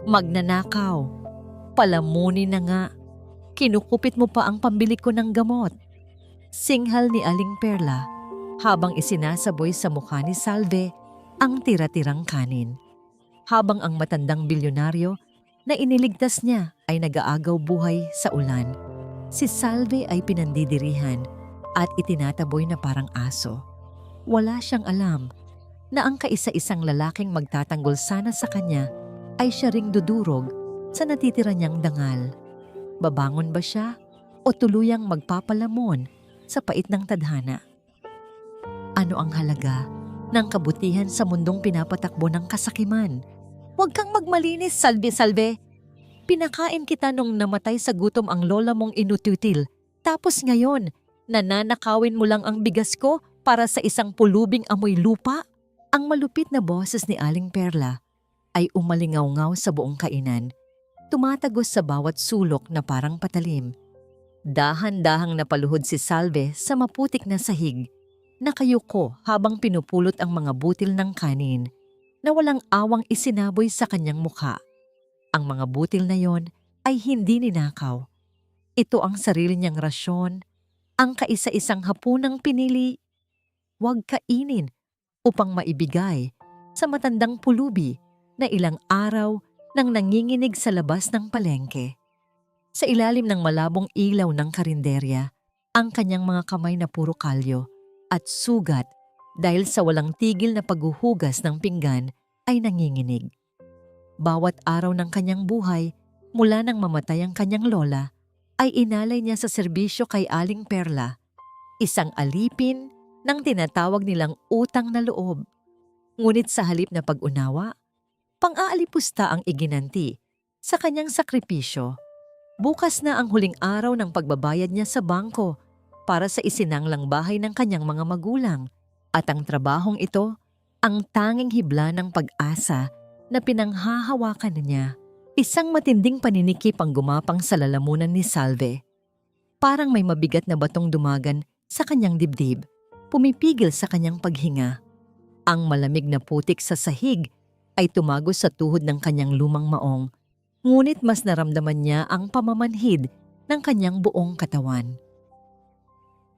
Magnanakaw. Palamunin na nga. Kinukupit mo pa ang pambili ko ng gamot. Singhal ni Aling Perla habang isinasaboy sa mukha ni Salve ang tira-tirang kanin. Habang ang matandang bilyonaryo na iniligtas niya ay nag-aagaw buhay sa ulan, si Salve ay pinandidirihan at itinataboy na parang aso. Wala siyang alam na ang kaisa-isang lalaking magtatanggol sana sa kanya ay siya ring dudurog sa natitira niyang dangal. Babangon ba siya o tuluyang magpapalamon sa pait ng tadhana? Ano ang halaga ng kabutihan sa mundong pinapatakbo ng kasakiman? Huwag kang magmalinis, Salve. Pinakain kita nung namatay sa gutom ang lola mong inututil. Tapos ngayon, nananakawin mo lang ang bigas ko para sa isang pulubing amoy lupa? Ang malupit na boses ni Aling Perla ay umalingaw-ngaw sa buong kainan, tumatagos sa bawat sulok na parang patalim. Dahan-dahang napaluhod si Salve sa maputik na sahig, nakayuko habang pinupulot ang mga butil ng kanin na walang awang isinaboy sa kanyang mukha. Ang mga butil na yon ay hindi ninakaw. Ito ang sarili niyang rasyon, ang kaisa-isang hapunang pinili, huwag kainin upang maibigay sa matandang pulubi na ilang araw nang nanginginig sa labas ng palengke. Sa ilalim ng malabong ilaw ng karinderya, ang kanyang mga kamay na puro kalyo at sugat dahil sa walang tigil na paghuhugas ng pinggan ay nanginginig. Bawat araw ng kanyang buhay, mula nang mamatay ang kanyang lola, ay inalay niya sa serbisyo kay Aling Perla, isang alipin ng tinatawag nilang utang na loob. Ngunit sa halip na pag-unawa, pang-aalipusta ang iginanti sa kanyang sakripisyo. Bukas na ang huling araw ng pagbabayad niya sa bangko para sa isinanglang bahay ng kanyang mga magulang, at ang trabahong ito ang tanging hibla ng pag-asa na pinanghahawakan niya. Isang matinding paninikip ang gumapang sa lalamunan ni Salve. Parang may mabigat na batong dumagan sa kanyang dibdib, pumipigil sa kanyang paghinga. Ang malamig na putik sa sahig ay tumagos sa tuhod ng kanyang lumang maong, ngunit mas naramdaman niya ang pamamanhid ng kanyang buong katawan.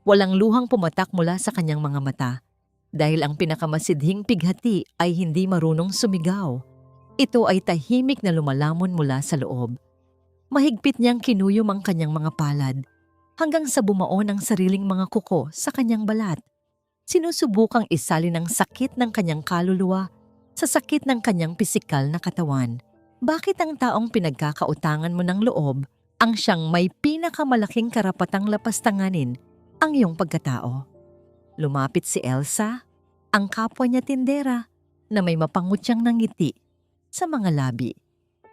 Walang luhang pumatak mula sa kanyang mga mata dahil ang pinakamasidhing pighati ay hindi marunong sumigaw. Ito ay tahimik na lumalamon mula sa loob. Mahigpit niyang kinuyom ang kanyang mga palad hanggang sa bumaon ang sariling mga kuko sa kanyang balat. Sinusubukang isalin ang sakit ng kanyang kaluluwa sa sakit ng kanyang pisikal na katawan. Bakit ang taong pinagkakautangan mo ng loob ang siyang may pinakamalaking karapatang lapastanganin ang iyong pagkatao? Lumapit si Elsa, ang kapwa niya tindera, na may mapangutyang ngiti sa mga labi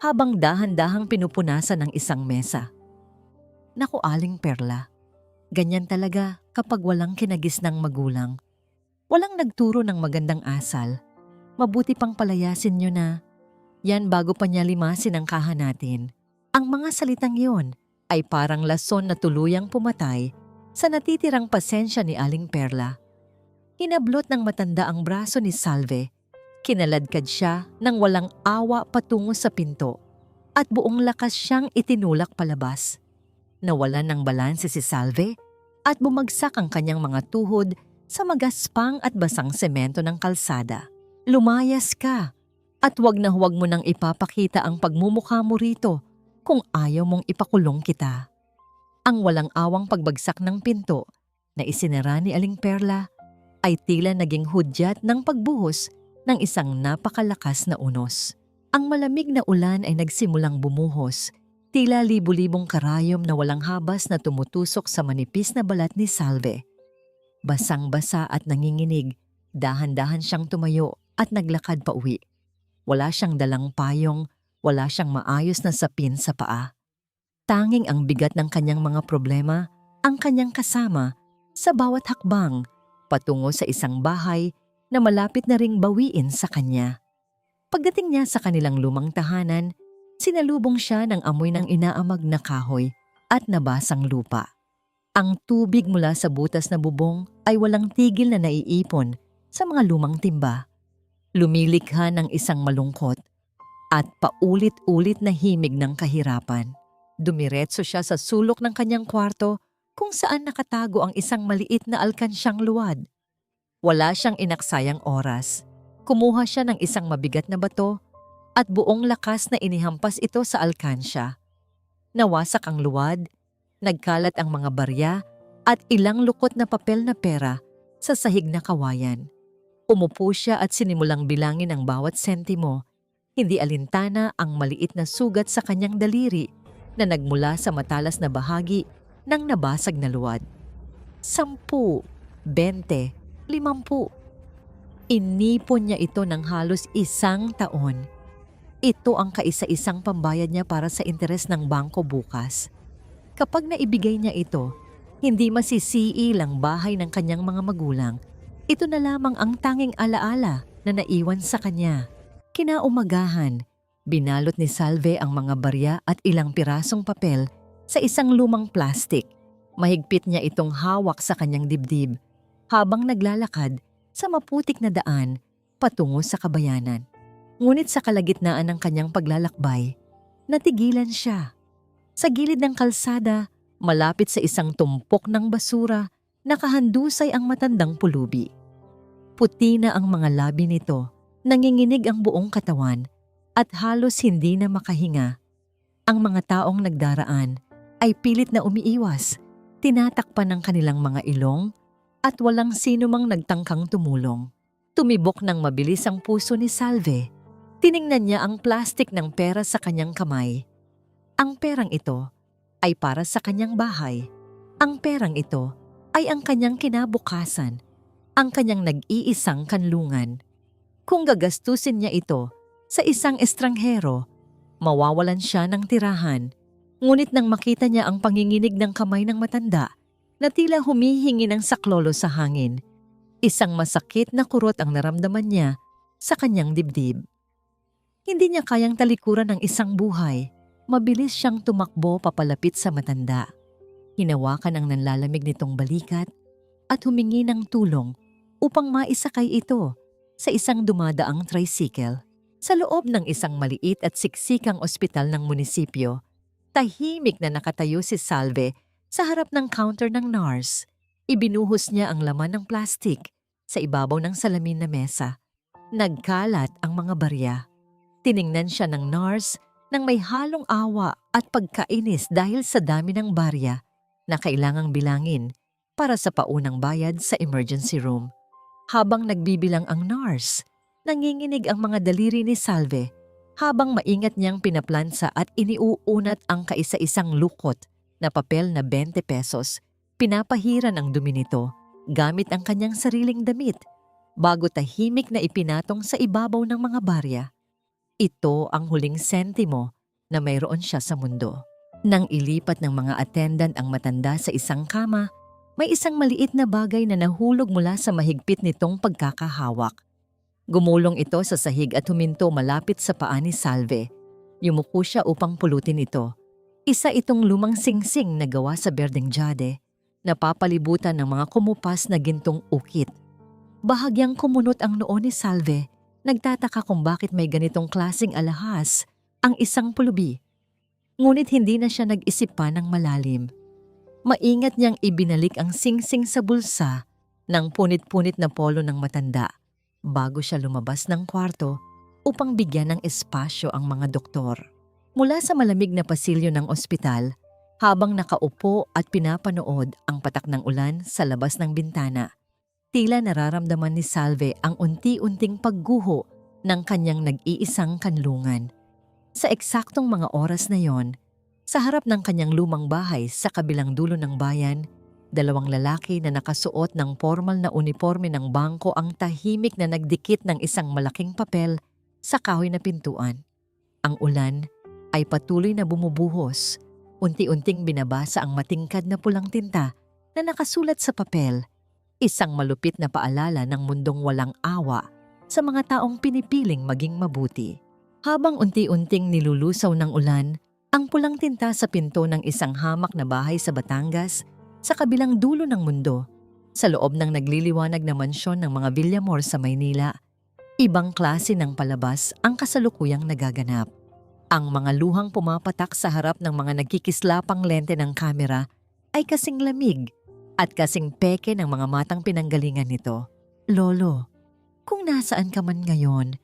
habang dahan-dahang pinupunasan ng isang mesa. Naku, Aling Perla, ganyan talaga kapag walang kinagisnang magulang. Walang nagturo ng magandang asal. Mabuti pang palayasin niyo na. Yan bago pa niya limasin ang kahan natin. Ang mga salitang yon ay parang lason na tuluyang pumatay sa natitirang pasensya ni Aling Perla. Hinablot ng matanda ang braso ni Salve. Kinaladkad siya nang walang awa patungo sa pinto at buong lakas siyang itinulak palabas. Nawalan ng balanse si Salve at bumagsak ang kanyang mga tuhod sa magaspang at basang semento ng kalsada. Lumayas ka at huwag na huwag mo nang ipapakita ang pagmumukha mo rito kung ayaw mong ipakulong kita. Ang walang awang pagbagsak ng pinto na isinara ni Aling Perla ay tila naging hudyat ng pagbuhos ng isang napakalakas na unos. Ang malamig na ulan ay nagsimulang bumuhos, tila libu-libong karayom na walang habas na tumutusok sa manipis na balat ni Salve. Basang-basa at nanginginig, dahan-dahan siyang tumayo at naglakad pa uwi. Wala siyang dalang payong, wala siyang maayos na sapin sa paa. Tanging ang bigat ng kanyang mga problema ang kanyang kasama sa bawat hakbang patungo sa isang bahay na malapit na ring bawiin sa kanya. Pagdating niya sa kanilang lumang tahanan, sinalubong siya ng amoy ng inaamag na kahoy at nabasang lupa. Ang tubig mula sa butas na bubong ay walang tigil na naiipon sa mga lumang timba. Lumilikha ng isang malungkot, at paulit-ulit na himig ng kahirapan. Dumiretso siya sa sulok ng kanyang kwarto kung saan nakatago ang isang maliit na alkansyang luwad. Wala siyang inaksayang oras. Kumuha siya ng isang mabigat na bato at buong lakas na inihampas ito sa alkansya. Nawasak ang luwad, nagkalat ang mga barya at ilang lukot na papel na pera sa sahig na kawayan. Umupo siya at sinimulang bilangin ang bawat sentimo. Hindi alintana ang maliit na sugat sa kanyang daliri na nagmula sa matalas na bahagi ng nabasag na luwad. 10, 20, 50. Inipon niya ito ng halos 1 taon. Ito ang kaisa-isang pambayad niya para sa interes ng bangko bukas. Kapag naibigay niya ito, hindi masisiil ang bahay ng kanyang mga magulang. Ito na lamang ang tanging alaala na naiwan sa kanya. Kinaumagahan, binalot ni Salve ang mga barya at ilang pirasong papel sa isang lumang plastik. Mahigpit niya itong hawak sa kanyang dibdib habang naglalakad sa maputik na daan patungo sa kabayanan. Ngunit sa kalagitnaan ng kanyang paglalakbay, natigilan siya. Sa gilid ng kalsada, malapit sa isang tumpok ng basura, nakahandusay ang matandang pulubi. Puti na ang mga labi nito, nanginginig ang buong katawan at halos hindi na makahinga. Ang mga taong nagdaraan ay pilit na umiiwas, tinatakpan ng kanilang mga ilong at walang sino mang nagtangkang tumulong. Tumibok ng mabilis ang puso ni Salve. Tiningnan niya ang plastik ng pera sa kanyang kamay. Ang perang ito ay para sa kanyang bahay. Ang perang ito ay ang kanyang kinabukasan, ang kanyang nag-iisang kanlungan. Kung gagastusin niya ito sa isang estranghero, mawawalan siya ng tirahan. Ngunit nang makita niya ang panginginig ng kamay ng matanda na tila humihingi ng saklolo sa hangin, isang masakit na kurot ang naramdaman niya sa kanyang dibdib. Hindi niya kayang talikuran ng isang buhay. Mabilis siyang tumakbo papalapit sa matanda. Hinawakan ang nanlalamig nitong balikat at humingi ng tulong upang maisakay ito sa isang dumadaang tricycle. Sa loob ng isang maliit at siksikang ospital ng munisipyo, tahimik na nakatayo si Salve sa harap ng counter ng nurse. Ibinuhos niya ang laman ng plastik sa ibabaw ng salamin na mesa. Nagkalat ang mga barya. Tiningnan siya ng nurse nang may halong awa at pagkainis dahil sa dami ng barya na kailangang bilangin para sa paunang bayad sa emergency room. Habang nagbibilang ang nurse, nanginginig ang mga daliri ni Salve habang maingat niyang pinaplansa at iniuunat ang kaisa-isang lukot na papel na 20 pesos. Pinapahiran ang dumi nito gamit ang kanyang sariling damit bago tahimik na ipinatong sa ibabaw ng mga barya. Ito ang huling sentimo na mayroon siya sa mundo. Nang ilipat ng mga attendant ang matanda sa isang kama, may isang maliit na bagay na nahulog mula sa mahigpit nitong pagkakahawak. Gumulong ito sa sahig at huminto malapit sa paa ni Salve. Yumuko siya upang pulutin ito. Isa itong lumang singsing na gawa sa berdeng jade, napapalibutan ng mga kumupas na gintong ukit. Bahagyang kumunot ang noo ni Salve. Nagtataka kung bakit may ganitong klaseng alahas ang isang pulubi. Ngunit hindi na siya nag-isip pa ng malalim. Maingat niyang ibinalik ang singsing sa bulsa ng punit-punit na polo ng matanda bago siya lumabas ng kwarto upang bigyan ng espasyo ang mga doktor. Mula sa malamig na pasilyo ng ospital, habang nakaupo at pinapanood ang patak ng ulan sa labas ng bintana, tila nararamdaman ni Salve ang unti-unting pagguho ng kanyang nag-iisang kanlungan. Sa eksaktong mga oras na yon, sa harap ng kanyang lumang bahay sa kabilang dulo ng bayan, 2 lalaki na nakasuot ng formal na uniforme ng bangko ang tahimik na nagdikit ng isang malaking papel sa kahoy na pintuan. Ang ulan ay patuloy na bumubuhos. Unti-unting binabasa ang matingkad na pulang tinta na nakasulat sa papel. Isang malupit na paalala ng mundong walang awa sa mga taong pinipiling maging mabuti. Habang unti-unting nilulusaw ng ulan, ang pulang tinta sa pinto ng isang hamak na bahay sa Batangas, sa kabilang dulo ng mundo, sa loob ng nagliliwanag na mansyon ng mga Villamor sa Maynila, Ibang klase ng palabas ang kasalukuyang nagaganap. Ang mga luhang pumapatak sa harap ng mga nagkikislapang lente ng kamera ay kasing lamig at kasing peke ng mga matang pinanggalingan nito. Lolo, kung nasaan ka man ngayon,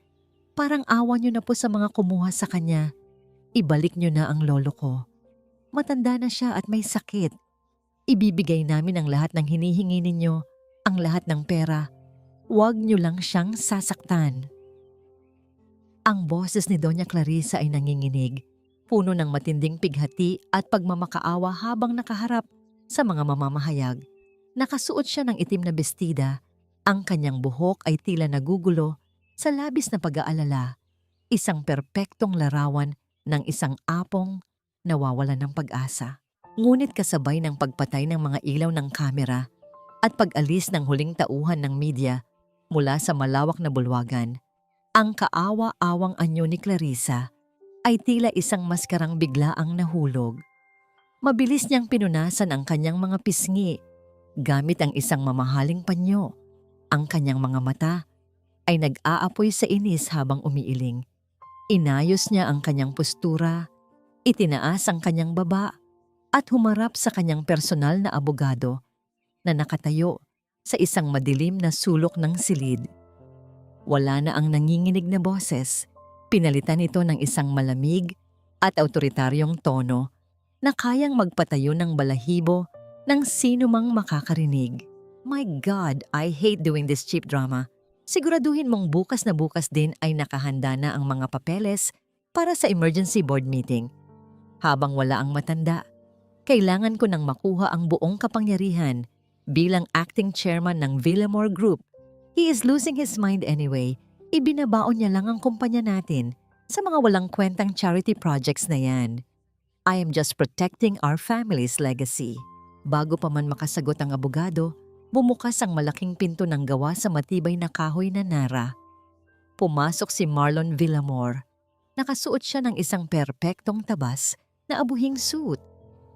parang awa niyo na po sa mga kumuha sa kanya. Ibalik niyo na ang lolo ko. Matanda na siya at may sakit. Ibibigay namin ang lahat ng hinihingi ninyo, ang lahat ng pera. Huwag niyo lang siyang sasaktan. Ang boses ni Doña Clarissa ay nanginginig, puno ng matinding pighati at pagmamakaawa habang nakaharap sa mga mamamahayag. Nakasuot siya ng itim na bestida. Ang kanyang buhok ay tila nagugulo sa labis na pag-aalala. Isang perpektong larawan ng isang apong nawawalan ng pag-asa. Ngunit kasabay ng pagpatay ng mga ilaw ng kamera at pag-alis ng huling tauhan ng media mula sa malawak na bulwagan, ang kaawa-awang anyo ni Clarissa ay tila isang maskarang biglaang nahulog. Mabilis niyang pinunasan ang kanyang mga pisngi gamit ang isang mamahaling panyo. Ang kanyang mga mata ay nag-aapoy sa inis habang umiiling. Inayos niya ang kanyang postura, itinaas ang kanyang baba at humarap sa kanyang personal na abogado na nakatayo sa isang madilim na sulok ng silid. Wala na ang nanginginig na boses. Pinalitan ito ng isang malamig at autoritaryong tono na kayang magpatayo ng balahibo ng sino mang makakarinig. My God, I hate doing this cheap drama. Siguraduhin mong bukas na bukas din ay nakahanda na ang mga papeles para sa emergency board meeting. Habang wala ang matanda, kailangan ko nang makuha ang buong kapangyarihan bilang acting chairman ng Villamor Group. He is losing his mind anyway. Ibinabaon niya lang ang kumpanya natin sa mga walang kwentang charity projects na yan. I am just protecting our family's legacy. Bago pa man makasagot ang abogado, bumukas ang malaking pinto ng gawa sa matibay na kahoy na nara. Pumasok si Marlon Villamor. Nakasuot siya ng isang perpektong tabas na abuhing suit.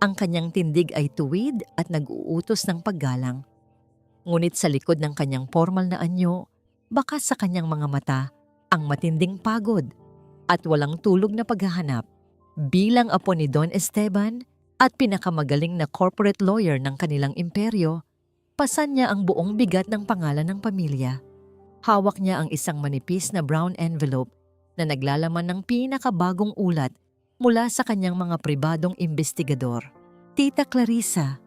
Ang kanyang tindig ay tuwid at nag-uutos ng paggalang. Ngunit sa likod ng kanyang formal na anyo, bakas sa kanyang mga mata ang matinding pagod at walang tulog na paghahanap. Bilang apo ni Don Esteban at pinakamagaling na corporate lawyer ng kanilang imperyo, pasan niya ang buong bigat ng pangalan ng pamilya. Hawak niya ang isang manipis na brown envelope na naglalaman ng pinakabagong ulat mula sa kanyang mga pribadong investigador. Tita Clarissa,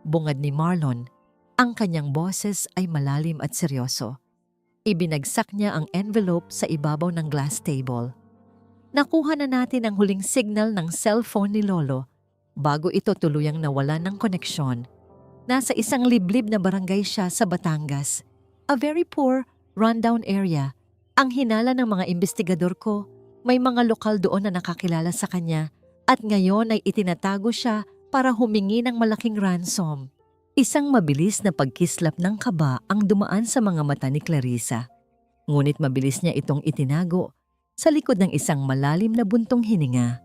bungad ni Marlon. Ang kanyang boses ay malalim at seryoso. Ibinagsak niya ang envelope sa ibabaw ng glass table. Nakuha na natin ang huling signal ng cellphone ni Lolo bago ito tuluyang nawalan ng koneksyon. Nasa isang liblib na barangay siya sa Batangas. A very poor, rundown area. Ang hinala ng mga investigador ko, may mga lokal doon na nakakilala sa kanya at ngayon ay itinatago siya para humingi ng malaking ransom. Isang mabilis na pagkislap ng kaba ang dumaan sa mga mata ni Clarissa. Ngunit mabilis niya itong itinago sa likod ng isang malalim na buntong hininga.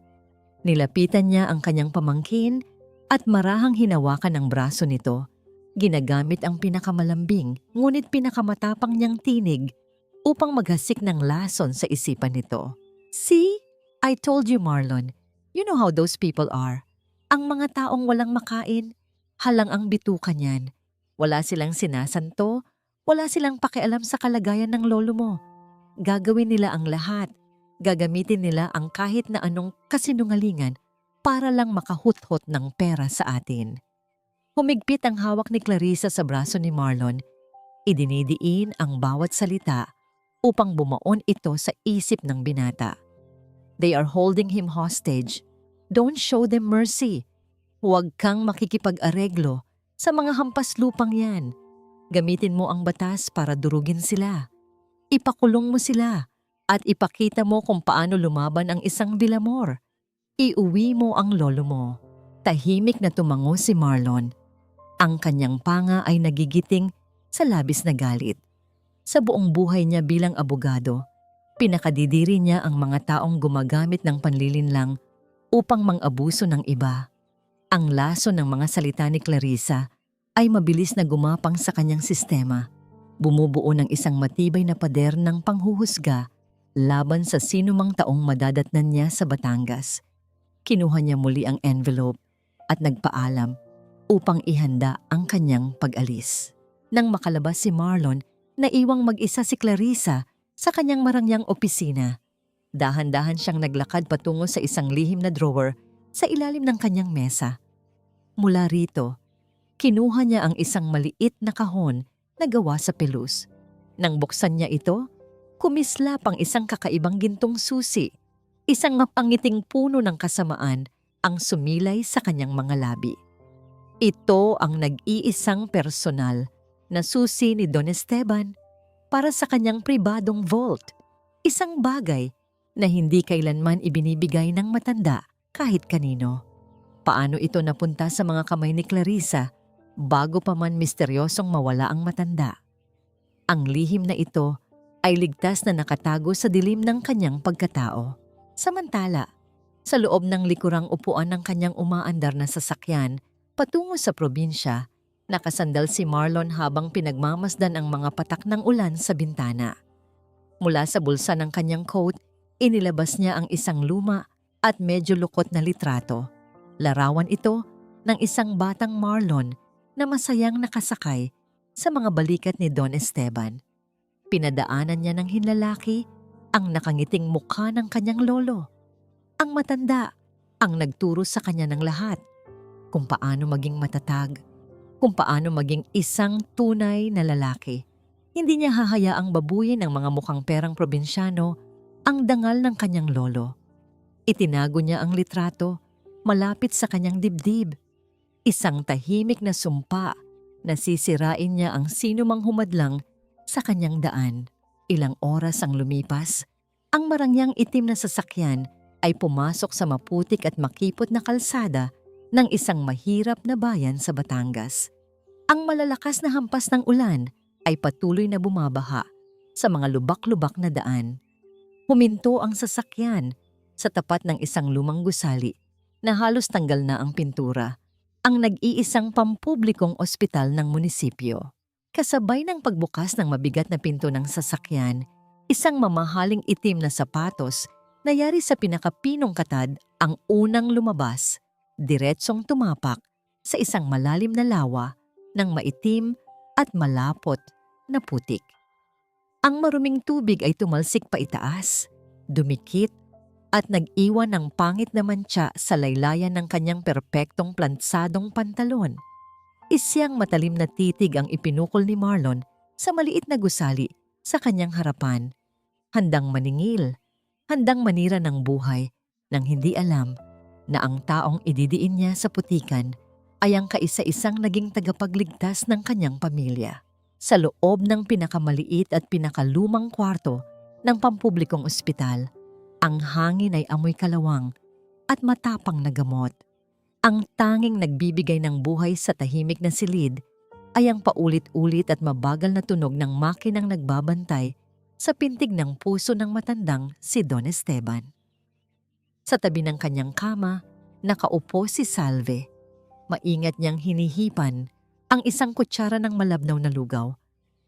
Nilapitan niya ang kanyang pamangkin at marahang hinawakan ang braso nito, ginagamit ang pinakamalambing ngunit pinakamatapang niyang tinig upang maghasik ng lason sa isipan nito. See? I told you, Marlon. You know how those people are. Ang mga taong walang makain, halang ang bituka niyan. Wala silang sinasanto, wala silang pakialam sa kalagayan ng lolo mo. Gagawin nila ang lahat. Gagamitin nila ang kahit na anong kasinungalingan para lang makahuthot ng pera sa atin. Humigpit ang hawak ni Clarissa sa braso ni Marlon. Idinidiin ang bawat salita upang bumaon ito sa isip ng binata. They are holding him hostage. Don't show them mercy. Huwag kang makikipag-areglo sa mga hampas lupang yan. Gamitin mo ang batas para durugin sila. Ipakulong mo sila at ipakita mo kung paano lumaban ang isang Villamor. Iuwi mo ang lolo mo. Tahimik na tumango si Marlon. Ang kanyang panga ay nagigiting sa labis na galit. Sa buong buhay niya bilang abogado, pinakadidiri niya ang mga taong gumagamit ng panlilinlang upang mang-abuso ng iba. Ang laso ng mga salita ni Clarissa ay mabilis na gumapang sa kanyang sistema. Bumubuo ng isang matibay na pader ng panghuhusga laban sa sinumang taong madadatnan niya sa Batangas. Kinuha niya muli ang envelope at nagpaalam upang ihanda ang kanyang pag-alis. Nang makalabas si Marlon, naiwang mag-isa si Clarissa sa kanyang marangyang opisina. Dahan-dahan siyang naglakad patungo sa isang lihim na drawer sa ilalim ng kanyang mesa. Mula rito, kinuha niya ang isang maliit na kahon na gawa sa pelus. Nang buksan niya ito, kumislap ang isang kakaibang gintong susi. Isang mapangiting puno ng kasamaan ang sumilay sa kanyang mga labi. Ito ang nag-iisang personal na susi ni Don Esteban para sa kanyang pribadong vault. Isang bagay na hindi kailanman ibinibigay ng matanda kahit kanino. Paano ito napunta sa mga kamay ni Clarissa bago pa man misteryosong mawala ang matanda? Ang lihim na ito ay ligtas na nakatago sa dilim ng kanyang pagkatao. Samantala, sa loob ng likurang upuan ng kanyang umaandar na sasakyan patungo sa probinsya, nakasandal si Marlon habang pinagmamasdan ang mga patak ng ulan sa bintana. Mula sa bulsa ng kanyang coat, inilabas niya ang isang luma at medyo lukot na litrato. Larawan ito ng isang batang Marlon na masayang nakasakay sa mga balikat ni Don Esteban. Pinadaanan niya ng hinlalaki ang nakangiting mukha ng kanyang lolo. Ang matanda ang nagturo sa kanya ng lahat, kung paano maging matatag, kung paano maging isang tunay na lalaki. Hindi niya hahayaang babuyin ng mga mukhang perang probinsyano ang dangal ng kanyang lolo. Itinago niya ang litrato malapit sa kanyang dibdib. Isang tahimik na sumpa na sisirain niya ang sinumang humadlang sa kanyang daan. Ilang oras ang lumipas, ang marangyang itim na sasakyan ay pumasok sa maputik at makipot na kalsada ng isang mahirap na bayan sa Batangas. Ang malalakas na hampas ng ulan ay patuloy na bumabaha sa mga lubak-lubak na daan. Huminto ang sasakyan sa tapat ng isang lumang gusali na halos tanggal na ang pintura, ang nag-iisang pampublikong ospital ng munisipyo. Kasabay ng pagbukas ng mabigat na pinto ng sasakyan, isang mamahaling itim na sapatos na yari sa pinakapinong katad ang unang lumabas, diretsong tumapak sa isang malalim na lawa ng maitim at malapot na putik. Ang maruming tubig ay tumalsik pa itaas, dumikit at nag-iwan ng pangit na mantsa sa laylayan ng kanyang perpektong plantsadong pantalon. Isyang matalim na titig ang ipinukol ni Marlon sa maliit na gusali sa kanyang harapan. Handang maningil, handang manira ng buhay nang hindi alam na ang taong ididiin niya sa putikan ay ang kaisa-isang naging tagapagligtas ng kanyang pamilya. Sa loob ng pinakamaliit at pinakalumang kwarto ng pampublikong ospital, ang hangin ay amoy kalawang at matapang na gamot. Ang tanging nagbibigay ng buhay sa tahimik na silid ay ang paulit-ulit at mabagal na tunog ng makinang nagbabantay sa pintig ng puso ng matandang si Don Esteban. Sa tabi ng kanyang kama, nakaupo si Salve. Maingat niyang hinihipan ang isang kutsara ng malabnaw na lugaw.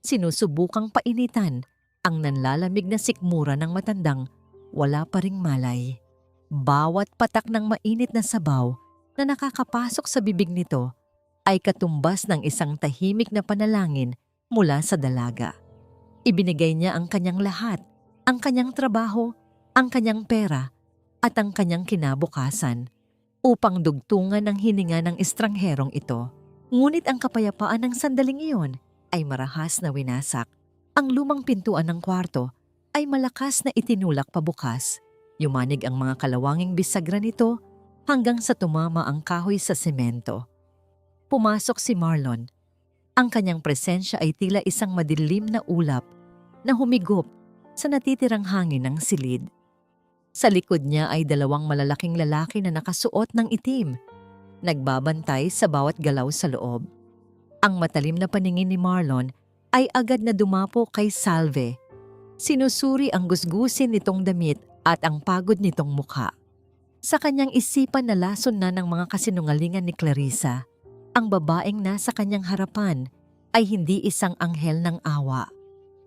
Sinusubukang painitan ang nanlalamig na sikmura ng matandang wala pa ring malay. Bawat patak ng mainit na sabaw na nakakapasok sa bibig nito ay katumbas ng isang tahimik na panalangin mula sa dalaga. Ibinigay niya ang kanyang lahat, ang kanyang trabaho, ang kanyang pera, at ang kanyang kinabukasan upang dugtungan ang hininga ng estrangherong ito. Ngunit ang kapayapaan ng sandaling iyon ay marahas na winasak. Ang lumang pintuan ng kwarto ay malakas na itinulak pabukas. Yumanig ang mga kalawanging bisagra nito hanggang sa tumama ang kahoy sa semento. Pumasok si Marlon. Ang kanyang presensya ay tila isang madilim na ulap na humigop sa natitirang hangin ng silid. Sa likod niya ay dalawang malalaking lalaki na nakasuot ng itim, nagbabantay sa bawat galaw sa loob. Ang matalim na paningin ni Marlon ay agad na dumapo kay Salve. Sinusuri ang gusgusin nitong damit at ang pagod nitong mukha. Sa kanyang isipan na lason na ng mga kasinungalingan ni Clarissa, ang babaeng nasa kanyang harapan ay hindi isang anghel ng awa,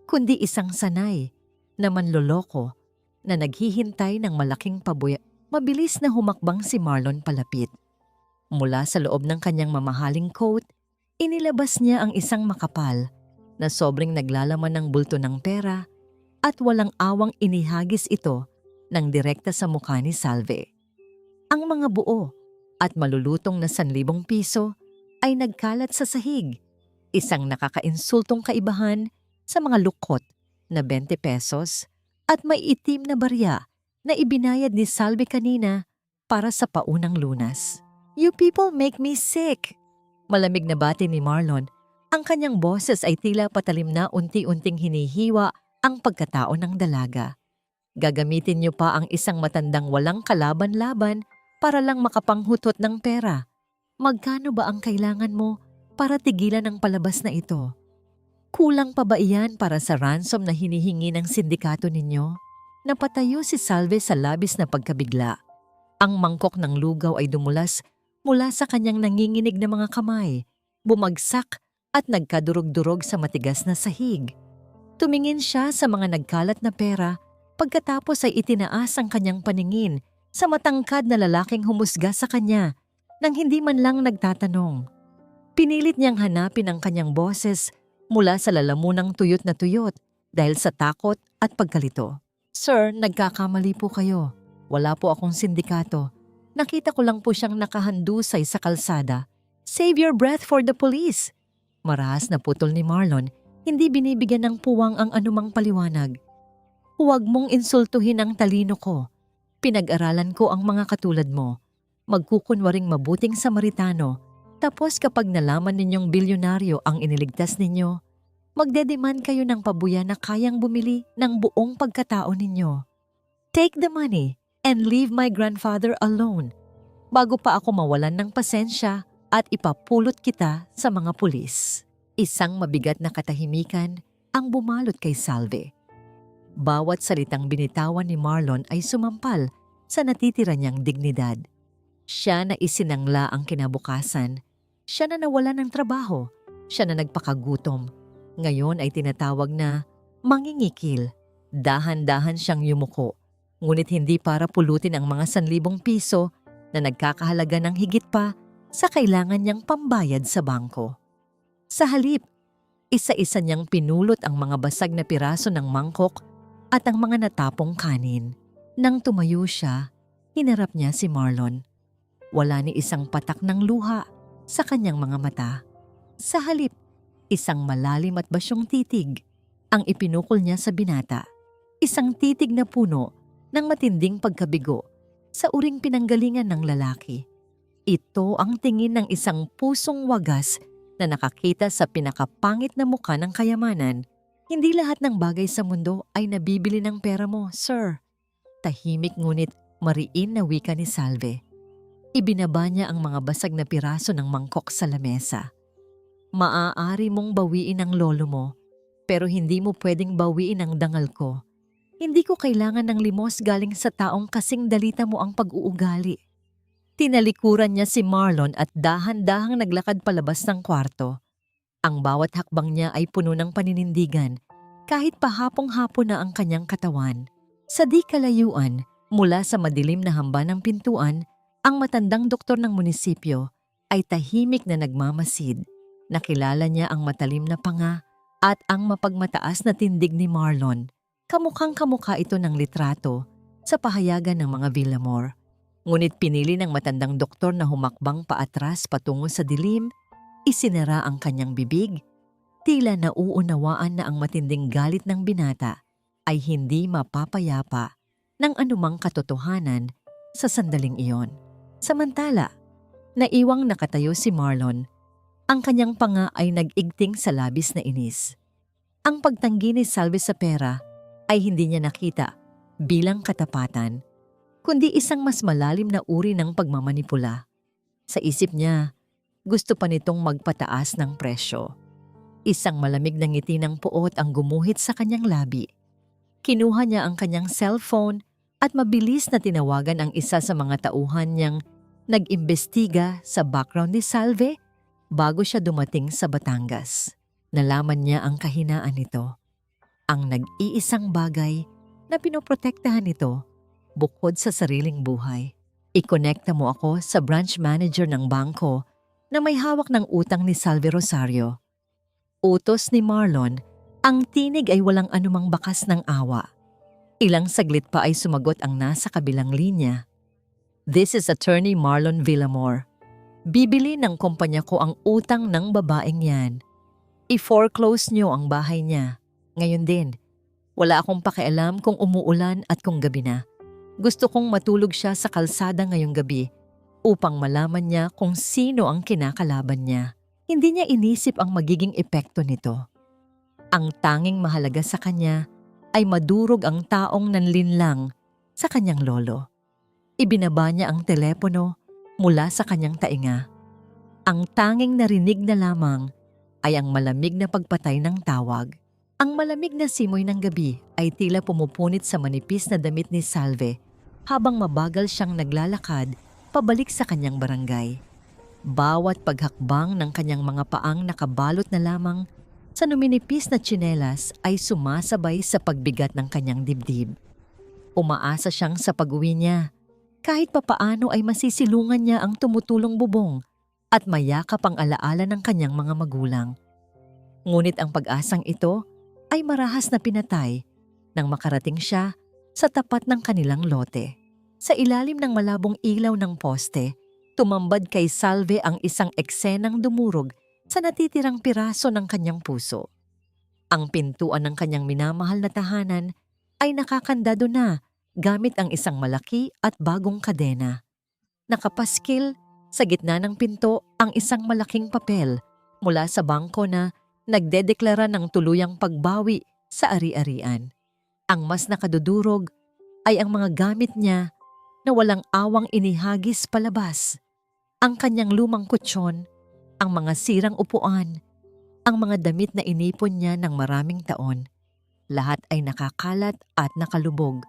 kundi isang sanay na manloloko na naghihintay ng malaking pabuya. Mabilis na humakbang si Marlon palapit. Mula sa loob ng kanyang mamahaling coat, inilabas niya ang isang makapal na sobrang naglalaman ng bulto ng pera at walang awang inihagis ito ng direkta sa mukha ni Salve. Ang mga buo at malulutong na 1,000 piso ay nagkalat sa sahig, isang nakakainsultong kaibahan sa mga lukot na 20 pesos at may itim na barya na ibinayad ni Salve kanina para sa paunang lunas. "You people make me sick!" Malamig na bati ni Marlon. Ang kanyang boses ay tila patalim na unti-unting hinihiwa ang pagkatao ng dalaga. "Gagamitin niyo pa ang isang matandang walang kalaban-laban para lang makapanghutot ng pera. Magkano ba ang kailangan mo para tigilan ang palabas na ito? Kulang pa ba iyan para sa ransom na hinihingi ng sindikato ninyo?" Napatayo si Salve sa labis na pagkabigla. Ang mangkok ng lugaw ay dumulas mula sa kanyang nanginginig na mga kamay, bumagsak at nagkadurog-durog sa matigas na sahig. Tumingin siya sa mga nagkalat na pera, pagkatapos ay itinaas ang kanyang paningin sa matangkad na lalaking humusga sa kanya nang hindi man lang nagtatanong. Pinilit niyang hanapin ang kanyang boses mula sa lalamunang tuyot na tuyot dahil sa takot at pagkalito. "Sir, nagkakamali po kayo. Wala po akong sindikato. Nakita ko lang po siyang nakahandusay sa kalsada. Save your breath for the police." Marahas na putol ni Marlon, hindi binibigyan ng puwang ang anumang paliwanag. "Huwag mong insultuhin ang talino ko. Pinag-aralan ko ang mga katulad mo. Magkukunwaring mabuting Samaritano. Tapos kapag nalaman ninyong bilyonaryo ang iniligtas ninyo, magdedemand kayo ng pabuya na kayang bumili ng buong pagkatao ninyo. Take the money and leave my grandfather alone bago pa ako mawalan ng pasensya at ipapulot kita sa mga pulis." Isang mabigat na katahimikan ang bumalot kay Salve. Bawat salitang binitawan ni Marlon ay sumampal sa natitira niyang dignidad. Siya na isinangla ang kinabukasan. Siya na nawalan ng trabaho. Siya na nagpakagutom. Ngayon ay tinatawag na mangingikil. Dahan-dahan siyang yumuko, ngunit hindi para pulutin ang mga 1,000 piso na nagkakahalaga ng higit pa sa kailangan niyang pambayad sa bangko. Sa halip, isa-isa niyang pinulot ang mga basag na piraso ng mangkok at ang mga natapong kanin. Nang tumayo siya, hinarap niya si Marlon. Wala ni isang patak ng luha sa kanyang mga mata. Sa halip, isang malalim at basyong titig ang ipinukol niya sa binata. Isang titig na puno ng matinding pagkabigo sa uring pinanggalingan ng lalaki. Ito ang tingin ng isang pusong wagas na nakakita sa pinakapangit na mukha ng kayamanan. "Hindi lahat ng bagay sa mundo ay nabibili ng pera mo, sir." Tahimik ngunit mariin na wika ni Salve. Ibinaba niya ang mga basag na piraso ng mangkok sa lamesa. "Maaari mong bawiin ang lolo mo, pero hindi mo pwedeng bawiin ang dangal ko. Hindi ko kailangan ng limos galing sa taong kasing dalita mo ang pag-uugali." Tinalikuran niya si Marlon at dahan-dahang naglakad palabas ng kwarto. Ang bawat hakbang niya ay puno ng paninindigan, kahit pahapong-hapon na ang kanyang katawan. Sa di kalayuan, mula sa madilim na hamba ng pintuan, ang matandang doktor ng munisipyo ay tahimik na nagmamasid. Nakilala niya ang matalim na panga at ang mapagmataas na tindig ni Marlon. Kamukhang kamukha ito ng litrato sa pahayagan ng mga Villamor. Ngunit pinili ng matandang doktor na humakbang paatras patungo sa dilim, isinara ang kanyang bibig, tila nauunawaan na ang matinding galit ng binata ay hindi mapapayapa ng anumang katotohanan sa sandaling iyon. Samantala, naiwang nakatayo si Marlon. Ang kanyang panga ay nag-igting sa labis na inis. Ang pagtanggi ni Salve sa pera ay hindi niya nakita bilang katapatan, kundi isang mas malalim na uri ng pagmamanipula. Sa isip niya, gusto pa nitong magpataas ng presyo. Isang malamig na ngiti ng puot ang gumuhit sa kanyang labi. Kinuha niya ang kanyang cellphone at mabilis na tinawagan ang isa sa mga tauhan niyang nag-imbestiga sa background ni Salve bago siya dumating sa Batangas. Nalaman niya ang kahinaan nito, ang nag-iisang bagay na pinoprotektahan nito bukod sa sariling buhay. Ikonekta mo ako sa branch manager ng bangko na may hawak ng utang ni Salve Rosario. Utos ni Marlon, ang tinig ay walang anumang bakas ng awa. Ilang saglit pa ay sumagot ang nasa kabilang linya. This is Attorney Marlon Villamor. Bibili ng kumpanya ko ang utang ng babaeng yan. I-foreclose nyo ang bahay niya. Ngayon din, wala akong pakialam kung umuulan at kung gabi na. Gusto kong matulog siya sa kalsada ngayong gabi upang malaman niya kung sino ang kinakalaban niya. Hindi niya inisip ang magiging epekto nito. Ang tanging mahalaga sa kanya ay madurog ang taong nanlinlang sa kanyang lolo. Ibinaba niya ang telepono mula sa kanyang tainga. Ang tanging narinig na lamang ay ang malamig na pagpatay ng tawag. Ang malamig na simoy ng gabi ay tila pumupunit sa manipis na damit ni Salve habang mabagal siyang naglalakad pabalik sa kanyang barangay. Bawat paghakbang ng kanyang mga paang nakabalot na lamang sa numinipis na tsinelas ay sumasabay sa pagbigat ng kanyang dibdib. Umaasa siyang sa pag-uwi niya. Kahit papaano ay masisilungan niya ang tumutulong bubong at mayakap ang alaala ng kanyang mga magulang. Ngunit ang pag-asang ito ay marahas na pinatay nang makarating siya sa tapat ng kanilang lote. Sa ilalim ng malabong ilaw ng poste, tumambad kay Salve ang isang eksenang dumurog sa natitirang piraso ng kanyang puso. Ang pintuan ng kanyang minamahal na tahanan ay nakakandado na gamit ang isang malaki at bagong kadena. Nakapaskil sa gitna ng pinto ang isang malaking papel mula sa bangko na nagdedeklara ng tuluyang pagbawi sa ari-arian. Ang mas nakadudurog ay ang mga gamit niya na walang awang inihagis palabas. Ang kanyang lumang kutsyon, ang mga sirang upuan, ang mga damit na inipon niya ng maraming taon. Lahat ay nakakalat at nakalubog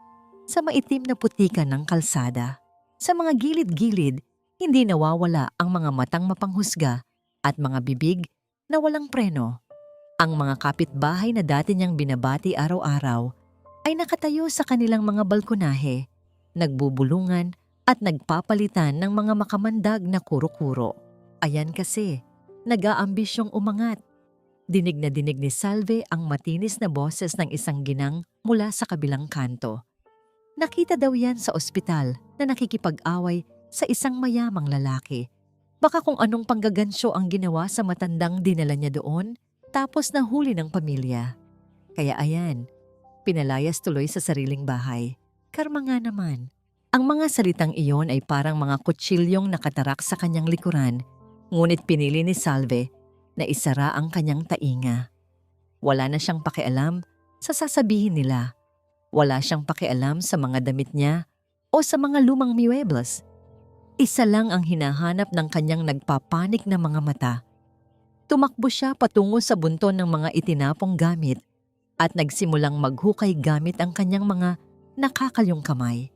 sa maitim na putikan ng kalsada. Sa mga gilid-gilid, hindi nawawala ang mga matang mapanghusga at mga bibig na walang preno. Ang mga kapitbahay na dati niyang binabati araw-araw ay nakatayo sa kanilang mga balkonahe, nagbubulungan at nagpapalitan ng mga makamandag na kuro-kuro. Ayan kasi, nag-aambisyong umangat. Dinig na dinig ni Salve ang matinis na boses ng isang ginang mula sa kabilang kanto. Nakita daw yan sa ospital na nakikipag-away sa isang mayamang lalaki. Baka kung anong panggagansyo ang ginawa sa matandang dinala niya doon, tapos nahuli ng pamilya. Kaya ayan, pinalayas tuloy sa sariling bahay. Karma nga naman. Ang mga salitang iyon ay parang mga kutsilyong nakatarak sa kanyang likuran, ngunit pinili ni Salve na isara ang kanyang tainga. Wala na siyang pakialam sa sasabihin nila. Wala siyang pakialam sa mga damit niya o sa mga lumang muebles. Isa lang ang hinahanap ng kanyang nagpapanik na mga mata. Tumakbo siya patungo sa bunton ng mga itinapong gamit at nagsimulang maghukay gamit ang kanyang mga nakakalyong kamay.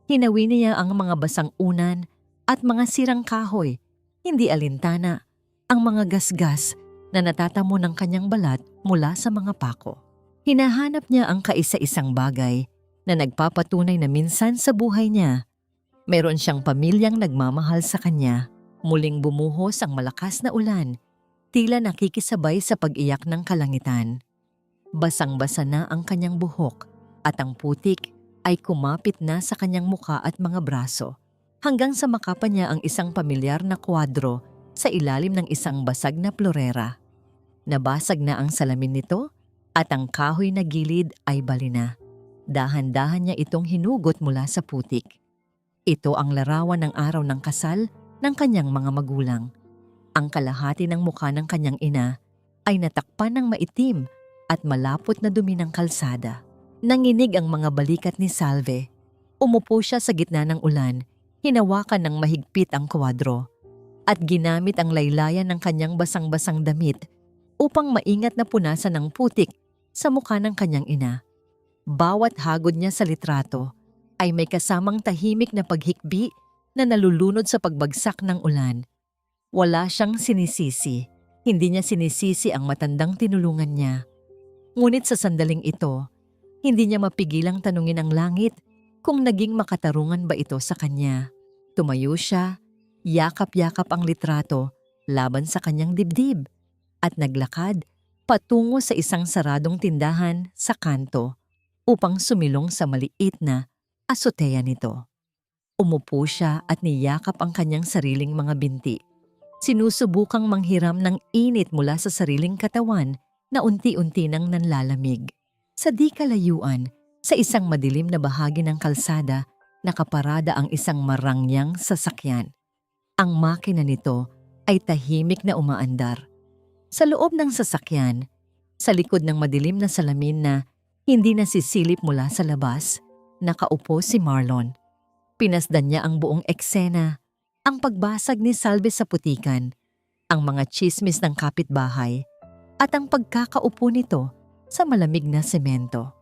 Hinawi niya ang mga basang unan at mga sirang kahoy, hindi alintana, ang mga gasgas na natatamo ng kanyang balat mula sa mga pako. Hinahanap niya ang kaisa-isang bagay na nagpapatunay na minsan sa buhay niya, meron siyang pamilyang nagmamahal sa kanya. Muling bumuhos ang malakas na ulan, tila nakikisabay sa pag-iyak ng kalangitan. Basang-basa na ang kanyang buhok at ang putik ay kumapit na sa kanyang muka at mga braso, hanggang sa makapa niya ang isang pamilyar na kwadro sa ilalim ng isang basag na plorera. Nabasag na ang salamin nito at ang kahoy na gilid ay bali na. Dahan-dahan niya itong hinugot mula sa putik. Ito ang larawan ng araw ng kasal ng kanyang mga magulang. Ang kalahati ng mukha ng kanyang ina ay natakpan ng maitim at malapot na dumi ng kalsada. Nanginig ang mga balikat ni Salve. Umupo siya sa gitna ng ulan, hinawakan ng mahigpit ang kwadro, at ginamit ang laylayan ng kanyang basang-basang damit upang maingat na punasan ng putik sa mukha ng kanyang ina. Bawat hagod niya sa litrato ay may kasamang tahimik na paghikbi na nalulunod sa pagbagsak ng ulan. Wala siyang sinisisi, Hindi niya sinisisi ang matandang tinulungan niya. Ngunit sa sandaling ito, hindi niya mapigilang tanungin ang langit kung naging makatarungan ba ito sa kanya. Tumayo siya, yakap-yakap ang litrato laban sa kanyang dibdib at naglakad patungo sa isang saradong tindahan sa kanto upang sumilong sa maliit na azotea nito. Umupo siya at niyakap ang kanyang sariling mga binti. Sinusubukang manghiram ng init mula sa sariling katawan na unti-unti nang nanlalamig. Sa di kalayuan, sa isang madilim na bahagi ng kalsada, nakaparada ang isang marangyang sasakyan. Ang makina nito ay tahimik na umaandar. Sa loob ng sasakyan, sa likod ng madilim na salamin na hindi nasisilip mula sa labas, nakaupo si Marlon. Pinasdan niya ang buong eksena, ang pagbasag ni Salve sa putikan, ang mga tsismis ng kapitbahay, at ang pagkakaupo nito sa malamig na semento.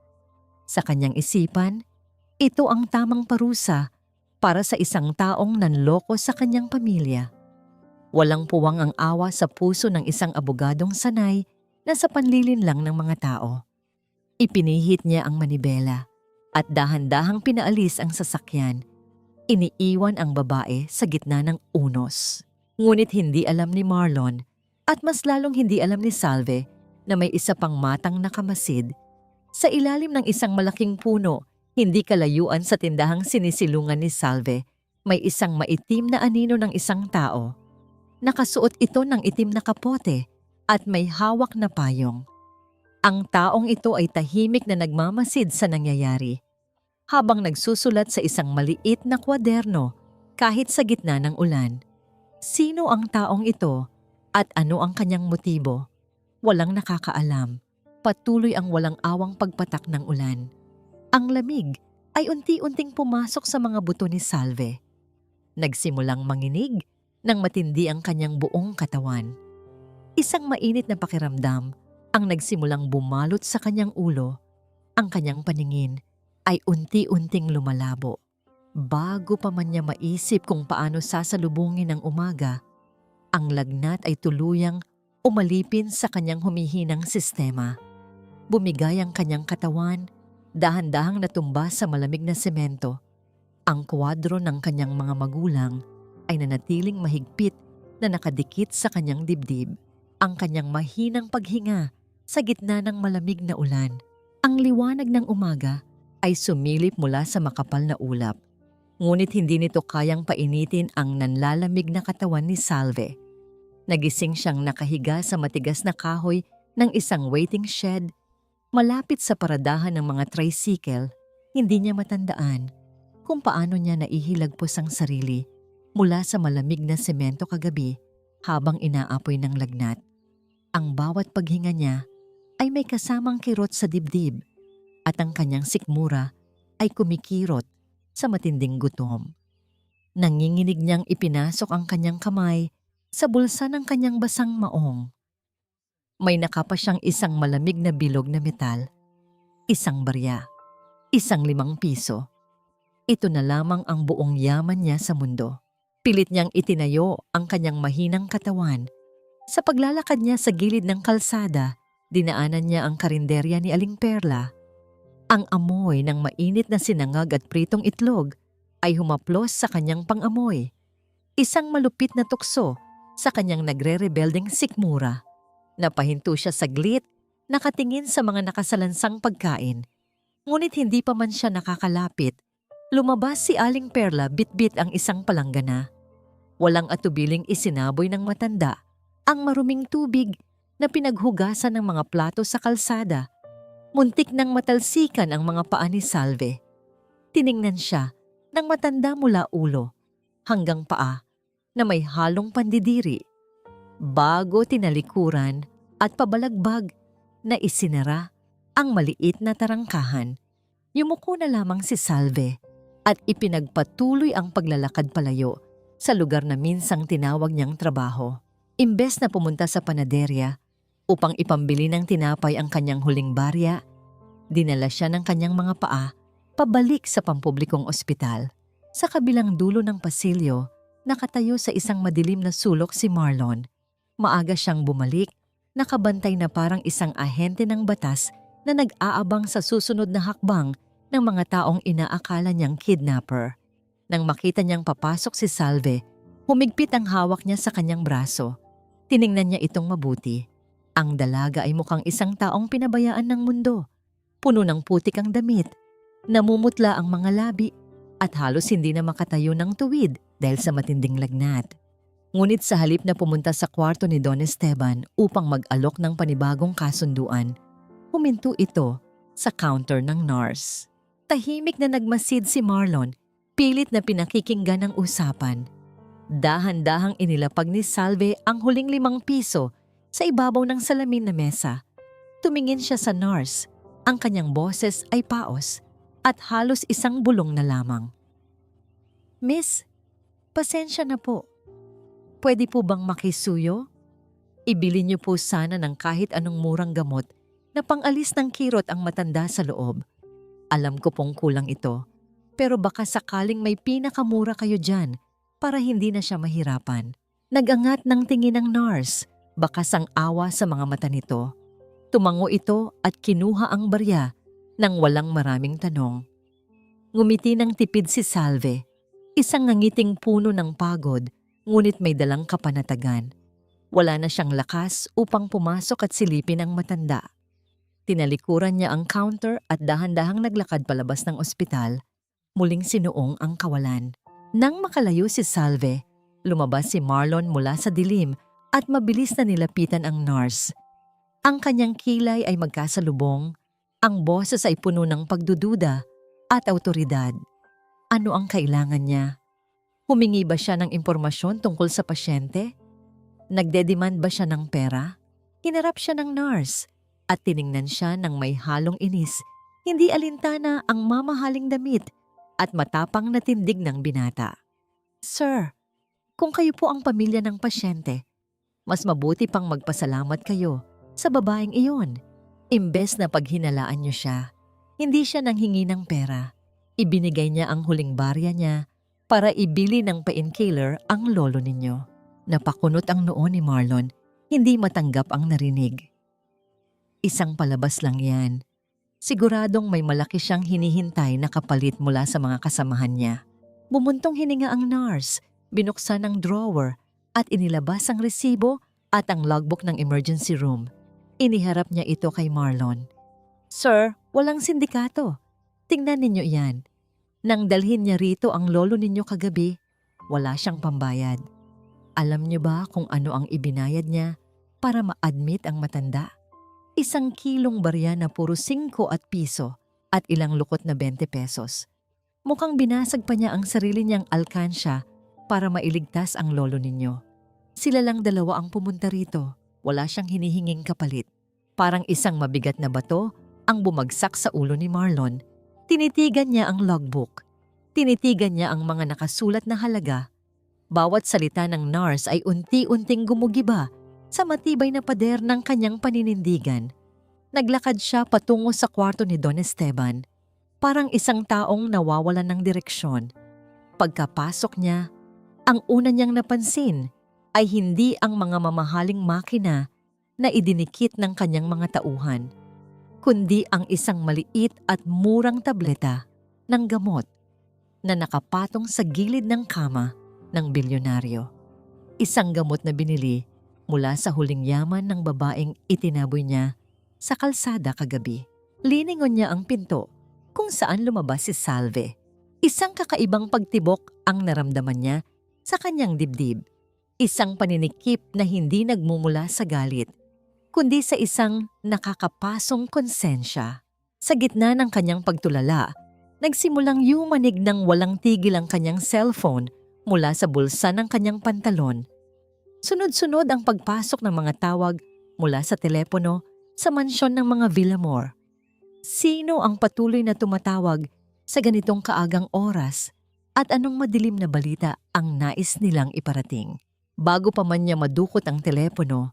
Sa kanyang isipan, ito ang tamang parusa para sa isang taong nanloko sa kanyang pamilya. Walang puwang ang awa sa puso ng isang abogadong sanay na sa panlilin lang ng mga tao. Ipinihit niya ang manibela at dahan-dahang pinaalis ang sasakyan. Iniiwan ang babae sa gitna ng unos. Ngunit hindi alam ni Marlon at mas lalong hindi alam ni Salve na may isa pang matang nakamasid sa ilalim ng isang malaking puno, hindi kalayuan sa tindahang sinisilungan ni Salve. May isang maitim na anino ng isang tao. Nakasuot ito ng itim na kapote at may hawak na payong. Ang taong ito ay tahimik na nagmamasid sa nangyayari habang nagsusulat sa isang maliit na kwaderno kahit sa gitna ng ulan. Sino ang taong ito at ano ang kanyang motibo? Walang nakakaalam. Patuloy ang walang awang pagpatak ng ulan. Ang lamig ay unti-unting pumasok sa mga buto ni Salve. Nagsimulang manginig nang matindi ang kanyang buong katawan. Isang mainit na pakiramdam ang nagsimulang bumalot sa kanyang ulo. Ang kanyang paningin ay unti-unting lumalabo. Bago pa man niya maisip kung paano sasalubungin ang umaga, ang lagnat ay tuluyang umalipin sa kanyang humihinang sistema. Bumigay ang kanyang katawan, dahan-dahang natumba sa malamig na semento. Ang kwadro ng kanyang mga magulang ay nanatiling mahigpit na nakadikit sa kanyang dibdib. Ang kanyang mahinang paghinga sa gitna ng malamig na ulan. Ang liwanag ng umaga ay sumilip mula sa makapal na ulap. Ngunit hindi nito kayang painitin ang nanlalamig na katawan ni Salve. Nagising siyang nakahiga sa matigas na kahoy ng isang waiting shed. Malapit sa paradahan ng mga tricycle, hindi niya matandaan kung paano niya naihilagpos ang sarili mula sa malamig na semento kagabi habang inaapoy ng lagnat. Ang bawat paghinga niya ay may kasamang kirot sa dibdib at ang kanyang sikmura ay kumikirot sa matinding gutom. Nanginginig niyang ipinasok ang kanyang kamay sa bulsa ng kanyang basang maong. May nakapa siyang isang malamig na bilog na metal, isang barya, isang 5 piso. Ito na lamang ang buong yaman niya sa mundo. Pilit niyang itinayo ang kanyang mahinang katawan. Sa paglalakad niya sa gilid ng kalsada, dinaanan niya ang karinderya ni Aling Perla. Ang amoy ng mainit na sinangag at pritong itlog ay humaplos sa kanyang pangamoy. Isang malupit na tukso sa kanyang nagre-rebelding sikmura. Napahinto siya saglit, nakatingin sa mga nakasalansang pagkain. Ngunit hindi pa man siya nakakalapit, lumabas si Aling Perla bitbit ang isang palanggana. Walang atubiling isinaboy ng matanda ang maruming tubig na pinaghugasan ng mga plato sa kalsada. Muntik nang matalsikan ang mga paa ni Salve. Tiningnan siya ng matanda mula ulo hanggang paa na may halong pandidiri. Bago tinalikuran at pabalagbag na isinara ang maliit na tarangkahan, yumuko na lamang si Salve at ipinagpatuloy ang paglalakad palayo sa lugar na minsang tinawag niyang trabaho. Imbes na pumunta sa panaderya upang ipambili ng tinapay ang kanyang huling barya, dinala siya ng kanyang mga paa pabalik sa pampublikong ospital. Sa kabilang dulo ng pasilyo, nakatayo sa isang madilim na sulok si Marlon. Maaga siyang bumalik, nakabantay na parang isang ahente ng batas na nag-aabang sa susunod na hakbang ng mga taong inaakala niyang kidnapper. Nang makita niyang papasok si Salve, humigpit ang hawak niya sa kanyang braso. Tiningnan niya itong mabuti. Ang dalaga ay mukhang isang taong pinabayaan ng mundo. Puno ng putik ang damit, namumutla ang mga labi, at halos hindi na makatayo ng tuwid dahil sa matinding lagnat. Ngunit sa halip na pumunta sa kwarto ni Don Esteban upang mag-alok ng panibagong kasunduan, huminto ito sa counter ng nurse. Tahimik na nagmasid si Marlon, pilit na pinakikinggan ang usapan. Dahan-dahang inilapag ni Salve ang huling 5 piso sa ibabaw ng salamin na mesa. Tumingin siya sa nurse. Ang kanyang boses ay paos at halos isang bulong na lamang. "Miss, pasensya na po. Pwede po bang makisuyo? Ibili niyo po sana ng kahit anong murang gamot na pangalis ng kirot ang matanda sa loob. Alam ko pong kulang ito, pero baka sakaling may pinakamura kayo dyan para hindi na siya mahirapan." Nagangat ng tingin ng nurse, bakas ang awa sa mga mata nito. Tumango ito at kinuha ang barya nang walang maraming tanong. Ngumiti ng tipid si Salve, isang nangiting puno ng pagod, ngunit may dalang kapanatagan. Wala na siyang lakas upang pumasok at silipin ang matanda. Tinalikuran niya ang counter at dahan-dahang naglakad palabas ng ospital. Muling sinuong ang kawalan. Nang makalayo si Salve, lumabas si Marlon mula sa dilim at mabilis na nilapitan ang nurse. Ang kanyang kilay ay magkasalubong, ang boses ay puno ng pagdududa at awtoridad. Ano ang kailangan niya? Humingi ba siya ng impormasyon tungkol sa pasyente? Nagdedemand ba siya ng pera? Hinarap siya ng nurse at tiningnan siya ng may halong inis, hindi alintana ang mamahaling damit at matapang na tindig ng binata. "Sir, kung kayo po ang pamilya ng pasyente, mas mabuti pang magpasalamat kayo sa babaeng iyon. Imbes na paghinalaan niyo siya, hindi siya nanghingi ng pera. Ibinigay niya ang huling barya niya para ibili ng painkiller ang lolo ninyo." Napakunot ang noo ni Marlon, hindi matanggap ang narinig. Isang palabas lang yan. Siguradong may malaki siyang hinihintay na kapalit mula sa mga kasamahan niya. Bumuntong hininga ang nurse, binuksan ang drawer at inilabas ang resibo at ang logbook ng emergency room. Iniharap niya ito kay Marlon. "Sir, walang sindikato. Tingnan ninyo iyan. Nang dalhin niya rito ang lolo ninyo kagabi, wala siyang pambayad. Alam niyo ba kung ano ang ibinayad niya para ma-admit ang matanda? 1 kilong barya na puro 5 at piso at ilang lukot na 20 pesos. Mukhang binasag pa niya ang sarili niyang alkansya para mailigtas ang lolo ninyo. Sila lang 2 ang pumunta rito. Wala siyang hinihinging kapalit." Parang isang mabigat na bato ang bumagsak sa ulo ni Marlon. Tinitigan niya ang logbook. Tinitigan niya ang mga nakasulat na halaga. Bawat salita ng nurse ay unti-unting gumugiba sa matibay na pader ng kanyang paninindigan. Naglakad siya patungo sa kwarto ni Don Esteban, parang isang taong nawawalan ng direksyon. Pagkapasok niya, ang una niyang napansin ay hindi ang mga mamahaling makina na idinikit ng kanyang mga tauhan, kundi ang isang maliit at murang tableta ng gamot na nakapatong sa gilid ng kama ng bilyonaryo. Isang gamot na binili mula sa huling yaman ng babaeng itinaboy niya sa kalsada kagabi. Liningon niya ang pinto kung saan lumabas si Salve. Isang kakaibang pagtibok ang naramdaman niya sa kanyang dibdib. Isang paninikip na hindi nagmumula sa galit, kundi sa isang nakakapasong konsensya. Sa gitna ng kanyang pagtulala, nagsimulang yumanig ng walang tigil ang kanyang cellphone mula sa bulsa ng kanyang pantalon. Sunod-sunod ang pagpasok ng mga tawag mula sa telepono sa mansyon ng mga Villamor. Sino ang patuloy na tumatawag sa ganitong kaagang oras at anong madilim na balita ang nais nilang iparating? Bago pa man niya madukot ang telepono,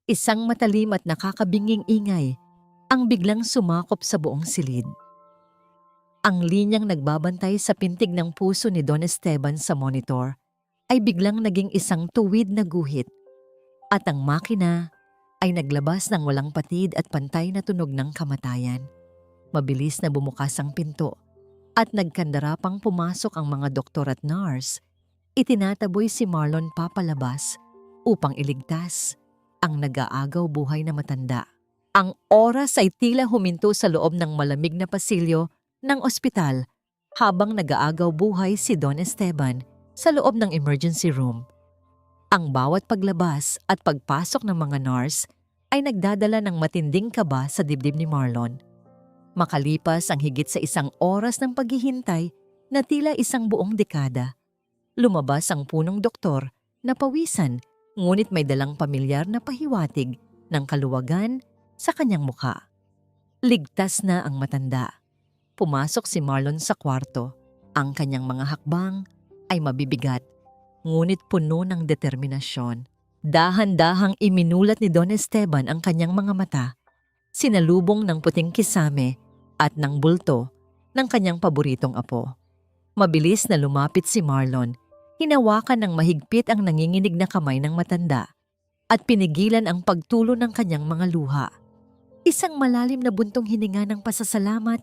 isang matalim at nakakabinging ingay ang biglang sumakop sa buong silid. Ang linyang nagbabantay sa pintig ng puso ni Don Esteban sa monitor ay biglang naging isang tuwid na guhit. At ang makina ay naglabas ng walang patid at pantay na tunog ng kamatayan. Mabilis na bumukas ang pinto at nagkandara pang pumasok ang mga doktor at nurse. Itinataboy si Marlon papalabas upang iligtas ang nag-aagaw buhay na matanda. Ang oras ay tila huminto sa loob ng malamig na pasilyo ng ospital habang nag-aagaw buhay si Don Esteban sa loob ng emergency room. Ang bawat paglabas at pagpasok ng mga nurse ay nagdadala ng matinding kaba sa dibdib ni Marlon. Makalipas ang higit sa 1 oras ng paghihintay na tila isang buong dekada, lumabas ang punong doktor na pawisan ngunit may dalang pamilyar na pahiwatig ng kaluwagan sa kanyang mukha. Ligtas na ang matanda. Pumasok si Marlon sa kwarto. Ang kanyang mga hakbang ay mabibigat, ngunit puno ng determinasyon. Dahan-dahang iminulat ni Don Esteban ang kanyang mga mata, sinalubong ng puting kisame at ng bulto ng kanyang paboritong apo. Mabilis na lumapit si Marlon, hinawakan ng mahigpit ang nanginginig na kamay ng matanda at pinigilan ang pagtulo ng kanyang mga luha. Isang malalim na buntong hininga ng pasasalamat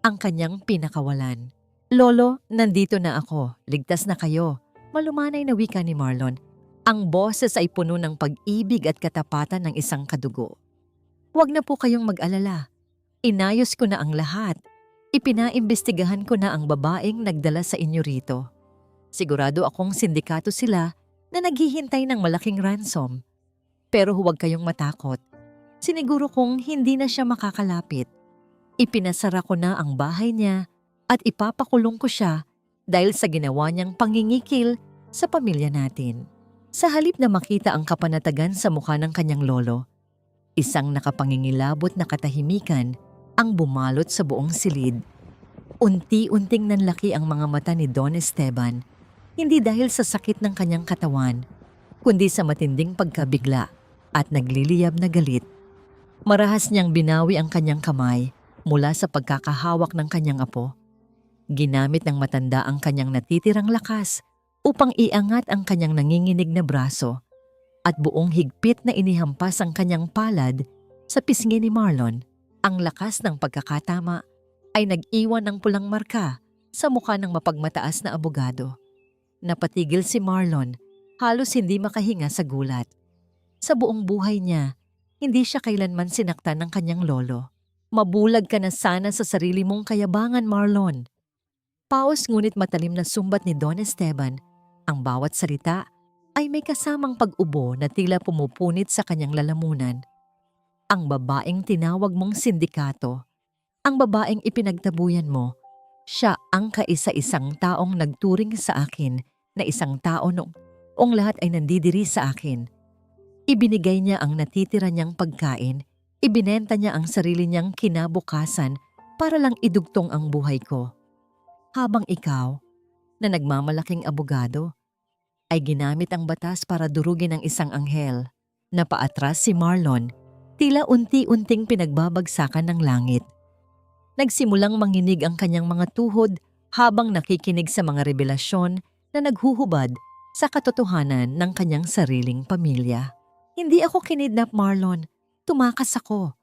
ang kanyang pinakawalan. "Lolo, nandito na ako. Ligtas na kayo," malumanay na wika ni Marlon. Ang boses ay puno ng pag-ibig at katapatan ng isang kadugo. "Huwag na po kayong mag-alala. Inayos ko na ang lahat. Ipinaimbestigahan ko na ang babaeng nagdala sa inyo rito. Sigurado akong sindikato sila na naghihintay ng malaking ransom. Pero huwag kayong matakot. Siniguro kong hindi na siya makakalapit. Ipinasara ko na ang bahay niya at ipapakulong ko siya dahil sa ginawa niyang pangingikil sa pamilya natin." Sa halip na makita ang kapanatagan sa mukha ng kanyang lolo, isang nakapangingilabot na katahimikan ang bumalot sa buong silid. Unti-unting nanlaki ang mga mata ni Don Esteban, hindi dahil sa sakit ng kanyang katawan, kundi sa matinding pagkabigla at nagliliyab na galit. Marahas niyang binawi ang kanyang kamay mula sa pagkakahawak ng kanyang apo. Ginamit ng matanda ang kanyang natitirang lakas upang iangat ang kanyang nanginginig na braso at buong higpit na inihampas ang kanyang palad sa pisngi ni Marlon. Ang lakas ng pagkakatama ay nag-iwan ng pulang marka sa mukha ng mapagmataas na abogado. Napatigil si Marlon, halos hindi makahinga sa gulat. Sa buong buhay niya, hindi siya kailanman sinaktan ng kanyang lolo. "Mabulag ka na sana sa sarili mong kayabangan, Marlon." Paos ngunit matalim na sumbat ni Don Esteban. Ang bawat salita ay may kasamang pag-ubo na tila pumupunit sa kanyang lalamunan. "Ang babaeng tinawag mong sindikato, ang babaeng ipinagtabuyan mo, siya ang kaisa-isang taong nagturing sa akin na isang tao noong lahat ay nandidiri sa akin. Ibinigay niya ang natitira niyang pagkain, ibinenta niya ang sarili niyang kinabukasan para lang idugtong ang buhay ko. Habang ikaw, na nagmamalaking abogado, ay ginamit ang batas para durugin ang isang anghel." Napaatras si Marlon, tila unti-unting pinagbabagsakan ng langit. Nagsimulang manginig ang kanyang mga tuhod habang nakikinig sa mga revelasyon na naghuhubad sa katotohanan ng kanyang sariling pamilya. "Hindi ako kinidnap, Marlon. Tumakas ako."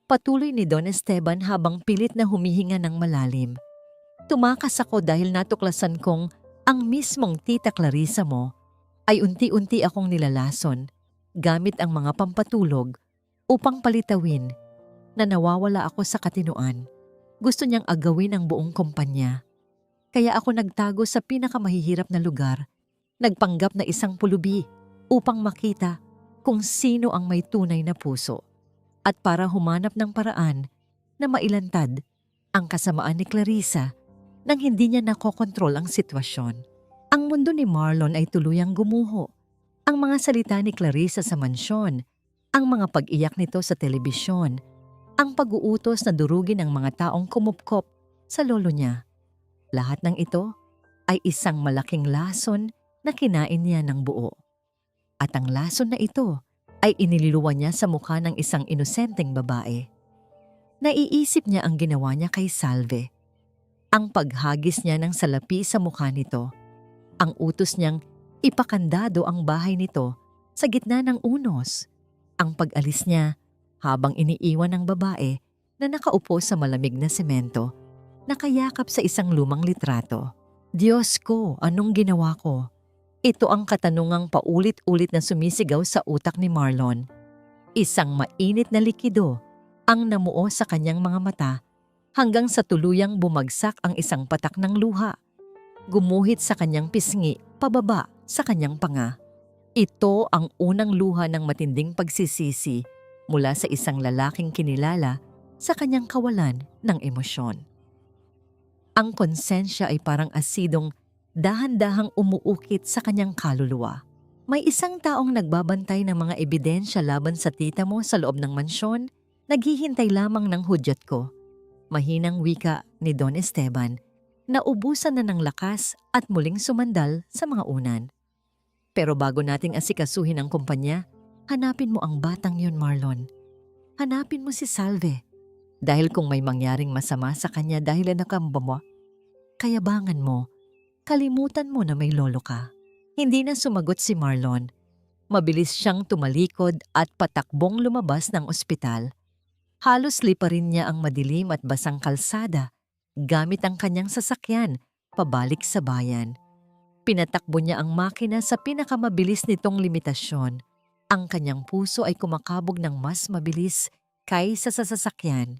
Patuloy ni Don Esteban habang pilit na humihinga ng malalim. "Tumakas ako dahil natuklasan kong ang mismong Tita Clarissa mo ay unti-unti akong nilalason gamit ang mga pampatulog upang palitawin na nawawala ako sa katinuan. Gusto niyang agawin ang buong kumpanya. Kaya ako nagtago sa pinakamahihirap na lugar, nagpanggap na isang pulubi upang makita kung sino ang may tunay na puso at para humanap ng paraan na mailantad ang kasamaan ni Clarissa nang hindi niya nakokontrol ang sitwasyon." Ang mundo ni Marlon ay tuluyang gumuho. Ang mga salita ni Clarissa sa mansyon, ang mga pag-iyak nito sa telebisyon, ang pag-uutos na durugin ang mga taong kumupkop sa lolo niya. Lahat ng ito ay isang malaking lason na kinain niya ng buo. At ang lason na ito ay inililuwan niya sa mukha ng isang inosenteng babae. Naiisip niya ang ginawa niya kay Salve. Ang paghagis niya ng salapi sa mukha nito. Ang utos niyang ipakandado ang bahay nito sa gitna ng unos. Ang pag-alis niya habang iniiwan ng babae na nakaupo sa malamig na semento, nakayakap sa isang lumang litrato. Diyos ko, anong ginawa ko? Ito ang katanungang paulit-ulit na sumisigaw sa utak ni Marlon. Isang mainit na likido ang namuo sa kanyang mga mata hanggang sa tuluyang bumagsak ang isang patak ng luha. Gumuhit sa kanyang pisngi pababa sa kanyang panga. Ito ang unang luha ng matinding pagsisisi mula sa isang lalaking kinilala sa kanyang kawalan ng emosyon. Ang konsensya ay parang asidong dahan-dahang umuukit sa kanyang kaluluwa. May isang taong nagbabantay ng mga ebidensya laban sa tita mo sa loob ng mansyon, naghihintay lamang ng hudyat ko. Mahinang wika ni Don Esteban, naubusan na ng lakas at muling sumandal sa mga unan. Pero bago nating asikasuhin ang kumpanya, hanapin mo ang batang yun, Marlon. Hanapin mo si Salve. Dahil kung may mangyaring masama sa kanya dahil nakamba mo, kayabangan mo, kalimutan mo na may lolo ka. Hindi na sumagot si Marlon. Mabilis siyang tumalikod at patakbong lumabas ng ospital. Halos liparin niya ang madilim at basang kalsada gamit ang kanyang sasakyan pabalik sa bayan. Pinatakbo niya ang makina sa pinakamabilis nitong limitasyon. Ang kanyang puso ay kumakabog ng mas mabilis kaysa sa sasakyan.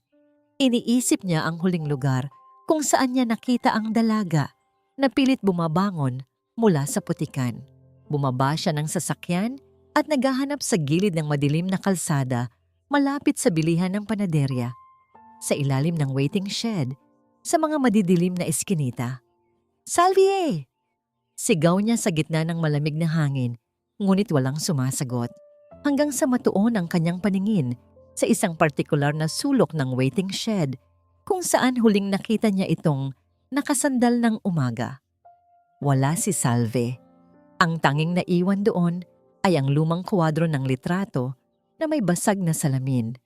Iniisip niya ang huling lugar kung saan niya nakita ang dalaga na pilit bumabangon mula sa putikan. Bumaba siya ng sasakyan at naghahanap sa gilid ng madilim na kalsada malapit sa bilihan ng panaderya. Sa ilalim ng waiting shed, sa mga madidilim na eskinita. "Salvie!" Sigaw niya sa gitna ng malamig na hangin, ngunit walang sumasagot. Hanggang sa matuon ang kanyang paningin sa isang partikular na sulok ng waiting shed kung saan huling nakita niya itong nakasandal ng umaga. Wala si Salve. Ang tanging naiwan doon ay ang lumang kwadro ng litrato na may basag na salamin.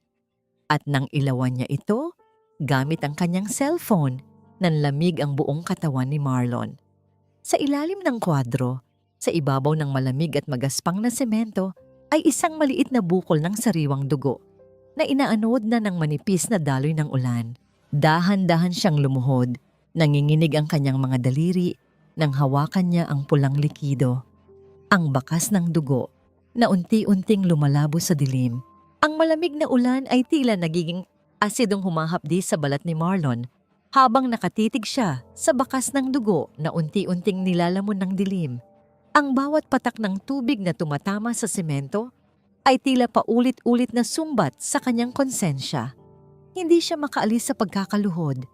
At nang ilawan niya ito, gamit ang kanyang cellphone, nanlamig ang buong katawan ni Marlon. Sa ilalim ng kwadro, sa ibabaw ng malamig at magaspang na semento, ay isang maliit na bukol ng sariwang dugo na inaanod na ng manipis na daloy ng ulan. Dahan-dahan siyang lumuhod, nanginginig ang kanyang mga daliri nang hawakan niya ang pulang likido. Ang bakas ng dugo na unti-unting lumalabo sa dilim. Ang malamig na ulan ay tila nagiging asidong humahapdi sa balat ni Marlon habang nakatitig siya sa bakas ng dugo na unti-unting nilalamon ng dilim. Ang bawat patak ng tubig na tumatama sa semento ay tila paulit-ulit na sumbat sa kanyang konsensya. Hindi siya makaalis sa pagkakaluhod.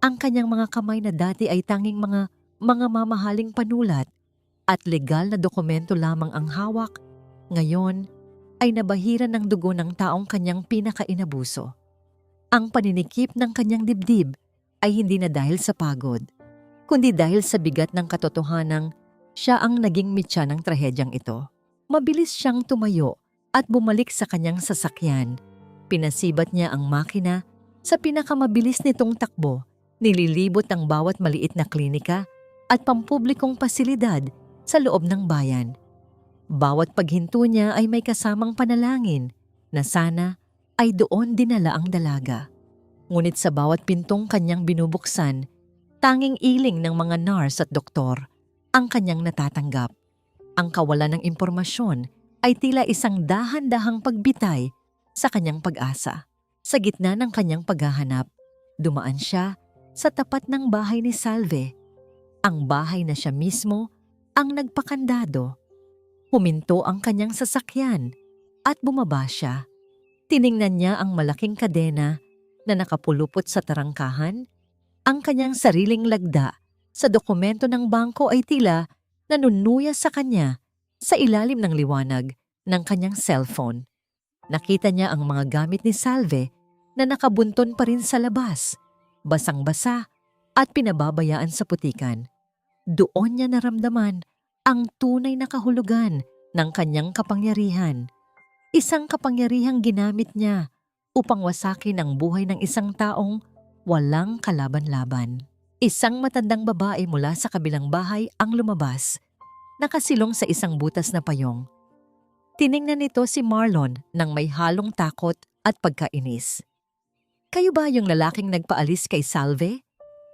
Ang kanyang mga kamay na dati ay tanging mga mamahaling panulat at legal na dokumento lamang ang hawak, ngayon ay nabahiran ng dugo ng taong kanyang pinakainabuso. Ang paninikip ng kanyang dibdib ay hindi na dahil sa pagod, kundi dahil sa bigat ng katotohanang siya ang naging mitya ng trahedyang ito. Mabilis siyang tumayo at bumalik sa kanyang sasakyan. Pinasibat niya ang makina sa pinakamabilis nitong takbo. Nililibot ang bawat maliit na klinika at pampublikong pasilidad sa loob ng bayan. Bawat paghinto niya ay may kasamang panalangin na sana ay doon dinala ang dalaga. Ngunit sa bawat pintong kanyang binubuksan, tanging iling ng mga nurse at doktor ang kanyang natatanggap. Ang kawalan ng impormasyon ay tila isang dahan-dahang pagbitay sa kanyang pag-asa. Sa gitna ng kanyang paghahanap, dumaan siya sa tapat ng bahay ni Salve. Ang bahay na siya mismo ang nagpakandado. Huminto ang kanyang sasakyan at bumaba siya. Tiningnan niya ang malaking kadena na nakapulupot sa tarangkahan. Ang kanyang sariling lagda sa dokumento ng bangko ay tila nanunuya sa kanya sa ilalim ng liwanag ng kanyang cellphone. Nakita niya ang mga gamit ni Salve na nakabunton pa rin sa labas, basang-basa at pinababayaan sa putikan. Doon niya naramdaman ang tunay na kahulugan ng kanyang kapangyarihan. Isang kapangyarihang ginamit niya upang wasakin ang buhay ng isang taong walang kalaban-laban. Isang matandang babae mula sa kabilang bahay ang lumabas, nakasilong sa isang butas na payong. Tiningnan nito si Marlon nang may halong takot at pagkainis. "Kayo ba yung lalaking nagpaalis kay Salve?"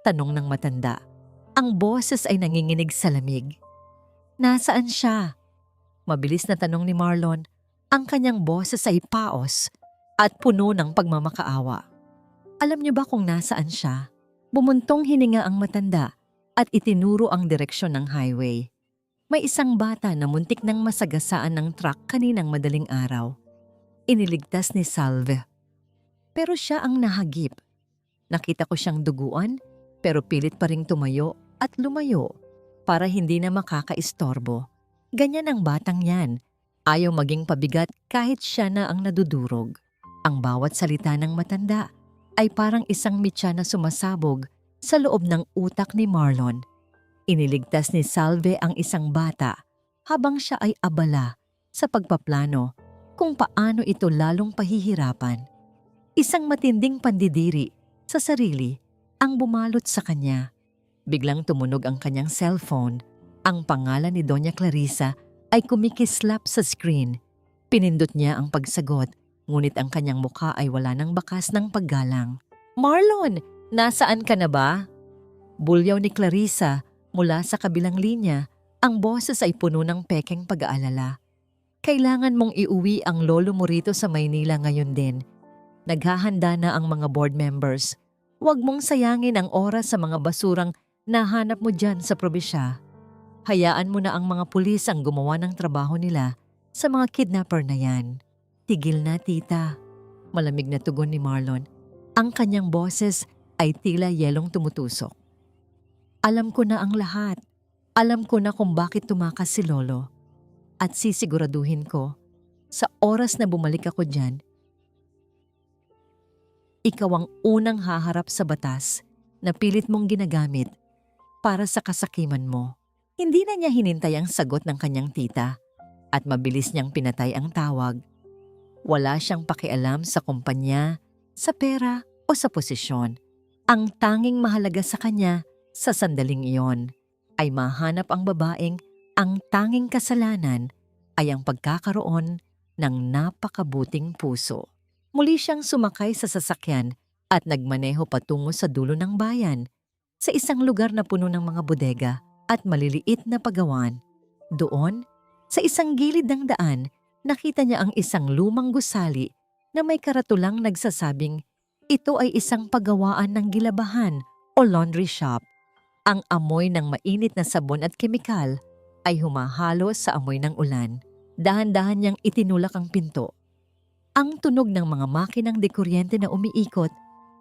Tanong ng matanda. Ang boses ay nanginginig sa lamig. "Nasaan siya?" Mabilis na tanong ni Marlon. Ang kanyang boses ay paos at puno ng pagmamakaawa. "Alam niyo ba kung nasaan siya?" Bumuntong hininga ang matanda at itinuro ang direksyon ng highway. May isang bata na muntik nang masagasaan ng truck kaninang madaling araw. Iniligtas ni Salve. Pero siya ang nahagip. Nakita ko siyang duguan pero pilit pa ring tumayo at lumayo para hindi na makakaistorbo. Ganyan ang batang yan. Ayaw maging pabigat kahit siya na ang nadudurog. Ang bawat salita ng matanda ay parang isang mitya na sumasabog sa loob ng utak ni Marlon. Iniligtas ni Salve ang isang bata habang siya ay abala sa pagpaplano kung paano ito lalong pahihirapan. Isang matinding pandidiri sa sarili ang bumalot sa kanya. Biglang tumunog ang kanyang cellphone. Ang pangalan ni Doña Clarissa ay kumikislap sa screen. Pinindot niya ang pagsagot, ngunit ang kanyang mukha ay wala ng bakas ng paggalang. "Marlon, nasaan ka na ba?" Bulyaw ni Clarissa mula sa kabilang linya. Ang boses ay puno ng pekeng pag-aalala. "Kailangan mong iuwi ang lolo mo rito sa Maynila ngayon din. Naghahanda na ang mga board members. Huwag mong sayangin ang oras sa mga basurang nahanap mo dyan sa probisya. Hayaan mo na ang mga pulis ang gumawa ng trabaho nila sa mga kidnapper na yan." "Tigil na, tita." Malamig na tugon ni Marlon. Ang kanyang boses ay tila yelong tumutusok. "Alam ko na ang lahat. Alam ko na kung bakit tumakas si lolo. At sisiguraduhin ko, sa oras na bumalik ako dyan, ikaw ang unang haharap sa batas na pilit mong ginagamit para sa kasakiman mo." Hindi na niya hinintay ang sagot ng kanyang tita at mabilis niyang pinatay ang tawag. Wala siyang pakialam sa kumpanya, sa pera o sa posisyon. Ang tanging mahalaga sa kanya sa sandaling iyon ay mahanap ang babaeng ang tanging kasalanan ay ang pagkakaroon ng napakabuting puso. Muli siyang sumakay sa sasakyan at nagmaneho patungo sa dulo ng bayan, sa isang lugar na puno ng mga bodega at maliliit na pagawan. Doon, sa isang gilid ng daan, nakita niya ang isang lumang gusali na may karatulang nagsasabing ito ay isang pagawaan ng gilabahan o laundry shop. Ang amoy ng mainit na sabon at kemikal ay humahalo sa amoy ng ulan. Dahan-dahan niyang itinulak ang pinto. Ang tunog ng mga makinang de kuryente na umiikot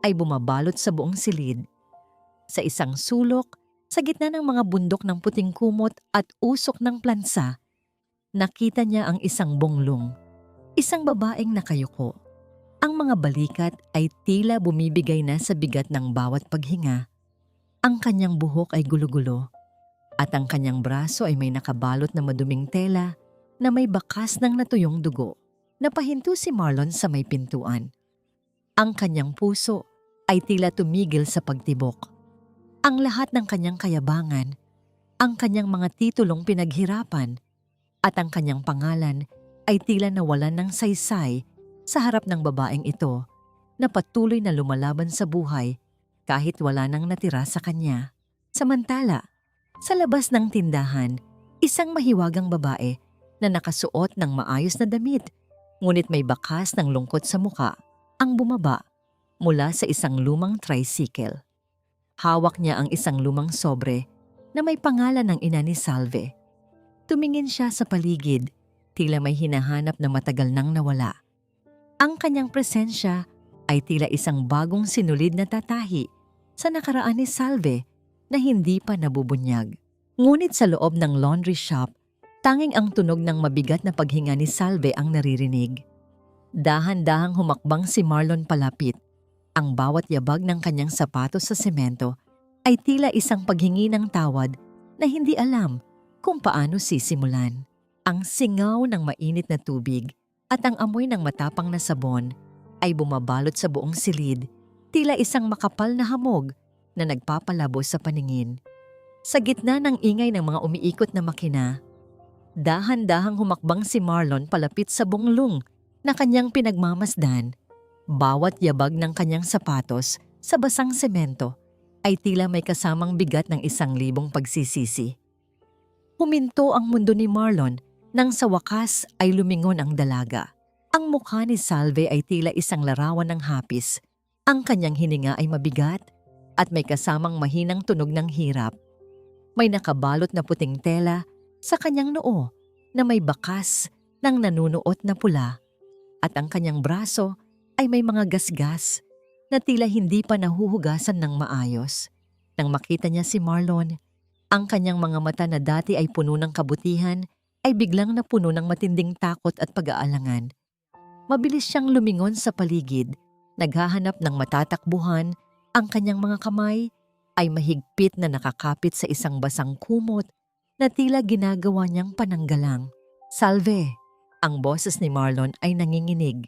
ay bumabalot sa buong silid. Sa isang sulok, sa gitna ng mga bundok ng puting kumot at usok ng plansa, nakita niya ang isang bonglong, isang babaeng nakayuko. Ang mga balikat ay tila bumibigay na sa bigat ng bawat paghinga. Ang kanyang buhok ay gulo-gulo at ang kanyang braso ay may nakabalot na maduming tela na may bakas ng natuyong dugo. Napahinto si Marlon sa may pintuan. Ang kanyang puso ay tila tumigil sa pagtibok. Ang lahat ng kanyang kayabangan, ang kanyang mga titulong pinaghirapan, at ang kanyang pangalan ay tila nawalan ng saysay sa harap ng babaeng ito na patuloy na lumalaban sa buhay kahit wala nang natira sa kanya. Samantala, sa labas ng tindahan, isang mahiwagang babae na nakasuot ng maayos na damit ngunit may bakas ng lungkot sa muka ang bumaba mula sa isang lumang tricycle. Hawak niya ang isang lumang sobre na may pangalan ng ina ni Salve. Tumingin siya sa paligid, tila may hinahanap na matagal nang nawala. Ang kanyang presensya ay tila isang bagong sinulid na tatahi sa nakaraan ni Salve na hindi pa nabubunyag. Ngunit sa loob ng laundry shop, tanging ang tunog ng mabigat na paghinga ni Salve ang naririnig. Dahan-dahang humakbang si Marlon palapit. Ang bawat yabag ng kanyang sapatos sa semento ay tila isang paghingi ng tawad na hindi alam kung paano sisimulan. Ang singaw ng mainit na tubig at ang amoy ng matapang na sabon ay bumabalot sa buong silid, tila isang makapal na hamog na nagpapalabo sa paningin. Sa gitna ng ingay ng mga umiikot na makina, Dahan-dahang humakbang si Marlon palapit sa bunglong na kanyang pinagmamasdan. Bawat yabag ng kanyang sapatos sa basang semento ay tila may kasamang bigat ng 1,000 pagsisisi. Huminto ang mundo ni Marlon nang sa wakas ay lumingon ang dalaga. Ang mukha ni Salve ay tila isang larawan ng hapis. Ang kanyang hininga ay mabigat at may kasamang mahinang tunog ng hirap. May nakabalot na puting tela sa kanyang noo na may bakas ng nanunuot na pula at ang kanyang braso ay may mga gasgas na tila hindi pa nahuhugasan ng maayos. Nang makita niya si Marlon, ang kanyang mga mata na dati ay puno ng kabutihan ay biglang napuno ng matinding takot at pag-aalangan. Mabilis siyang lumingon sa paligid, naghahanap ng matatakbuhan. Ang kanyang mga kamay ay mahigpit na nakakapit sa isang basang kumot na tila ginagawa niyang pananggalang. "Salve!" Ang boses ni Marlon ay nanginginig,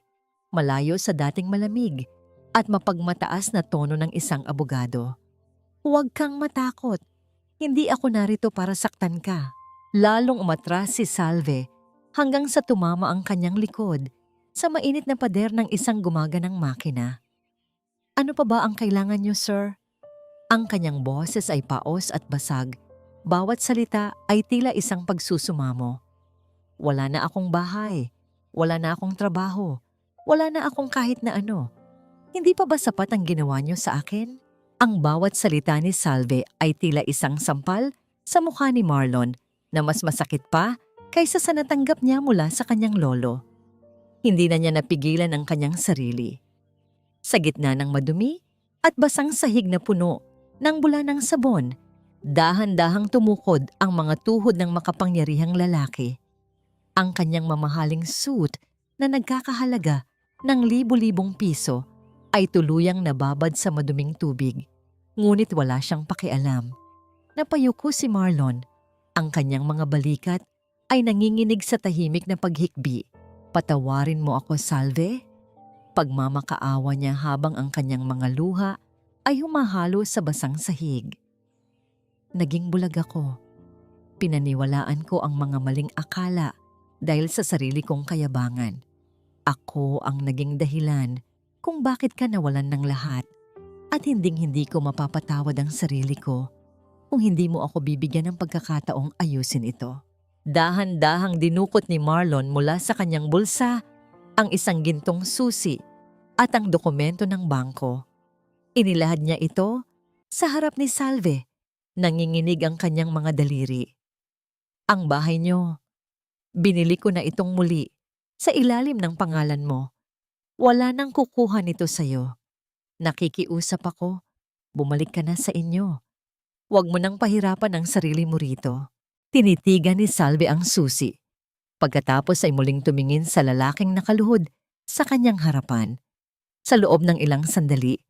malayo sa dating malamig at mapagmataas na tono ng isang abogado. "Huwag kang matakot. Hindi ako narito para saktan ka." Lalong umatras si Salve hanggang sa tumama ang kanyang likod sa mainit na pader ng isang gumaganang makina. "Ano pa ba ang kailangan niyo, sir?" Ang kanyang boses ay paos at basag. Bawat salita ay tila isang pagsusumamo. "Wala na akong bahay. Wala na akong trabaho. Wala na akong kahit na ano. Hindi pa ba sapat ang ginawa niyo sa akin?" Ang bawat salita ni Salve ay tila isang sampal sa mukha ni Marlon na mas masakit pa kaysa sa natanggap niya mula sa kanyang lolo. Hindi na niya napigilan ang kanyang sarili. Sa gitna ng madumi at basang sahig na puno ng bula ng sabon, dahan-dahang tumukod ang mga tuhod ng makapangyarihang lalaki. Ang kanyang mamahaling suit na nagkakahalaga ng libu-libong piso ay tuluyang nababad sa maduming tubig. Ngunit wala siyang pakialam. Napayuko si Marlon. Ang kanyang mga balikat ay nanginginig sa tahimik na paghikbi. "Patawarin mo ako, Salve?" Pagmamakaawa niya habang ang kanyang mga luha ay humahalo sa basang sahig. "Naging bulag ako. Pinaniwalaan ko ang mga maling akala dahil sa sarili kong kayabangan. Ako ang naging dahilan kung bakit ka nawalan ng lahat at hinding-hindi ko mapapatawad ang sarili ko kung hindi mo ako bibigyan ng pagkakataong ayusin ito." Dahan-dahang dinukot ni Marlon mula sa kanyang bulsa ang isang gintong susi at ang dokumento ng bangko. Inilahad niya ito sa harap ni Salve. Nanginginig ang kanyang mga daliri. "Ang bahay niyo. Binili ko na itong muli sa ilalim ng pangalan mo. Wala nang kukuha nito sa'yo. Nakikiusap ako. Bumalik ka na sa inyo. Huwag mo nang pahirapan ang sarili mo rito." Tinitigan ni Salve ang susi. Pagkatapos ay muling tumingin sa lalaking nakaluhod sa kanyang harapan. Sa loob ng ilang sandali,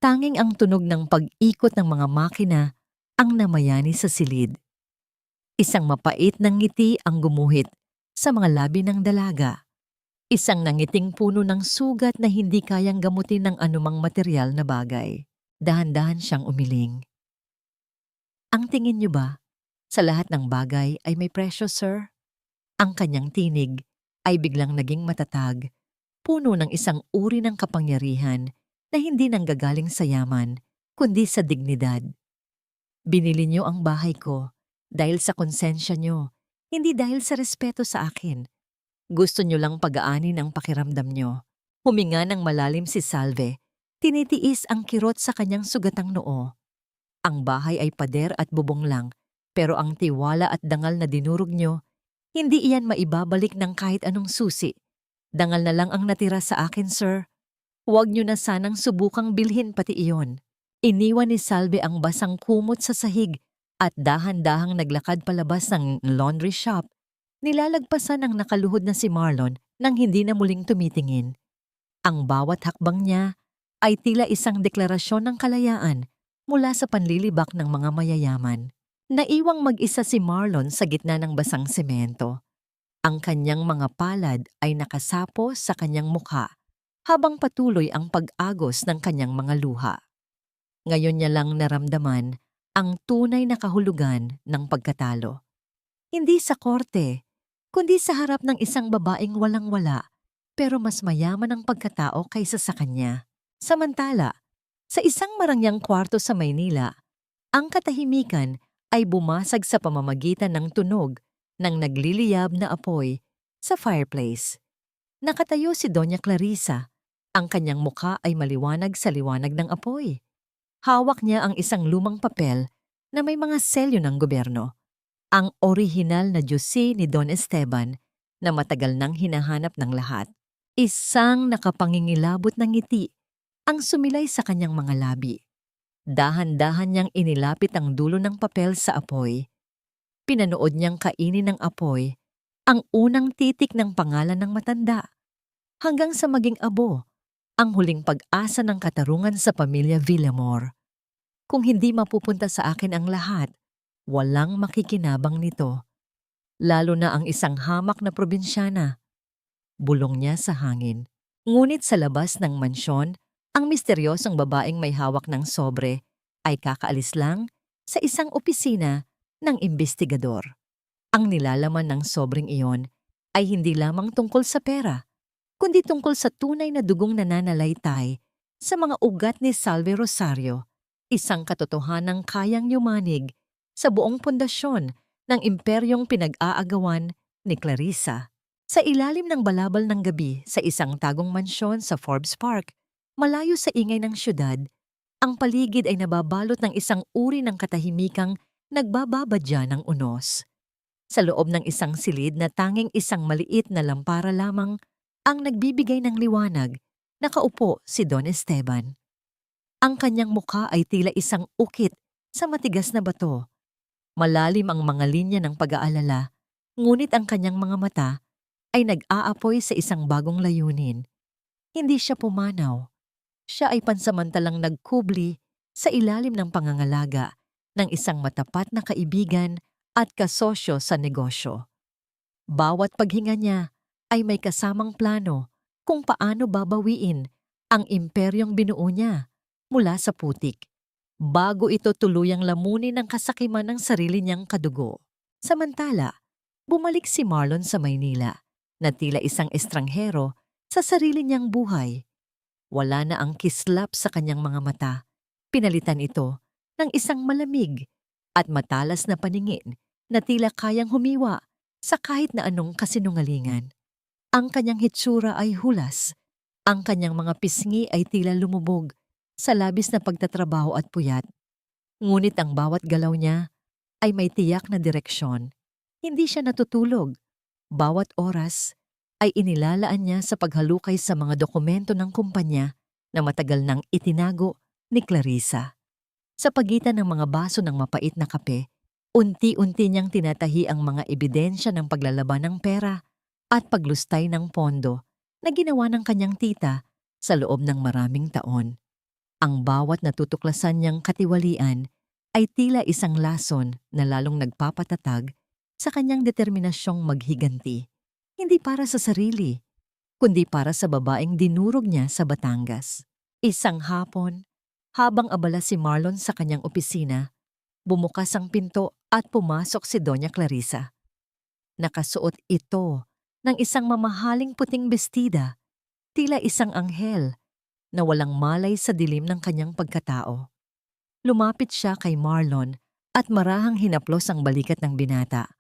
tanging ang tunog ng pag-ikot ng mga makina ang namayani sa silid. Isang mapait na ngiti ang gumuhit sa mga labi ng dalaga. Isang nangiting puno ng sugat na hindi kayang gamutin ng anumang material na bagay. Dahan-dahan siyang umiling. "Ang tingin niyo ba, sa lahat ng bagay ay may presyo, sir?" Ang kanyang tinig ay biglang naging matatag, puno ng isang uri ng kapangyarihan na hindi nanggagaling sa yaman, kundi sa dignidad. "Binili niyo ang bahay ko dahil sa konsensya niyo, hindi dahil sa respeto sa akin. Gusto niyo lang pagaanin ang pakiramdam niyo." Huminga ng malalim si Salve. Tinitiis ang kirot sa kanyang sugatang noo. Ang bahay ay pader at bubong lang, pero ang tiwala at dangal na dinurog niyo, hindi iyan maibabalik ng kahit anong susi. "Dangal na lang ang natira sa akin, sir. Huwag niyo na sanang subukang bilhin pati iyon." Iniwan ni Salve ang basang kumot sa sahig at dahan-dahang naglakad palabas ng laundry shop. Nilalagpasan ang nakaluhod na si Marlon nang hindi na muling tumitingin. Ang bawat hakbang niya ay tila isang deklarasyon ng kalayaan mula sa panlilibak ng mga mayayaman. Naiwang mag-isa si Marlon sa gitna ng basang semento. Ang kanyang mga palad ay nakasapo sa kanyang mukha habang patuloy ang pag-agos ng kanyang mga luha. Ngayon niya lang naramdaman ang tunay na kahulugan ng pagkatalo. Hindi sa korte, kundi sa harap ng isang babaeng walang-wala pero mas mayaman ang pagkatao kaysa sa kanya. Samantala, sa isang marangyang kwarto sa Maynila, ang katahimikan ay bumasag sa pamamagitan ng tunog ng nagliliyab na apoy sa fireplace. Nakatayo si Doña Clarissa. Ang kanyang muka ay maliwanag sa liwanag ng apoy. Hawak niya ang isang lumang papel na may mga selyo ng gobyerno. Ang orihinal na Diyusi ni Don Esteban na matagal nang hinahanap ng lahat. Isang nakapangingilabot ng ngiti ang sumilay sa kanyang mga labi. Dahan-dahan niyang inilapit ang dulo ng papel sa apoy. Pinanood niyang kainin ng apoy ang unang titik ng pangalan ng matanda, hanggang sa maging abo, ang huling pag-asa ng katarungan sa pamilya Villamor. Kung hindi mapupunta sa akin ang lahat, walang makikinabang nito. Lalo na ang isang hamak na probinsyana. Bulong niya sa hangin. Ngunit sa labas ng mansyon, ang misteryosong babaeng may hawak ng sobre ay kakaalis lang sa isang opisina ng imbestigador. Ang nilalaman ng sobreng iyon ay hindi lamang tungkol sa pera, kundi tungkol sa tunay na dugong nananalaytay sa mga ugat ni Salve Rosario, isang katotohanang kayang yumanig sa buong pundasyon ng imperyong pinag-aagawan ni Clarissa. Sa ilalim ng balabal ng gabi sa isang tagong mansyon sa Forbes Park, malayo sa ingay ng syudad, ang paligid ay nababalot ng isang uri ng katahimikang nagbababadya ng unos. Sa loob ng isang silid na tanging isang maliit na lampara lamang ang nagbibigay ng liwanag, nakaupo si Don Esteban. Ang kanyang mukha ay tila isang ukit sa matigas na bato. Malalim ang mga linya ng pag-aalala, ngunit ang kanyang mga mata ay nag-aapoy sa isang bagong layunin. Hindi siya pumanaw. Siya ay pansamantalang nagkubli sa ilalim ng pangangalaga ng isang matapat na kaibigan at kasosyo sa negosyo. Bawat paghinga niya ay may kasamang plano kung paano babawiin ang imperyong binuo niya mula sa putik, bago ito tuluyang lamunin ng kasakiman ng sarili niyang kadugo. Samantala, bumalik si Marlon sa Maynila, na tila isang estranghero sa sarili niyang buhay. Wala na ang kislap sa kanyang mga mata. Pinalitan ito ng isang malamig at matalas na paningin na tila kayang humiwa sa kahit na anong kasinungalingan. Ang kanyang hitsura ay hulas. Ang kanyang mga pisngi ay tila lumubog sa labis na pagtatrabaho at puyat. Ngunit ang bawat galaw niya ay may tiyak na direksyon. Hindi siya natutulog. Bawat oras ay inilalaan niya sa paghalukay sa mga dokumento ng kumpanya na matagal nang itinago ni Clarissa. Sa pagitan ng mga baso ng mapait na kape, unti-unti niyang tinatahi ang mga ebidensya ng paglalaban ng pera at paglustay ng pondo na ginawa ng kanyang tita sa loob ng maraming taon. Ang bawat natutuklasan niyang katiwalian ay tila isang lason na lalong nagpapatatag sa kanyang determinasyong maghiganti. Hindi para sa sarili, kundi para sa babaeng dinurog niya sa Batangas. Isang hapon, habang abala si Marlon sa kanyang opisina, bumukas ang pinto at pumasok si Doña Clarissa. Nakasuot ito ng isang mamahaling puting bestida, tila isang anghel na walang malay sa dilim ng kanyang pagkatao. Lumapit siya kay Marlon at marahang hinaplos ang balikat ng binata.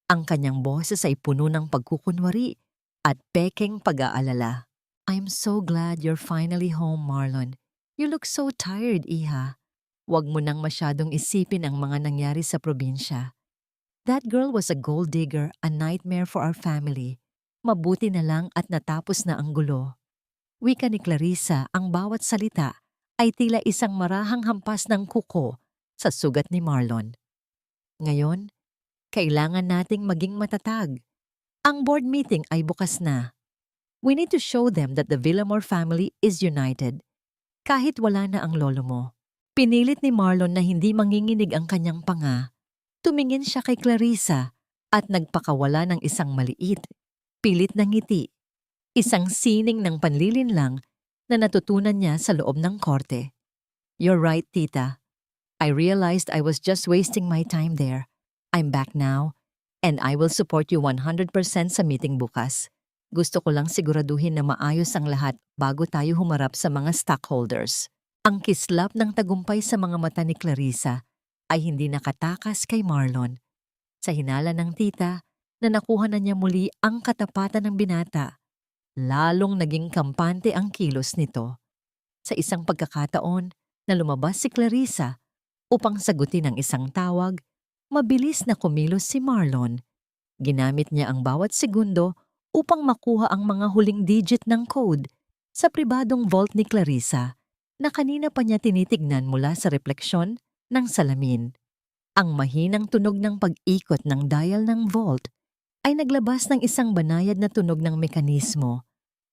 Ang kanyang boses ay puno ng pagkukunwari at pekeng pag-aalala. "I'm so glad you're finally home, Marlon. You look so tired, Iha. Huwag mo nang masyadong isipin ang mga nangyari sa probinsya. That girl was a gold digger, a nightmare for our family. Mabuti na lang at natapos na ang gulo." Wika ni Clarissa, ang bawat salita ay tila isang marahang hampas ng kuko sa sugat ni Marlon. Ngayon, kailangan nating maging matatag. Ang board meeting ay bukas na. We need to show them that the Villamor family is united. Kahit wala na ang lolo mo. Pinilit ni Marlon na hindi manginginig ang kanyang panga. Tumingin siya kay Clarissa at nagpakawala ng isang maliit, pilit na ngiti. Isang sining ng panlilinlang na natutunan niya sa loob ng korte. "You're right, tita. I realized I was just wasting my time there. I'm back now, And I will support you 100% sa meeting bukas. Gusto ko lang siguraduhin na maayos ang lahat bago tayo humarap sa mga stockholders. Ang kislap ng tagumpay sa mga mata ni Clarissa ay hindi nakatakas kay Marlon. Sa hinala ng tita na nakuha na niya muli ang katapatan ng binata, lalong naging kampante ang kilos nito. Sa isang pagkakataon na lumabas si Clarissa upang sagutin ang isang tawag, mabilis na kumilos si Marlon. Ginamit niya ang bawat segundo upang makuha ang mga huling digit ng code sa pribadong vault ni Clarissa na kanina pa niya tinitignan mula sa refleksyon ng salamin. Ang mahinang tunog ng pag-ikot ng dial ng vault ay naglabas ng isang banayad na tunog ng mekanismo.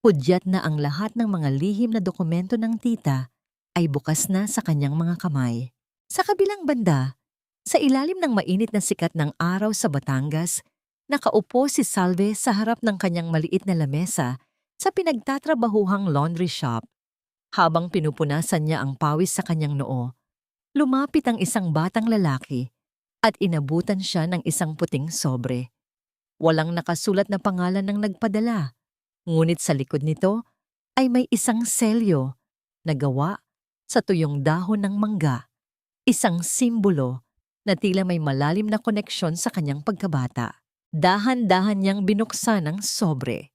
Hudyat na ang lahat ng mga lihim na dokumento ng tita ay bukas na sa kanyang mga kamay. Sa kabilang banda, sa ilalim ng mainit na sikat ng araw sa Batangas, nakaupo si Salve sa harap ng kanyang maliit na lamesa sa pinagtatrabahuhang laundry shop. Habang pinupunasan niya ang pawis sa kanyang noo, lumapit ang isang batang lalaki at inabutan siya ng isang puting sobre. Walang nakasulat na pangalan ng nagpadala, ngunit sa likod nito ay may isang selyo na gawa sa tuyong dahon ng mangga, isang simbolo na tila may malalim na koneksyon sa kanyang pagkabata. Dahan-dahan niyang binuksan ang sobre.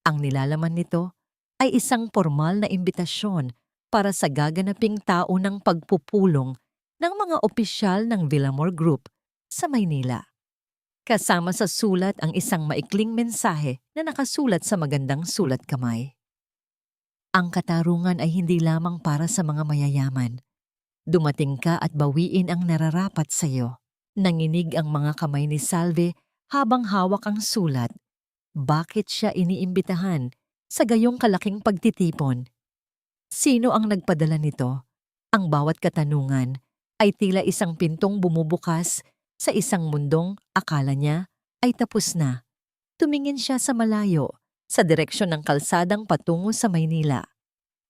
Ang nilalaman nito ay isang formal na imbitasyon para sa gaganaping taunang pagpupulong ng mga opisyal ng Villamor Group sa Maynila. Kasama sa sulat ang isang maikling mensahe na nakasulat sa magandang sulat kamay. Ang katarungan ay hindi lamang para sa mga mayayaman. Dumating ka at bawiin ang nararapat sa iyo. Nanginig ang mga kamay ni Salve habang hawak ang sulat. Bakit siya iniimbitahan sa gayong kalaking pagtitipon? Sino ang nagpadala nito? Ang bawat katanungan ay tila isang pintong bumubukas sa isang mundong akala niya ay tapos na. Tumingin siya sa malayo, sa direksyon ng kalsadang patungo sa Maynila.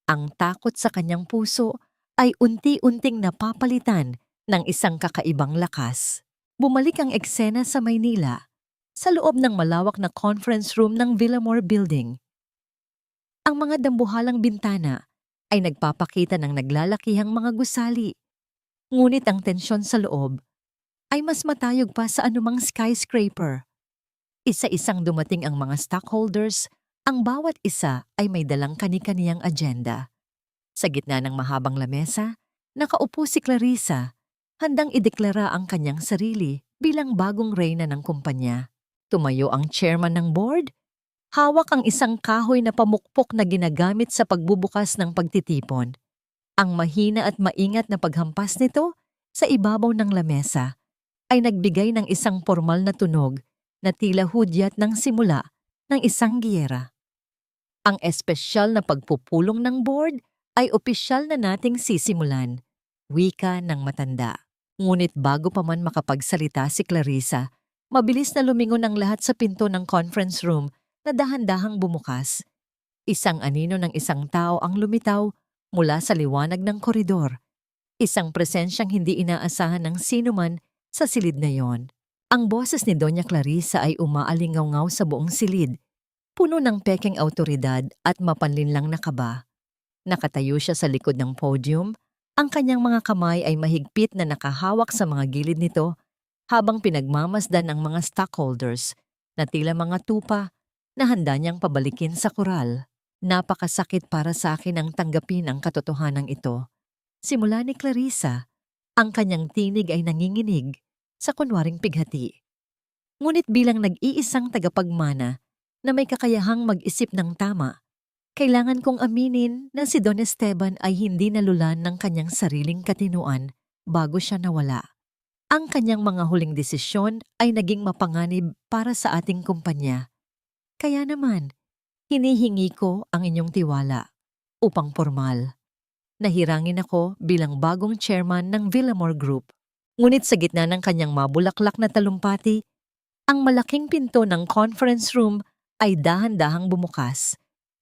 Ang takot sa kanyang puso ay unti-unting napapalitan ng isang kakaibang lakas. Bumalik ang eksena sa Maynila, sa loob ng malawak na conference room ng Villamor Building. Ang mga dambuhalang bintana ay nagpapakita ng naglalakihang mga gusali. Ngunit ang tensyon sa loob ay mas matayog pa sa anumang skyscraper. Isa-isang dumating ang mga stockholders, ang bawat isa ay may dalang kani-kaniyang agenda. Sa gitna ng mahabang lamesa, nakaupo si Clarissa, handang ideklara ang kanyang sarili bilang bagong reyna ng kumpanya. Tumayo ang chairman ng board. Hawak ang isang kahoy na pamukpok na ginagamit sa pagbubukas ng pagtitipon. Ang mahina at maingat na paghampas nito sa ibabaw ng lamesa ay nagbigay ng isang formal na tunog na tila hudyat ng simula ng isang giyera. Ang espesyal na pagpupulong ng board ay opisyal na nating sisimulan, wika ng matanda. Ngunit bago pa man makapagsalita si Clarissa, mabilis na lumingon ang lahat sa pinto ng conference room na dahan-dahang bumukas. Isang anino ng isang tao ang lumitaw mula sa liwanag ng koridor. Isang presensyang hindi inaasahan ng sinuman sa silid na yon. Ang boses ni Doña Clarissa ay umaalingaw-ngaw sa buong silid, puno ng pekeng awtoridad at mapanlinlang na kaba. Nakatayo siya sa likod ng podium, ang kanyang mga kamay ay mahigpit na nakahawak sa mga gilid nito habang pinagmamasdan ang mga stockholders na tila mga tupa na handa niyang pabalikin sa koral. Napakasakit para sa akin ang tanggapin ang katotohanan ito. Simula ni Clarissa, ang kanyang tinig ay nanginginig sa kunwaring pighati. Ngunit bilang nag-iisang tagapagmana na may kakayahang mag-isip ng tama, kailangan kong aminin na si Don Esteban ay hindi nalulan ng kanyang sariling katinuan bago siya nawala. Ang kanyang mga huling desisyon ay naging mapanganib para sa ating kumpanya. Kaya naman, hinihingi ko ang inyong tiwala upang formal. Nahirangin ako bilang bagong chairman ng Villamor Group. Ngunit sa gitna ng kanyang mabulaklak na talumpati, ang malaking pinto ng conference room ay dahan-dahang bumukas.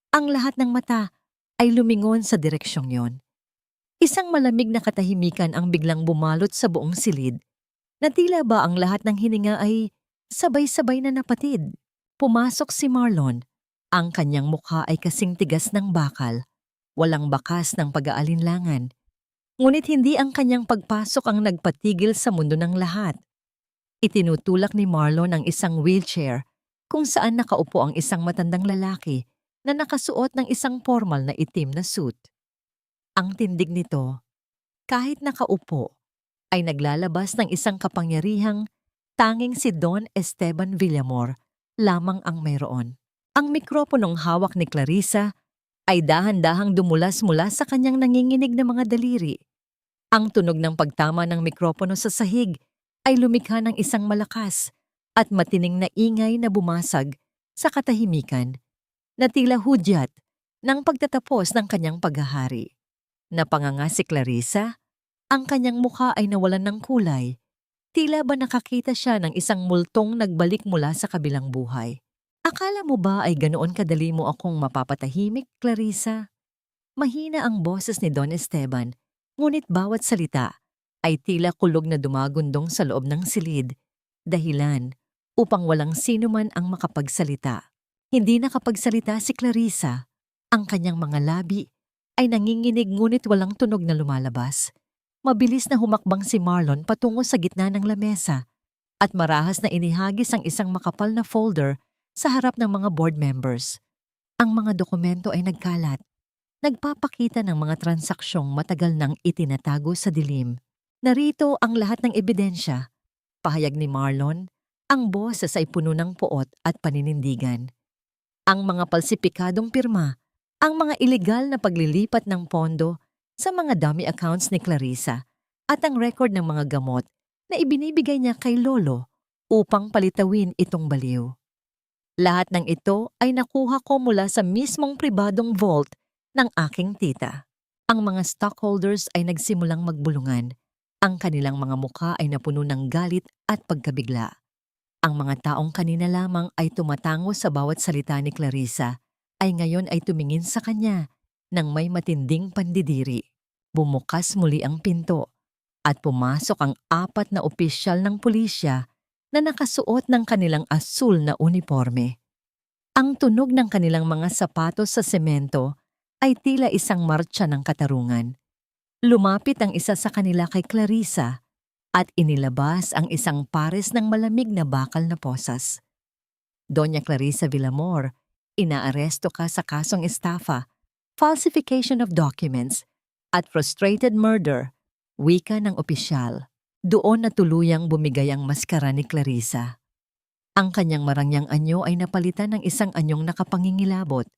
Ang lahat ng mata ay lumingon sa direksyong yon. Isang malamig na katahimikan ang biglang bumalot sa buong silid, na tila ba ang lahat ng hininga ay Sabay-sabay na napatid. Pumasok si Marlon. Ang kanyang mukha ay kasing tigas ng bakal. Walang bakas ng pag-aalinlangan. Ngunit hindi ang kanyang pagpasok ang nagpatigil sa mundo ng lahat. Itinutulak ni Marlon ang isang wheelchair kung saan nakaupo ang isang matandang lalaki na nakasuot ng isang formal na itim na suit. Ang tindig nito, kahit nakaupo, ay naglalabas ng isang kapangyarihang tanging si Don Esteban Villamor lamang ang mayroon. Ang mikroponong hawak ni Clarissa ay dahan-dahang dumulas mula sa kanyang nanginginig na mga daliri. Ang tunog ng pagtama ng mikropono sa sahig ay lumikha ng isang malakas at matining na ingay na bumasag sa katahimikan na tila hudyat ng pagtatapos ng kanyang paghahari. Napanganga si Clarissa, ang kanyang mukha ay nawalan ng kulay. Tila ba nakakita siya ng isang multong nagbalik mula sa kabilang buhay. Akala mo ba ay ganoon kadali mo akong mapapatahimik, Clarissa? Mahina ang boses ni Don Esteban, ngunit bawat salita ay tila kulog na dumagundong sa loob ng silid, dahilan upang walang sino man ang makapagsalita. Hindi nakapagsalita si Clarissa. Ang kanyang mga labi ay nanginginig ngunit walang tunog na lumalabas. Mabilis na humakbang si Marlon patungo sa gitna ng lamesa at marahas na inihagis ang isang makapal na folder sa harap ng mga board members. Ang mga dokumento ay nagkalat. Nagpapakita ng mga transaksyong matagal nang itinatago sa dilim. Narito ang lahat ng ebidensya. Pahayag ni Marlon, ang boses ay puno ng puot at paninindigan. Ang mga palsipikadong pirma, ang mga ilegal na paglilipat ng pondo sa mga dummy accounts ni Clarissa at ang record ng mga gamot na ibinibigay niya kay Lolo upang palitawin itong baliw. Lahat ng ito ay nakuha ko mula sa mismong pribadong vault ng aking tita. Ang mga stockholders ay nagsimulang magbulungan. Ang kanilang mga mukha ay napuno ng galit at pagkabigla. Ang mga taong kanina lamang ay tumatango sa bawat salita ni Clarissa ay ngayon ay tumingin sa kanya nang may matinding pandidiri. Bumukas muli ang pinto at pumasok ang 4 na opisyal ng pulisya na nakasuot ng kanilang asul na uniforme. Ang tunog ng kanilang mga sapatos sa semento ay tila isang martsa ng katarungan. Lumapit ang isa sa kanila kay Clarissa at inilabas ang isang pares ng malamig na bakal na posas. Doña Clarissa Villamor, inaaresto ka sa kasong estafa, falsification of documents, at frustrated murder, wika ng opisyal. Doon na tuluyang bumigay ang maskara ni Clarissa. Ang kanyang marangyang anyo ay napalitan ng isang anyong nakapangingilabot.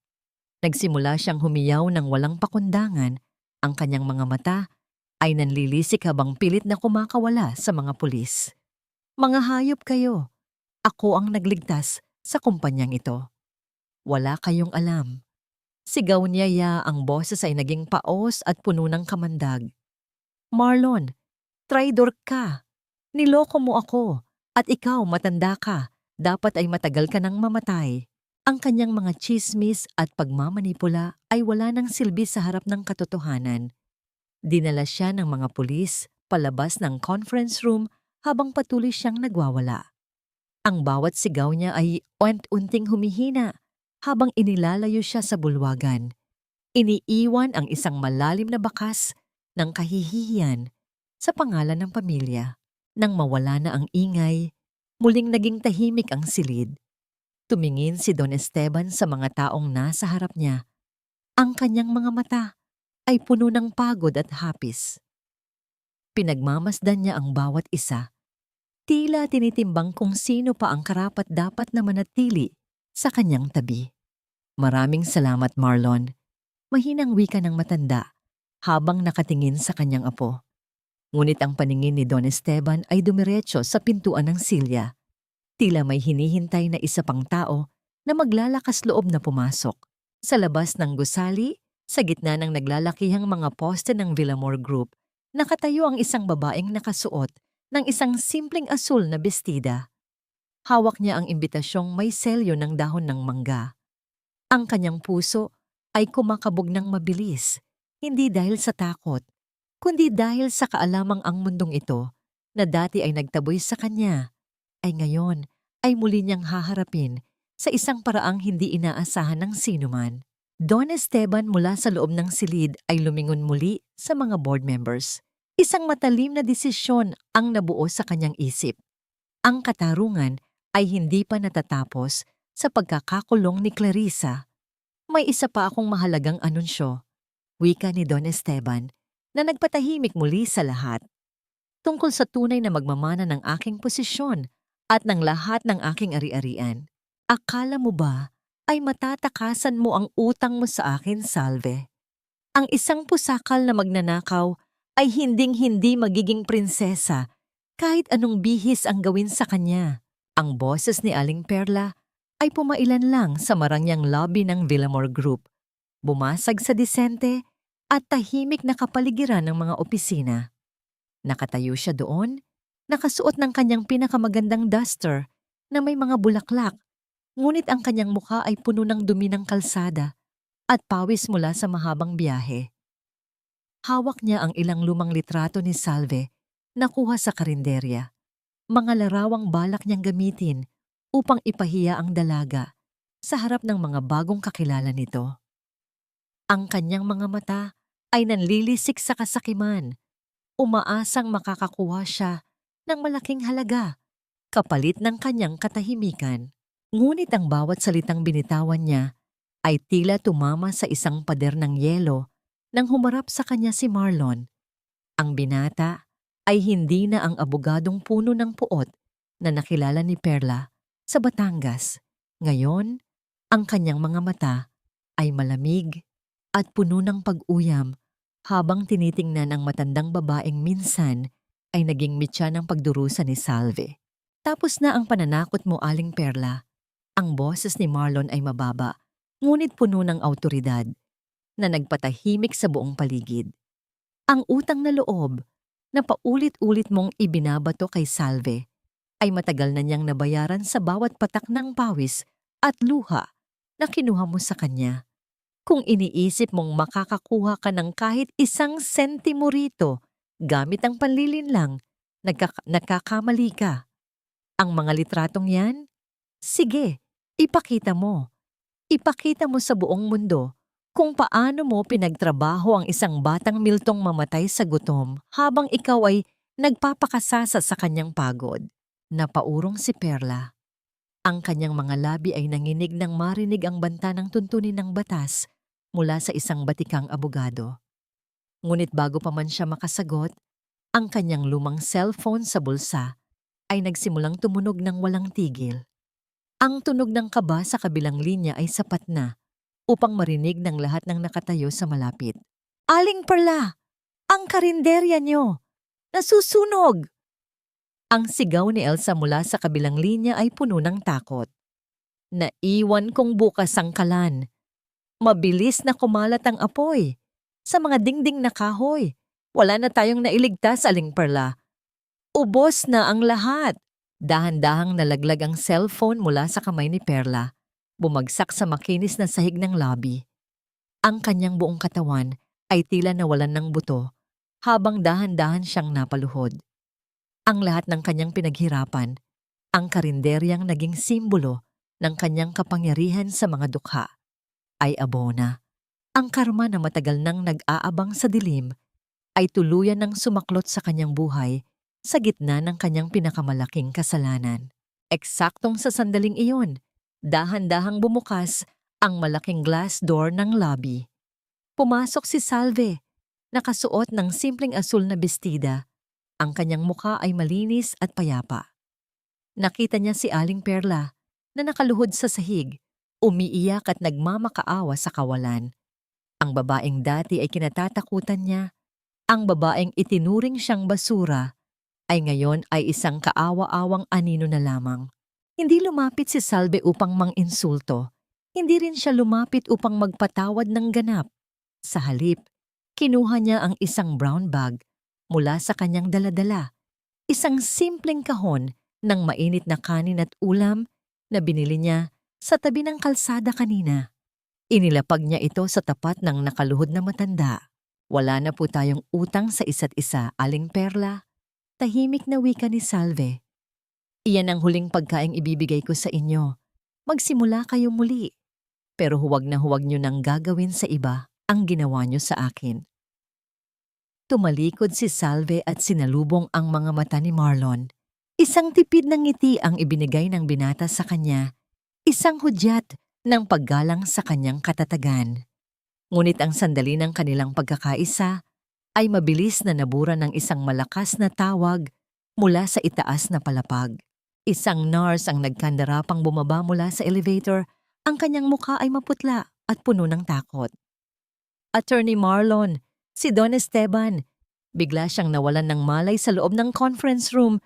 Nagsimula siyang humiyaw ng walang pakundangan. Ang kanyang mga mata ay nanlilisik habang pilit na kumakawala sa mga pulis. Mga hayop kayo. Ako ang nagligtas sa kumpanyang ito. Wala kayong alam. Sigaw niya, ang boses ay naging paos at puno ng kamandag. Marlon, traidor ka. Niloko mo ako at ikaw matanda ka. Dapat ay matagal ka nang mamatay. Ang kanyang mga chismis at pagmamanipula ay wala nang silbi sa harap ng katotohanan. Dinala siya ng mga pulis palabas ng conference room habang patuloy siyang nagwawala. Ang bawat sigaw niya ay unting humihina habang inilalayo siya sa bulwagan. Iniiwan ang isang malalim na bakas ng kahihiyan sa pangalan ng pamilya. Nang mawala na ang ingay, muling naging tahimik ang silid. Tumingin si Don Esteban sa mga taong nasa harap niya. Ang kanyang mga mata ay puno ng pagod at hapis. Pinagmamasdan niya ang bawat isa. Tila tinitimbang kung sino pa ang karapat-dapat na manatili sa kanyang tabi. Maraming salamat, Marlon. Mahinang wika ng matanda habang nakatingin sa kanyang apo. Ngunit ang paningin ni Don Esteban ay dumiretso sa pintuan ng silya. Tila may hinihintay na isa pang tao na maglalakas loob na pumasok. Sa labas ng gusali, sa gitna ng naglalakihang mga poste ng Villamor Group, nakatayo ang isang babaeng nakasuot ng isang simpleng asul na bestida. Hawak niya ang imbitasyong may selyo ng dahon ng mangga. Ang kanyang puso ay kumakabog ng mabilis, hindi dahil sa takot, kundi dahil sa kaalamang ang mundong ito na dati ay nagtaboy sa kanya, ay ngayon ay muli niyang haharapin sa isang paraang hindi inaasahan ng sinuman. Don Esteban mula sa loob ng silid ay lumingon muli sa mga board members. Isang matalim na desisyon ang nabuo sa kanyang isip. Ang katarungan ay hindi pa natatapos sa pagkakakulong ni Clarissa. May isa pa akong mahalagang anunsyo, wika ni Don Esteban, na nagpatahimik muli sa lahat. Tungkol sa tunay na magmamana ng aking posisyon at ng lahat ng aking ari-arian. Akala mo ba ay matatakasan mo ang utang mo sa akin, Salve? Ang isang pusakal na magnanakaw ay hinding-hindi magiging prinsesa kahit anong bihis ang gawin sa kanya. Ang boses ni Aling Perla ay pumailan lang sa marangyang lobby ng Villamor Group, bumasag sa disente at tahimik na kapaligiran ng mga opisina. Nakatayo siya doon, nakasuot ng kanyang pinakamagandang duster na may mga bulaklak, ngunit ang kanyang mukha ay puno ng dumi ng kalsada at pawis mula sa mahabang biyahe. Hawak niya ang ilang lumang litrato ni Salve na kuha sa karinderya, mga larawang balak niyang gamitin upang ipahiya ang dalaga sa harap ng mga bagong kakilala nito. Ang kanyang mga mata ay nanlilisik sa kasakiman, umaasang makakakuha siya ng malaking halaga kapalit ng kanyang katahimikan. Ngunit ang bawat salitang binitawan niya ay tila tumama sa isang pader ng yelo nang humarap sa kanya si Marlon. Ang binata ay hindi na ang abogadong puno ng puot na nakilala ni Perla sa Batangas. Ngayon, ang kanyang mga mata ay malamig at puno ng pag-uyam habang tinitingnan ang matandang babaeng minsan ay naging mitya ng pagdurusa ni Salve. Tapos na ang pananakot mo, Aling Perla. Ang boses ni Marlon ay mababa, ngunit puno ng awtoridad, na nagpatahimik sa buong paligid. Ang utang na loob na paulit-ulit mong ibinabato kay Salve ay matagal na niyang nabayaran sa bawat patak ng pawis at luha na kinuha mo sa kanya. Kung iniisip mong makakakuha ka ng kahit isang sentimo rito gamit ang panlilinlang, nagkakamali ka. Ang mga litratong yan? Sige, ipakita mo. Ipakita mo sa buong mundo kung paano mo pinagtrabaho ang isang batang miltong mamatay sa gutom habang ikaw ay nagpapakasasa sa kanyang pagod. Napaurong si Perla. Ang kanyang mga labi ay nanginig nang marinig ang banta ng tuntunin ng batas mula sa isang batikang abogado. Ngunit bago pa man siya makasagot, ang kanyang lumang cellphone sa bulsa ay nagsimulang tumunog ng walang tigil. Ang tunog ng kaba sa kabilang linya ay sapat na upang marinig ng lahat ng nakatayo sa malapit. Aling Perla! Ang karinderya niyo! Nasusunog! Ang sigaw ni Elsa mula sa kabilang linya ay puno ng takot. Naiwan kong bukas ang kalan. Mabilis na kumalat ang apoy. Sa mga dingding na kahoy, wala na tayong nailigtas, Aling Perla. Ubos na ang lahat. Dahan-dahang nalaglag ang cellphone mula sa kamay ni Perla. Bumagsak sa makinis na sahig ng lobby. Ang kanyang buong katawan ay tila nawalan ng buto habang dahan-dahan siyang napaluhod. Ang lahat ng kanyang pinaghirapan, ang karinderyang naging simbolo ng kanyang kapangyarihan sa mga dukha, ay abona. Ang karma na matagal nang nag-aabang sa dilim ay tuluyan ng sumaklot sa kanyang buhay sa gitna ng kanyang pinakamalaking kasalanan. Eksaktong sa sandaling iyon, dahan-dahang bumukas ang malaking glass door ng lobby. Pumasok si Salve, nakasuot ng simpleng asul na bestida. Ang kanyang mukha ay malinis at payapa. Nakita niya si Aling Perla na nakaluhod sa sahig, umiiyak at nagmamakaawa sa kawalan. Ang babaeng dati ay kinatatakutan niya. Ang babaeng itinuring siyang basura ay ngayon ay isang kaawa-awang anino na lamang. Hindi lumapit si Salve upang mang-insulto. Hindi rin siya lumapit upang magpatawad ng ganap. Sa halip, kinuha niya ang isang brown bag mula sa kanyang daladala. Isang simpleng kahon ng mainit na kanin at ulam na binili niya sa tabi ng kalsada kanina. Inilapag niya ito sa tapat ng nakaluhod na matanda. Wala na po tayong utang sa isa't isa, Aling Perla. Tahimik na wika ni Salve. Iyan ang huling pagkaing ibibigay ko sa inyo. Magsimula kayo muli. Pero huwag na huwag niyo nang gagawin sa iba ang ginawa niyo sa akin. Tumalikod si Salve at sinalubong ang mga mata ni Marlon. Isang tipid ng ngiti ang ibinigay ng binata sa kanya, isang hudyat ng paggalang sa kanyang katatagan. Ngunit ang sandali ng kanilang pagkakaisa ay mabilis na nabura ng isang malakas na tawag mula sa itaas na palapag. Isang nurse ang nagkandarapang bumaba mula sa elevator, ang kanyang mukha ay maputla at puno ng takot. Attorney Marlon, si Don Esteban. Bigla siyang nawalan ng malay sa loob ng conference room.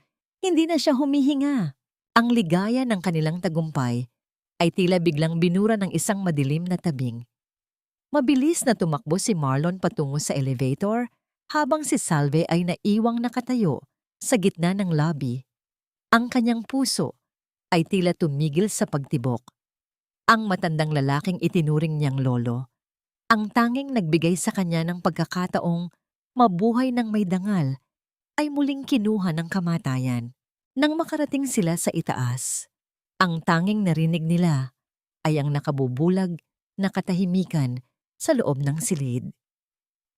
Hindi na siya humihinga. Ang ligaya ng kanilang tagumpay ay tila biglang binura ng isang madilim na tabing. Mabilis na tumakbo si Marlon patungo sa elevator habang si Salve ay naiwang nakatayo sa gitna ng lobby. Ang kanyang puso ay tila tumigil sa pagtibok. Ang matandang lalaking itinuring niyang lolo, ang tanging nagbigay sa kanya ng pagkakataong mabuhay ng may dangal, ay muling kinuha ng kamatayan. Nang makarating sila sa itaas, ang tanging narinig nila ay ang nakabubulag na katahimikan sa loob ng silid.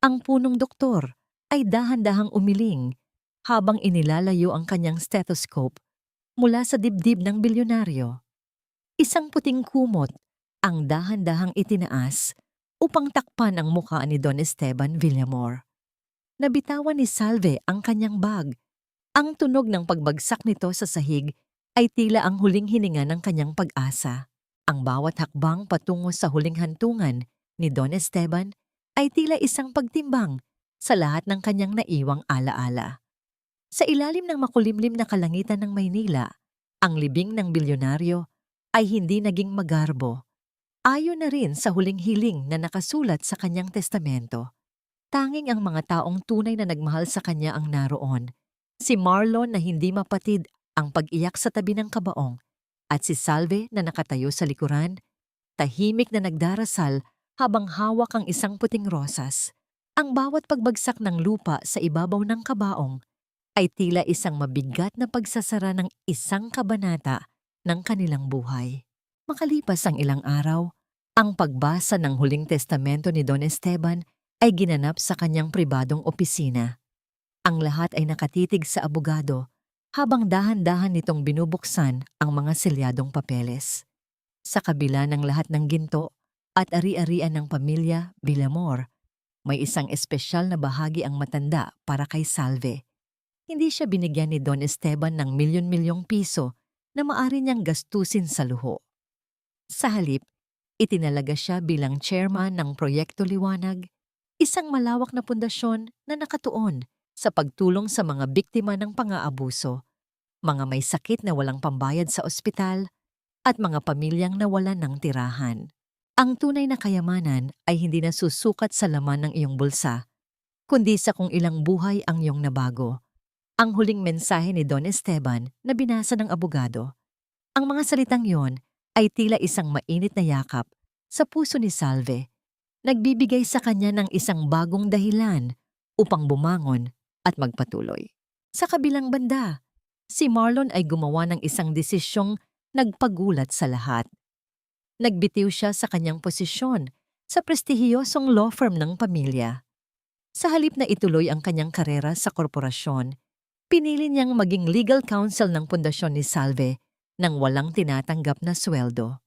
Ang punong doktor ay dahan-dahang umiling habang inilalayo ang kanyang stethoscope mula sa dibdib ng bilyonaryo. Isang puting kumot ang dahan-dahang itinaas upang takpan ang mukha ni Don Esteban Villamor. Nabitawan ni Salve ang kanyang bag. Ang tunog ng pagbagsak nito sa sahig ay tila ang huling hininga ng kanyang pag-asa. Ang bawat hakbang patungo sa huling hantungan ni Don Esteban ay tila isang pagtimbang sa lahat ng kanyang naiwang alaala. Sa ilalim ng makulimlim na kalangitan ng Maynila, ang libing ng bilyonaryo ay hindi naging magarbo. Ayon na rin sa huling hiling na nakasulat sa kanyang testamento. Tanging ang mga taong tunay na nagmahal sa kanya ang naroon. Si Marlon na hindi mapatid ang pag-iyak sa tabi ng kabaong at si Salve na nakatayo sa likuran, tahimik na nagdarasal habang hawak ang isang puting rosas. Ang bawat pagbagsak ng lupa sa ibabaw ng kabaong ay tila isang mabigat na pagsasara ng isang kabanata ng kanilang buhay. Makalipas ang ilang araw, ang pagbasa ng huling testamento ni Don Esteban ay ginanap sa kanyang pribadong opisina. Ang lahat ay nakatitig sa abogado habang dahan-dahan nitong binubuksan ang mga selyadong papeles. Sa kabila ng lahat ng ginto at ari-arian ng pamilya Villamor, may isang espesyal na bahagi ang matanda para kay Salve. Hindi siya binigyan ni Don Esteban ng milyon-milyong piso na maaari niyang gastusin sa luho. Sa halip, itinalaga siya bilang chairman ng Proyekto Liwanag, isang malawak na pundasyon na nakatuon sa pagtulong sa mga biktima ng pang-aabuso, mga may sakit na walang pambayad sa ospital, at mga pamilyang nawalan ng tirahan. Ang tunay na kayamanan ay hindi nasusukat sa laman ng iyong bulsa, kundi sa kung ilang buhay ang iyong nabago. Ang huling mensahe ni Don Esteban na binasa ng abogado. Ang mga salitang yon ay tila isang mainit na yakap sa puso ni Salve, nagbibigay sa kanya ng isang bagong dahilan upang bumangon at magpatuloy. Sa kabilang banda, si Marlon ay gumawa ng isang desisyong nagpagulat sa lahat. Nagbitiw siya sa kanyang posisyon sa prestihiyosong law firm ng pamilya. Sa halip na ituloy ang kanyang karera sa korporasyon, pinili niyang maging legal counsel ng pundasyon ni Salve nang walang tinatanggap na sweldo.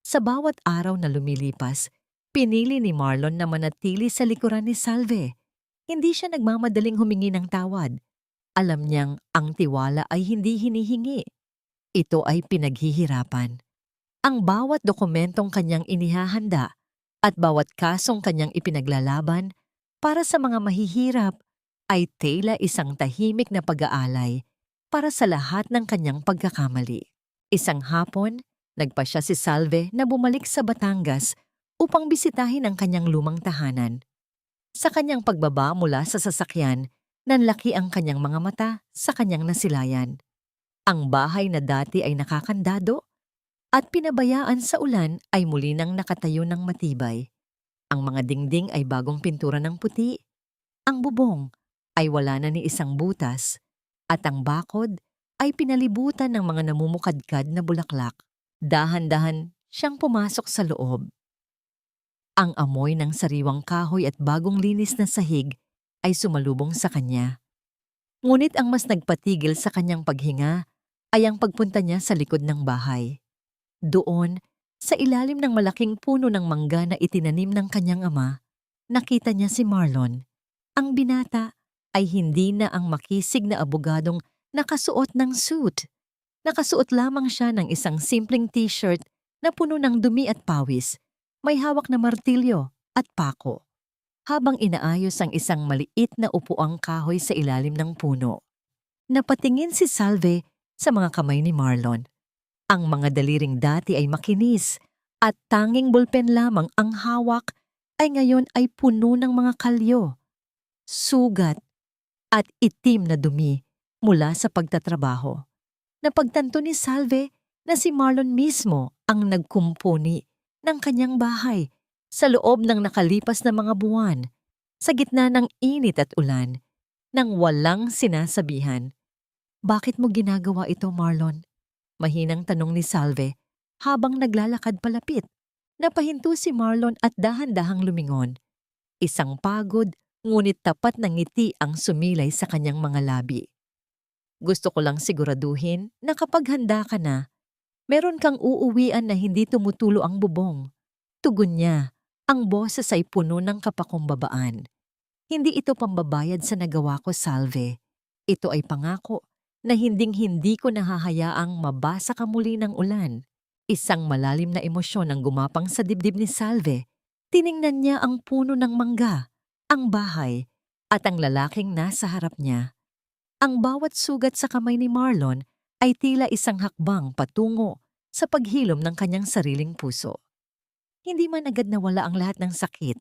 Sa bawat araw na lumilipas, pinili ni Marlon na manatili sa likuran ni Salve. Hindi siya nagmamadaling humingi ng tawad. Alam niyang ang tiwala ay hindi hinihingi. Ito ay pinaghihirapan. Ang bawat dokumentong kanyang inihahanda at bawat kasong kanyang ipinaglalaban para sa mga mahihirap ay tila isang tahimik na pag-aalay para sa lahat ng kanyang pagkakamali. Isang hapon, nagpasya si Salve na bumalik sa Batangas upang bisitahin ang kanyang lumang tahanan. Sa kanyang pagbaba mula sa sasakyan, nanlaki ang kanyang mga mata sa kanyang nasilayan. Ang bahay na dati ay nakakandado at pinabayaan sa ulan ay muli nang nakatayo ng matibay. Ang mga dingding ay bagong pintura ng puti. Ang bubong ay wala na ni isang butas at ang bakod ay pinalibutan ng mga namumukadkad na bulaklak. Dahan-dahan siyang pumasok sa loob. Ang amoy ng sariwang kahoy at bagong linis na sahig ay sumalubong sa kanya. Ngunit ang mas nagpatigil sa kanyang paghinga ay ang pagpunta niya sa likod ng bahay. Doon, sa ilalim ng malaking puno ng mangga na itinanim ng kanyang ama, nakita niya si Marlon. Ang binata ay hindi na ang makisig na abogadong nakasuot ng suit. Nakasuot lamang siya ng isang simpleng t-shirt na puno ng dumi at pawis. May hawak na martilyo at pako, habang inaayos ang isang maliit na upuang kahoy sa ilalim ng puno. Napatingin si Salve sa mga kamay ni Marlon. Ang mga daliring dati ay makinis at tanging bulpen lamang ang hawak ay ngayon ay puno ng mga kalyo, sugat at itim na dumi mula sa pagtatrabaho. Napagtanto ni Salve na si Marlon mismo ang nagkumpuni ng kanyang bahay sa loob ng nakalipas na mga buwan, sa gitna ng init at ulan, nang walang sinasabihan. "Bakit mo ginagawa ito, Marlon?" Mahinang tanong ni Salve habang naglalakad palapit. Napahinto si Marlon at dahan-dahang lumingon. Isang pagod ngunit tapat na ngiti ang sumilay sa kanyang mga labi. "Gusto ko lang siguraduhin na kapag handa ka na, meron kang uuwian na hindi tumutulo ang bubong." Tugon niya, ang boses ay puno ng kapakumbabaan. "Hindi ito pambabayad sa nagawa ko, Salve. Ito ay pangako na hinding-hindi ko nahahayaang mabasa ka muli ng ulan." Isang malalim na emosyon ang gumapang sa dibdib ni Salve. Tiningnan niya ang puno ng mangga, ang bahay, at ang lalaking nasa harap niya. Ang bawat sugat sa kamay ni Marlon ay tila isang hakbang patungo sa paghilom ng kanyang sariling puso. Hindi man agad nawala ang lahat ng sakit,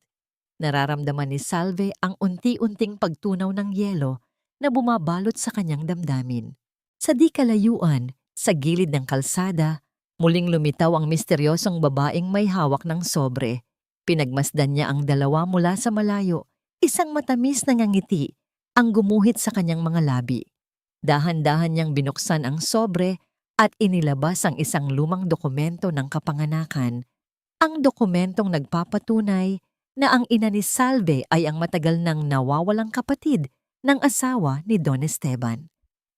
nararamdaman ni Salve ang unti-unting pagtunaw ng yelo na bumabalot sa kanyang damdamin. Sa di kalayuan, sa gilid ng kalsada, muling lumitaw ang misteryosong babaeng may hawak ng sobre. Pinagmasdan niya ang dalawa mula sa malayo, isang matamis na ngangiti ang gumuhit sa kanyang mga labi. Dahan-dahan niyang binuksan ang sobre at inilabas ang isang lumang dokumento ng kapanganakan. Ang dokumentong nagpapatunay na ang ina ni Salve ay ang matagal nang nawawalang kapatid ng asawa ni Don Esteban.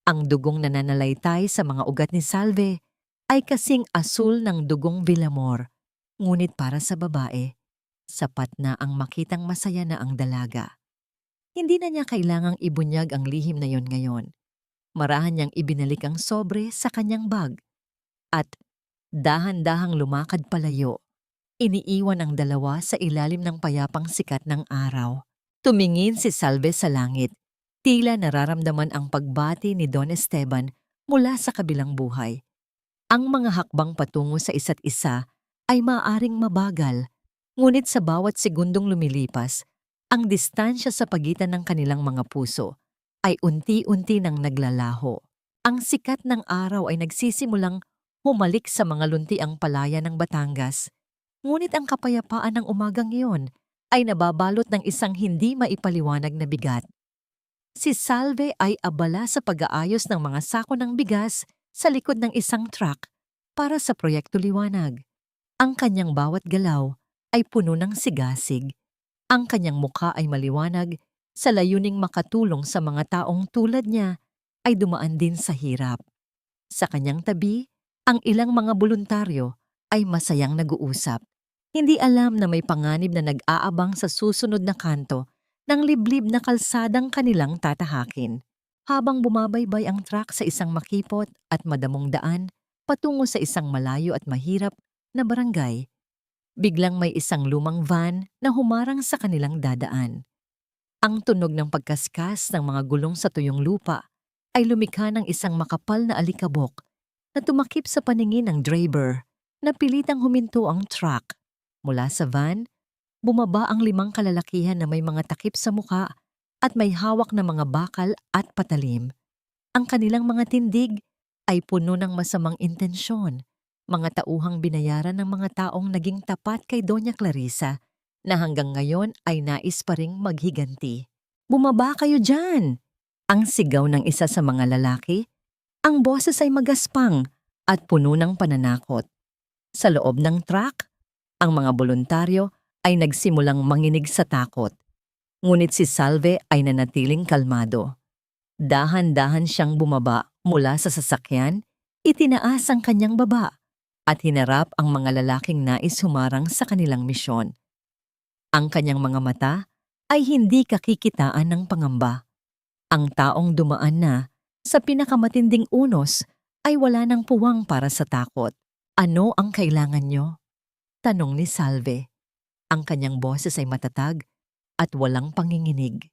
Ang dugong nananalaytay sa mga ugat ni Salve ay kasing asul ng dugong Villamor, ngunit para sa babae, sapat na ang makitang masaya na ang dalaga. Hindi na niya kailangang ibunyag ang lihim na yon ngayon. Marahan niyang ibinalik ang sobre sa kanyang bag at dahan-dahang lumakad palayo. Iniiwan ang dalawa sa ilalim ng payapang sikat ng araw. Tumingin si Salve sa langit. Tila nararamdaman ang pagbati ni Don Esteban mula sa kabilang buhay. Ang mga hakbang patungo sa isa't isa ay maaaring mabagal, ngunit sa bawat segundong lumilipas, ang distansya sa pagitan ng kanilang mga puso ay unti-unti nang naglalaho. Ang sikat ng araw ay nagsisimulang humalik sa mga luntiang palaya ng Batangas. Ngunit ang kapayapaan ng umagang iyon ay nababalot ng isang hindi maipaliwanag na bigat. Si Salve ay abala sa pag-aayos ng mga sako ng bigas sa likod ng isang truck para sa Proyekto Liwanag. Ang kanyang bawat galaw ay puno ng sigasig. Ang kanyang mukha ay maliwanag sa layuning makatulong sa mga taong tulad niya ay dumaan din sa hirap. Sa kanyang tabi, ang ilang mga voluntaryo ay masayang nag-uusap. Hindi alam na may panganib na nag-aabang sa susunod na kanto ng liblib na kalsadang kanilang tatahakin. Habang bumabaybay ang truck sa isang makipot at madamong daan patungo sa isang malayo at mahirap na barangay, biglang may isang lumang van na humarang sa kanilang dadaan. Ang tunog ng pagkaskas ng mga gulong sa tuyong lupa ay lumikha ng isang makapal na alikabok na tumakip sa paningin ng driver na pilitang huminto ang truck. Mula sa van, bumaba ang 5 kalalakihan na may mga takip sa muka at may hawak na mga bakal at patalim. Ang kanilang mga tindig ay puno ng masamang intensyon, mga tauhang binayaran ng mga taong naging tapat kay Doña Clarissa na hanggang ngayon ay nais pa ring maghiganti. "Bumaba kayo dyan!" Ang sigaw ng isa sa mga lalaki Ang boses ay magaspang at puno ng pananakot. Sa loob ng truck, ang mga boluntaryo ay nagsimulang manginig sa takot. Ngunit si Salve ay nanatiling kalmado. Dahan-dahan siyang bumaba mula sa sasakyan, itinaas ang kanyang baba at hinarap ang mga lalaking nais humarang sa kanilang misyon. Ang kanyang mga mata ay hindi kakikitaan ng pangamba. Ang taong dumaan na sa pinakamatinding unos ay wala ng puwang para sa takot. Ano ang kailangan nyo? Tanong ni Salve. Ang kanyang boses ay matatag at walang panginginig.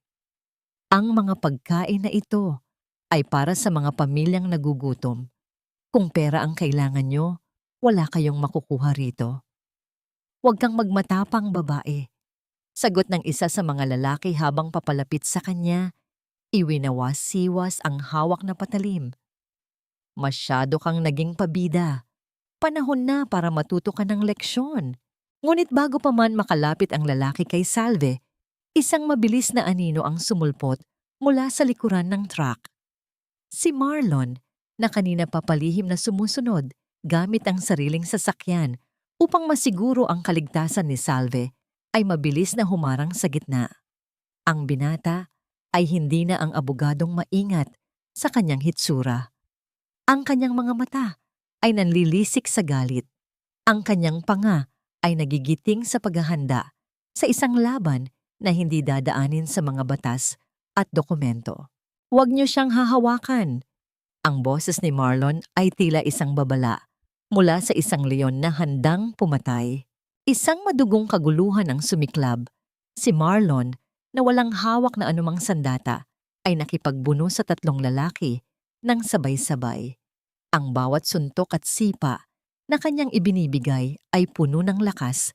Ang mga pagkain na ito ay para sa mga pamilyang nagugutom. Kung pera ang kailangan nyo, wala kayong makukuha rito. Huwag kang magmatapang, babae. Sagot ng isa sa mga lalaki habang papalapit sa kanya, iwinawas-siwas ang hawak na patalim. Masyado kang naging pabida. Panahon na para matuto ka ng leksyon. Ngunit bago pa man makalapit ang lalaki kay Salve, isang mabilis na anino ang sumulpot mula sa likuran ng truck. Si Marlon, na kanina pa palihim na sumusunod gamit ang sariling sasakyan upang masiguro ang kaligtasan ni Salve, ay mabilis na humarang sa gitna. Ang binata ay hindi na ang abogadong maingat sa kanyang hitsura. Ang kanyang mga mata ay nanlilisik sa galit. Ang kanyang panga ay nagigiting sa paghahanda sa isang laban na hindi dadaanin sa mga batas at dokumento. Huwag niyo siyang hahawakan. Ang boses ni Marlon ay tila isang babala mula sa isang leon na handang pumatay. Isang madugong kaguluhan ang sumiklab. Si Marlon, na walang hawak na anumang sandata, ay nakipagbuno sa tatlong lalaki nang sabay-sabay. Ang bawat suntok at sipa na kanyang ibinibigay ay puno ng lakas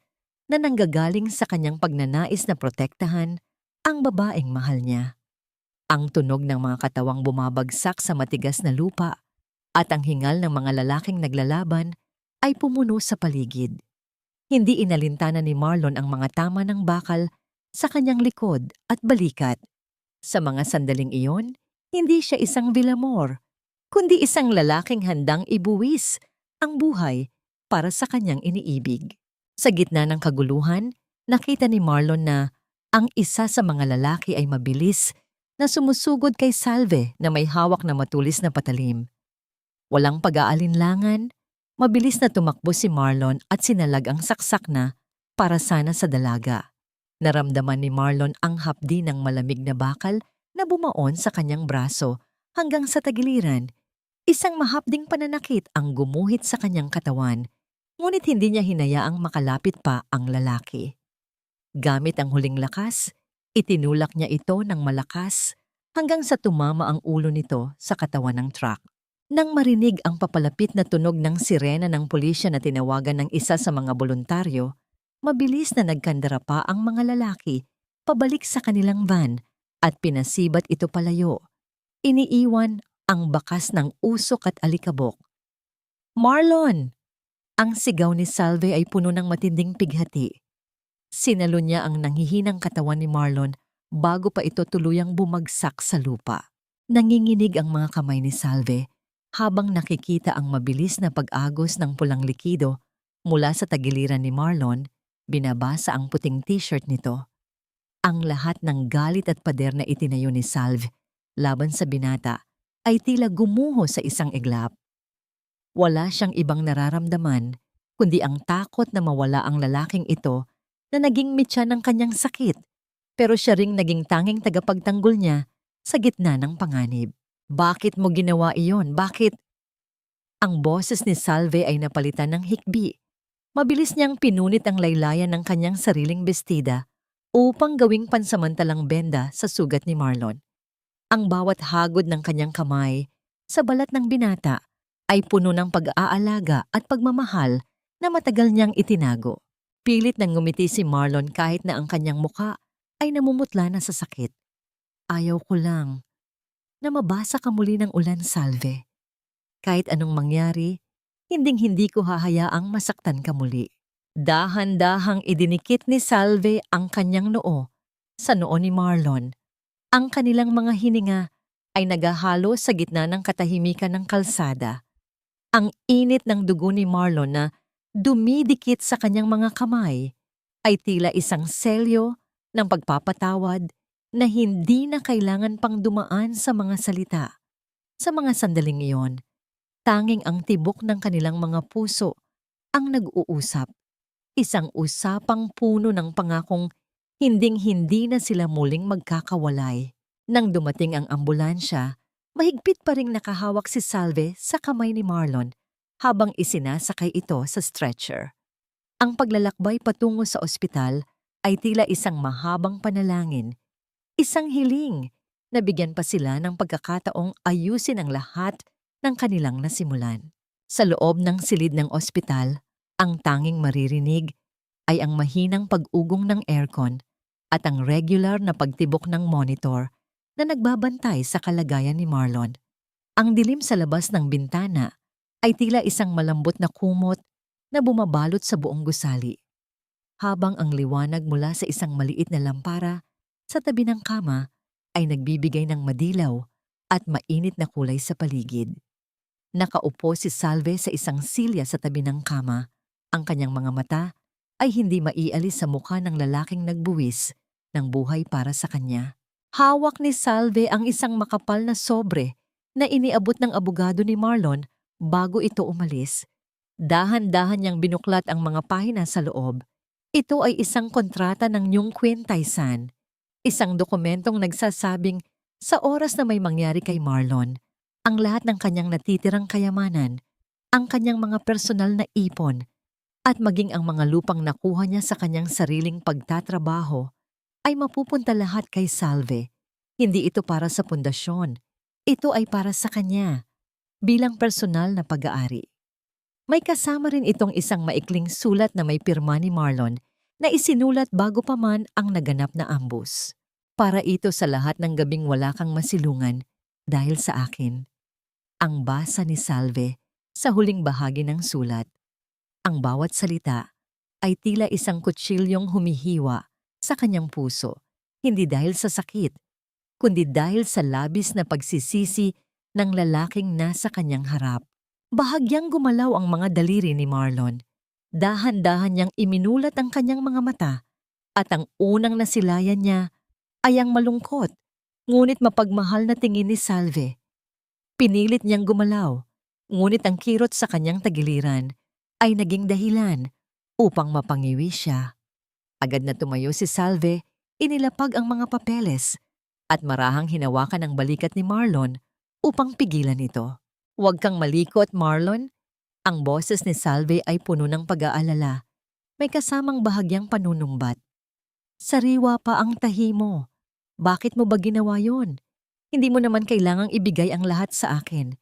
na nanggagaling sa kanyang pagnanais na protektahan ang babaeng mahal niya. Ang tunog ng mga katawang bumabagsak sa matigas na lupa at ang hingal ng mga lalaking naglalaban ay pumuno sa paligid. Hindi inalintana ni Marlon ang mga tama ng bakal sa kanyang likod at balikat. Sa mga sandaling iyon, hindi siya isang Villamor, kundi isang lalaking handang ibuwis ang buhay para sa kanyang iniibig. Sa gitna ng kaguluhan, nakita ni Marlon na ang isa sa mga lalaki ay mabilis na sumusugod kay Salve na may hawak na matulis na patalim. Walang pag-aalinlangan, mabilis na tumakbo si Marlon at sinalag ang saksak na para sana sa dalaga. Naramdaman ni Marlon ang hapdi ng malamig na bakal na bumaon sa kanyang braso hanggang sa tagiliran. Isang mahapding pananakit ang gumuhit sa kanyang katawan, ngunit hindi niya hinayaang makalapit pa ang lalaki. Gamit ang huling lakas, itinulak niya ito ng malakas hanggang sa tumama ang ulo nito sa katawan ng truck. Nang marinig ang papalapit na tunog ng sirena ng pulisya na tinawagan ng isa sa mga boluntaryo, mabilis na nagkandara pa ang mga lalaki pabalik sa kanilang van at pinasibat ito palayo. Iniiwan ang bakas ng usok at alikabok. "Marlon!" Ang sigaw ni Salve ay puno ng matinding pighati. Sinalon niya ang nanghihinang katawan ni Marlon bago pa ito tuluyang bumagsak sa lupa. Nanginginig ang mga kamay ni Salve habang nakikita ang mabilis na pag-agos ng pulang likido mula sa tagiliran ni Marlon. Binabasa ang puting t-shirt nito. Ang lahat ng galit at pader na itinayo ni Salve laban sa binata ay tila gumuho sa isang iglap. Wala siyang ibang nararamdaman kundi ang takot na mawala ang lalaking ito na naging mitya ng kanyang sakit, pero siya ring naging tanging tagapagtanggol niya sa gitna ng panganib. "Bakit mo ginawa iyon? Bakit?" Ang boses ni Salve ay napalitan ng hikbi. Mabilis niyang pinunit ang laylayan ng kanyang sariling bestida upang gawing pansamantalang benda sa sugat ni Marlon. Ang bawat hagod ng kanyang kamay sa balat ng binata ay puno ng pag-aalaga at pagmamahal na matagal niyang itinago. Pilit nang ngumiti si Marlon kahit na ang kanyang muka ay namumutla na sa sakit. "Ayaw ko lang na mabasa ka muli ng ulan, Salve. Kahit anong mangyari, hinding-hindi ko hahayaang masaktan ka muli." Dahan-dahang idinikit ni Salve ang kanyang noo sa noo ni Marlon. Ang kanilang mga hininga ay nagahalo sa gitna ng katahimikan ng kalsada. Ang init ng dugo ni Marlon na dumidikit sa kanyang mga kamay ay tila isang selyo ng pagpapatawad na hindi na kailangan pang dumaan sa mga salita. Sa mga sandaling iyon, tanging ang tibok ng kanilang mga puso ang nag-uusap. Isang usapang puno ng pangakong hinding-hindi na sila muling magkakawalay. Nang dumating ang ambulansya, mahigpit pa ring nakahawak si Salve sa kamay ni Marlon habang isinasakay ito sa stretcher. Ang paglalakbay patungo sa ospital ay tila isang mahabang panalangin, isang hiling na bigyan pa sila ng pagkakataong ayusin ang lahat ng kanilang nasimulan. Sa loob ng silid ng ospital, ang tanging maririnig ay ang mahinang pag-ugong ng aircon at ang regular na pagtibok ng monitor na nagbabantay sa kalagayan ni Marlon. Ang dilim sa labas ng bintana ay tila isang malambot na kumot na bumabalot sa buong gusali, habang ang liwanag mula sa isang maliit na lampara sa tabi ng kama ay nagbibigay ng madilaw at mainit na kulay sa paligid. Nakaupo si Salve sa isang silya sa tabi ng kama. Ang kanyang mga mata ay hindi maialis sa mukha ng lalaking nagbuwis ng buhay para sa kanya. Hawak ni Salve ang isang makapal na sobre na iniabot ng abogado ni Marlon bago ito umalis. Dahan-dahan niyang binuklat ang mga pahina sa loob. Ito ay isang kontrata ng Nyong Kwentaysan, isang dokumentong nagsasabing sa oras na may mangyari kay Marlon, ang lahat ng kanyang natitirang kayamanan, ang kanyang mga personal na ipon, at maging ang mga lupang nakuha niya sa kanyang sariling pagtatrabaho ay mapupunta lahat kay Salve. Hindi ito para sa pundasyon. Ito ay para sa kanya, bilang personal na pag-aari. May kasama rin itong isang maikling sulat na may pirma ni Marlon na isinulat bago pa man ang naganap na ambus. Para ito sa lahat ng gabing wala kang masilungan dahil sa akin. Ang basa ni Salve sa huling bahagi ng sulat. Ang bawat salita ay tila isang kutsilyong humihiwa sa kanyang puso, hindi dahil sa sakit, kundi dahil sa labis na pagsisisi ng lalaking nasa kanyang harap. Bahagyang gumalaw ang mga daliri ni Marlon. Dahan-dahan niyang iminulat ang kanyang mga mata at ang unang nasilayan niya ay ang malungkot, ngunit mapagmahal na tingin ni Salve. Pinilit niyang gumalaw, ngunit ang kirot sa kanyang tagiliran ay naging dahilan upang mapangiwi siya. Agad na tumayo si Salve, inilapag ang mga papeles at marahang hinawakan ang balikat ni Marlon upang pigilan ito. "Huwag kang malikot, Marlon." Ang boses ni Salve ay puno ng pag-aalala. May kasamang bahagyang panunumbat. "Sariwa pa ang tahi mo. Bakit mo ba ginawa yon? Hindi mo naman kailangang ibigay ang lahat sa akin.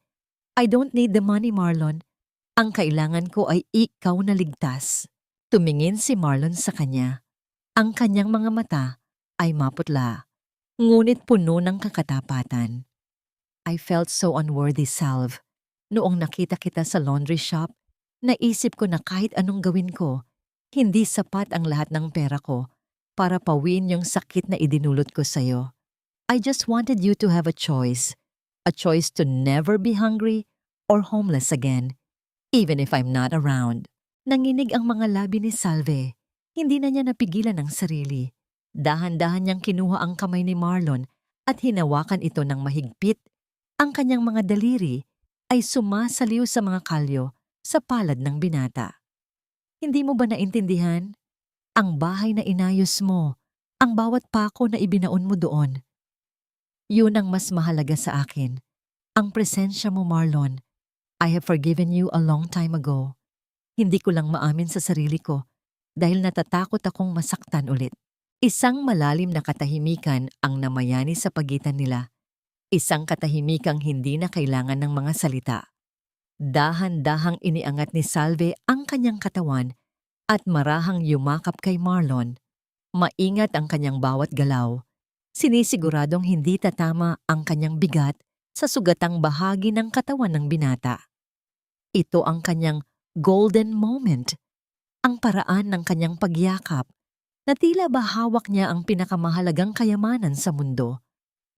I don't need the money, Marlon. Ang kailangan ko ay ikaw na ligtas." Tumingin si Marlon sa kanya. Ang kanyang mga mata ay maputla, ngunit puno ng kakatapatan. "I felt so unworthy, Salve. Noong nakita kita sa laundry shop, naisip ko na kahit anong gawin ko, hindi sapat ang lahat ng pera ko para pawin yung sakit na idinulot ko sa'yo. I just wanted you to have a choice to never be hungry or homeless again, even if I'm not around." Nanginig ang mga labi ni Salve. Hindi na niya napigilan ang sarili. Dahan-dahan niyang kinuha ang kamay ni Marlon at hinawakan ito ng mahigpit. Ang kanyang mga daliri ay sumasaliw sa mga kalyo sa palad ng binata. "Hindi mo ba naintindihan? Ang bahay na inayos mo, ang bawat pako na ibinaon mo doon. Yun ang mas mahalaga sa akin. Ang presensya mo, Marlon. I have forgiven you a long time ago. Hindi ko lang maamin sa sarili ko dahil natatakot akong masaktan ulit." Isang malalim na katahimikan ang namayani sa pagitan nila. Isang katahimikang hindi na kailangan ng mga salita. Dahan-dahang iniangat ni Salve ang kanyang katawan at marahang yumakap kay Marlon. Maingat ang kanyang bawat galaw. Sinisiguradong hindi tatama ang kanyang bigat sa sugatang bahagi ng katawan ng binata. Ito ang kanyang golden moment, ang paraan ng kanyang pagyakap na tila ba hawak niya ang pinakamahalagang kayamanan sa mundo.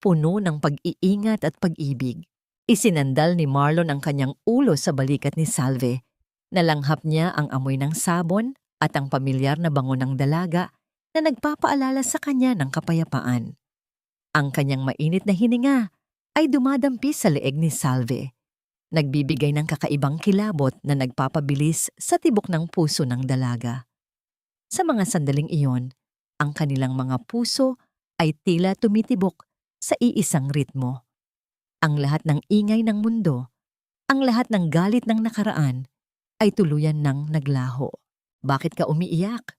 puno ng pag-iingat at pag-ibig. Isinandal ni Marlon ang kanyang ulo sa balikat ni Salve. Nalanghap niya ang amoy ng sabon at ang pamilyar na bango ng dalaga na nagpapaalala sa kanya ng kapayapaan. Ang kanyang mainit na hininga ay dumadampi sa leeg ni Salve, nagbibigay ng kakaibang kilabot na nagpapabilis sa tibok ng puso ng dalaga. Sa mga sandaling iyon, ang kanilang mga puso ay tila tumitibok sa iisang ritmo. Ang lahat ng ingay ng mundo, ang lahat ng galit ng nakaraan, ay tuluyan ng naglaho. Bakit ka umiiyak?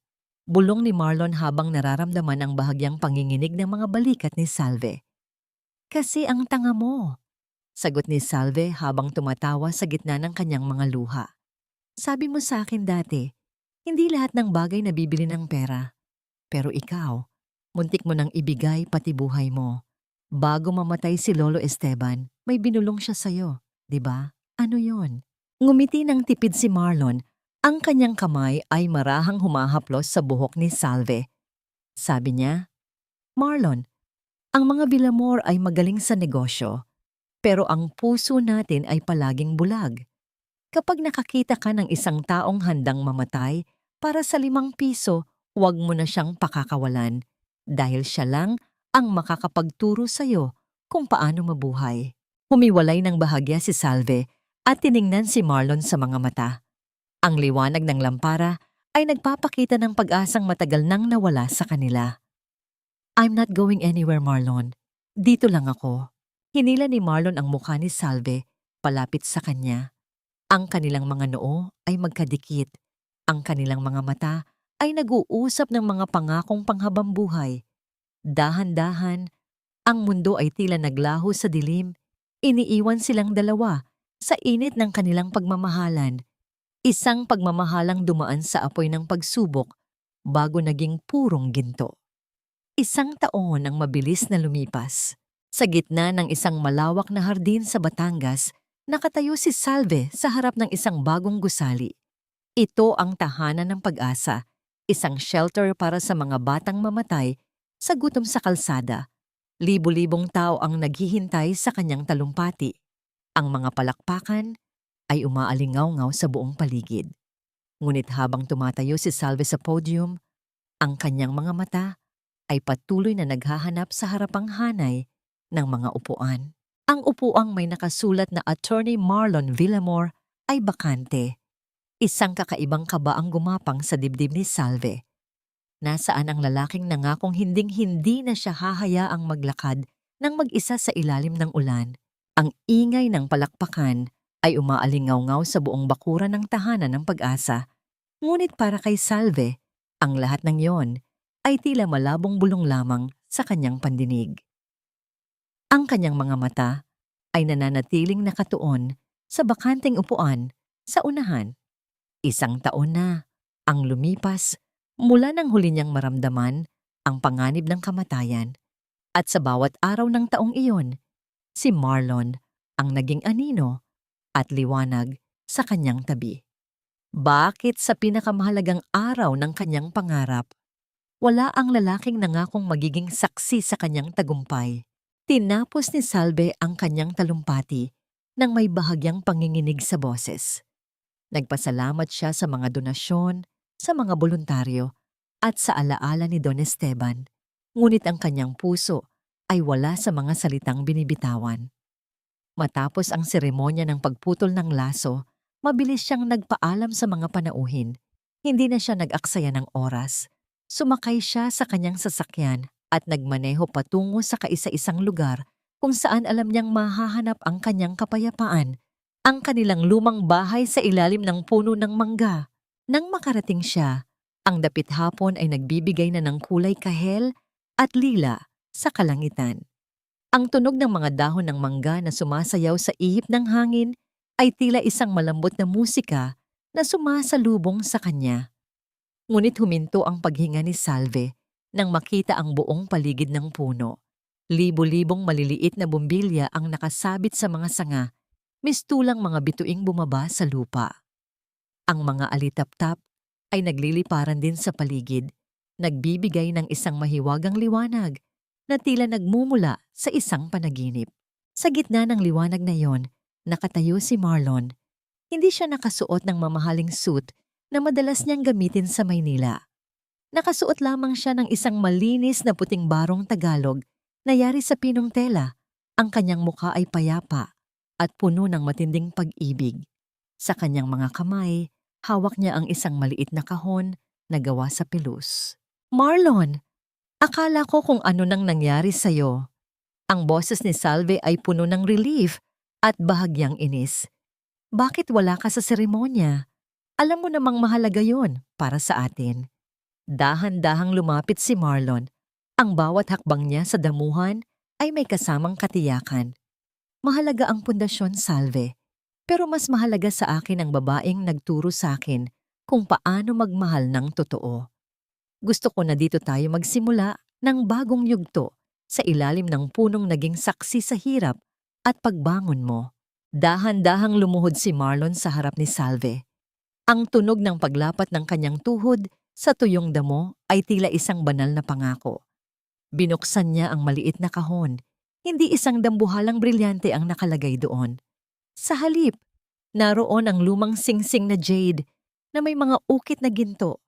Bulong ni Marlon habang nararamdaman ang bahagyang panginginig ng mga balikat ni Salve. Kasi ang tanga mo, sagot ni Salve habang tumatawa sa gitna ng kanyang mga luha. Sabi mo sa akin dati, hindi lahat ng bagay nabibili ng pera. Pero ikaw, muntik mo nang ibigay pati buhay mo. Bago mamatay si Lolo Esteban, may binulong siya sa'yo, di ba? Ano yon? Ngumiti ng tipid si Marlon. Ang kanyang kamay ay marahang humahaplos sa buhok ni Salve. Sabi niya, Marlon, ang mga Villamor ay magaling sa negosyo, pero ang puso natin ay palaging bulag. Kapag nakakita ka ng isang taong handang mamatay para sa 5 piso, huwag mo na siyang pakakawalan dahil siya lang ang makakapagturo sa'yo kung paano mabuhay. Humiwalay ng bahagya si Salve at tiningnan si Marlon sa mga mata. Ang liwanag ng lampara ay nagpapakita ng pag-asang matagal nang nawala sa kanila. I'm not going anywhere, Marlon. Dito lang ako. Hinila ni Marlon ang mukha ni Salve palapit sa kanya. Ang kanilang mga noo ay magkadikit. Ang kanilang mga mata ay nag-uusap ng mga pangakong panghabambuhay. Dahan-dahan, ang mundo ay tila naglaho sa dilim. Iniiwan silang dalawa sa init ng kanilang pagmamahalan. Isang pagmamahalang dumaan sa apoy ng pagsubok bago naging purong ginto. Isang taon ang mabilis na lumipas. Sa gitna ng isang malawak na hardin sa Batangas, nakatayo si Salve sa harap ng isang bagong gusali. Ito ang tahanan ng pag-asa, isang shelter para sa mga batang mamatay sa gutom sa kalsada. Libo-libong tao ang naghihintay sa kanyang talumpati. Ang mga palakpakan ay umaalingaw-ngaw sa buong paligid. Ngunit habang tumatayo si Salve sa podium, ang kanyang mga mata ay patuloy na naghahanap sa harapang hanay ng mga upuan. Ang upuang may nakasulat na Attorney Marlon Villamor ay bakante. Isang kakaibang kaba ang gumapang sa dibdib ni Salve. Nasaan ang lalaking nangakong hinding-hindi na siya hahayaang maglakad ng mag-isa sa ilalim ng ulan? Ang ingay ng palakpakan ay umaalingaw-ngaw sa buong bakuran ng tahanan ng pag-asa. Ngunit para kay Salve, ang lahat ng yon ay tila malabong bulong lamang sa kanyang pandinig. Ang kanyang mga mata ay nananatiling nakatuon sa bakanteng upuan sa unahan. 1 taon na ang lumipas mula nang huli niyang maramdaman ang panganib ng kamatayan. At sa bawat araw ng taong iyon, si Marlon ang naging anino at liwanag sa kanyang tabi. Bakit sa pinakamahalagang araw ng kanyang pangarap, wala ang lalaking nangakong magiging saksi sa kanyang tagumpay? Tinapos ni Salve ang kanyang talumpati nang may bahagyang panginginig sa boses. Nagpasalamat siya sa mga donasyon, sa mga voluntaryo, at sa alaala ni Don Esteban. Ngunit ang kanyang puso ay wala sa mga salitang binibitawan. Matapos ang seremonya ng pagputol ng laso, mabilis siyang nagpaalam sa mga panauhin. Hindi na siya nag-aksaya ng oras. Sumakay siya sa kanyang sasakyan at nagmaneho patungo sa kaisa-isang lugar kung saan alam niyang mahahanap ang kanyang kapayapaan, ang kanilang lumang bahay sa ilalim ng puno ng mangga. Nang makarating siya, ang dapit hapon ay nagbibigay na ng kulay kahel at lila sa kalangitan. Ang tunog ng mga dahon ng mangga na sumasayaw sa ihip ng hangin ay tila isang malambot na musika na sumasalubong sa kanya. Ngunit huminto ang paghinga ni Salve nang makita ang buong paligid ng puno. Libo-libong maliliit na bumbilya ang nakasabit sa mga sanga, mistulang mga bituing bumaba sa lupa. Ang mga alitap-tap ay nagliliparan din sa paligid, nagbibigay ng isang mahiwagang liwanag na tila nagmumula sa isang panaginip. Sa gitna ng liwanag na yon, nakatayo si Marlon. Hindi siya nakasuot ng mamahaling suit na madalas niyang gamitin sa Maynila. Nakasuot lamang siya ng isang malinis na puting barong Tagalog na yari sa pinong tela. Ang kanyang mukha ay payapa at puno ng matinding pag-ibig. Sa kanyang mga kamay, hawak niya ang isang maliit na kahon na gawa sa pilus. Marlon, akala ko kung ano nang nangyari sa'yo. Ang boses ni Salve ay puno ng relief at bahagyang inis. Bakit wala ka sa seremonya? Alam mo namang mahalaga yon para sa atin. Dahan-dahang lumapit si Marlon. Ang bawat hakbang niya sa damuhan ay may kasamang katiyakan. Mahalaga ang pundasyon, Salve. Pero mas mahalaga sa akin ang babaeng nagturo sa akin kung paano magmahal ng totoo. Gusto ko na dito tayo magsimula ng bagong yugto sa ilalim ng punong naging saksi sa hirap at pagbangon mo. Dahan-dahang lumuhod si Marlon sa harap ni Salve. Ang tunog ng paglapat ng kanyang tuhod sa tuyong damo ay tila isang banal na pangako. Binuksan niya ang maliit na kahon. Hindi isang dambuhalang brilyante ang nakalagay doon. Sa halip, naroon ang lumang singsing na jade na may mga ukit na ginto.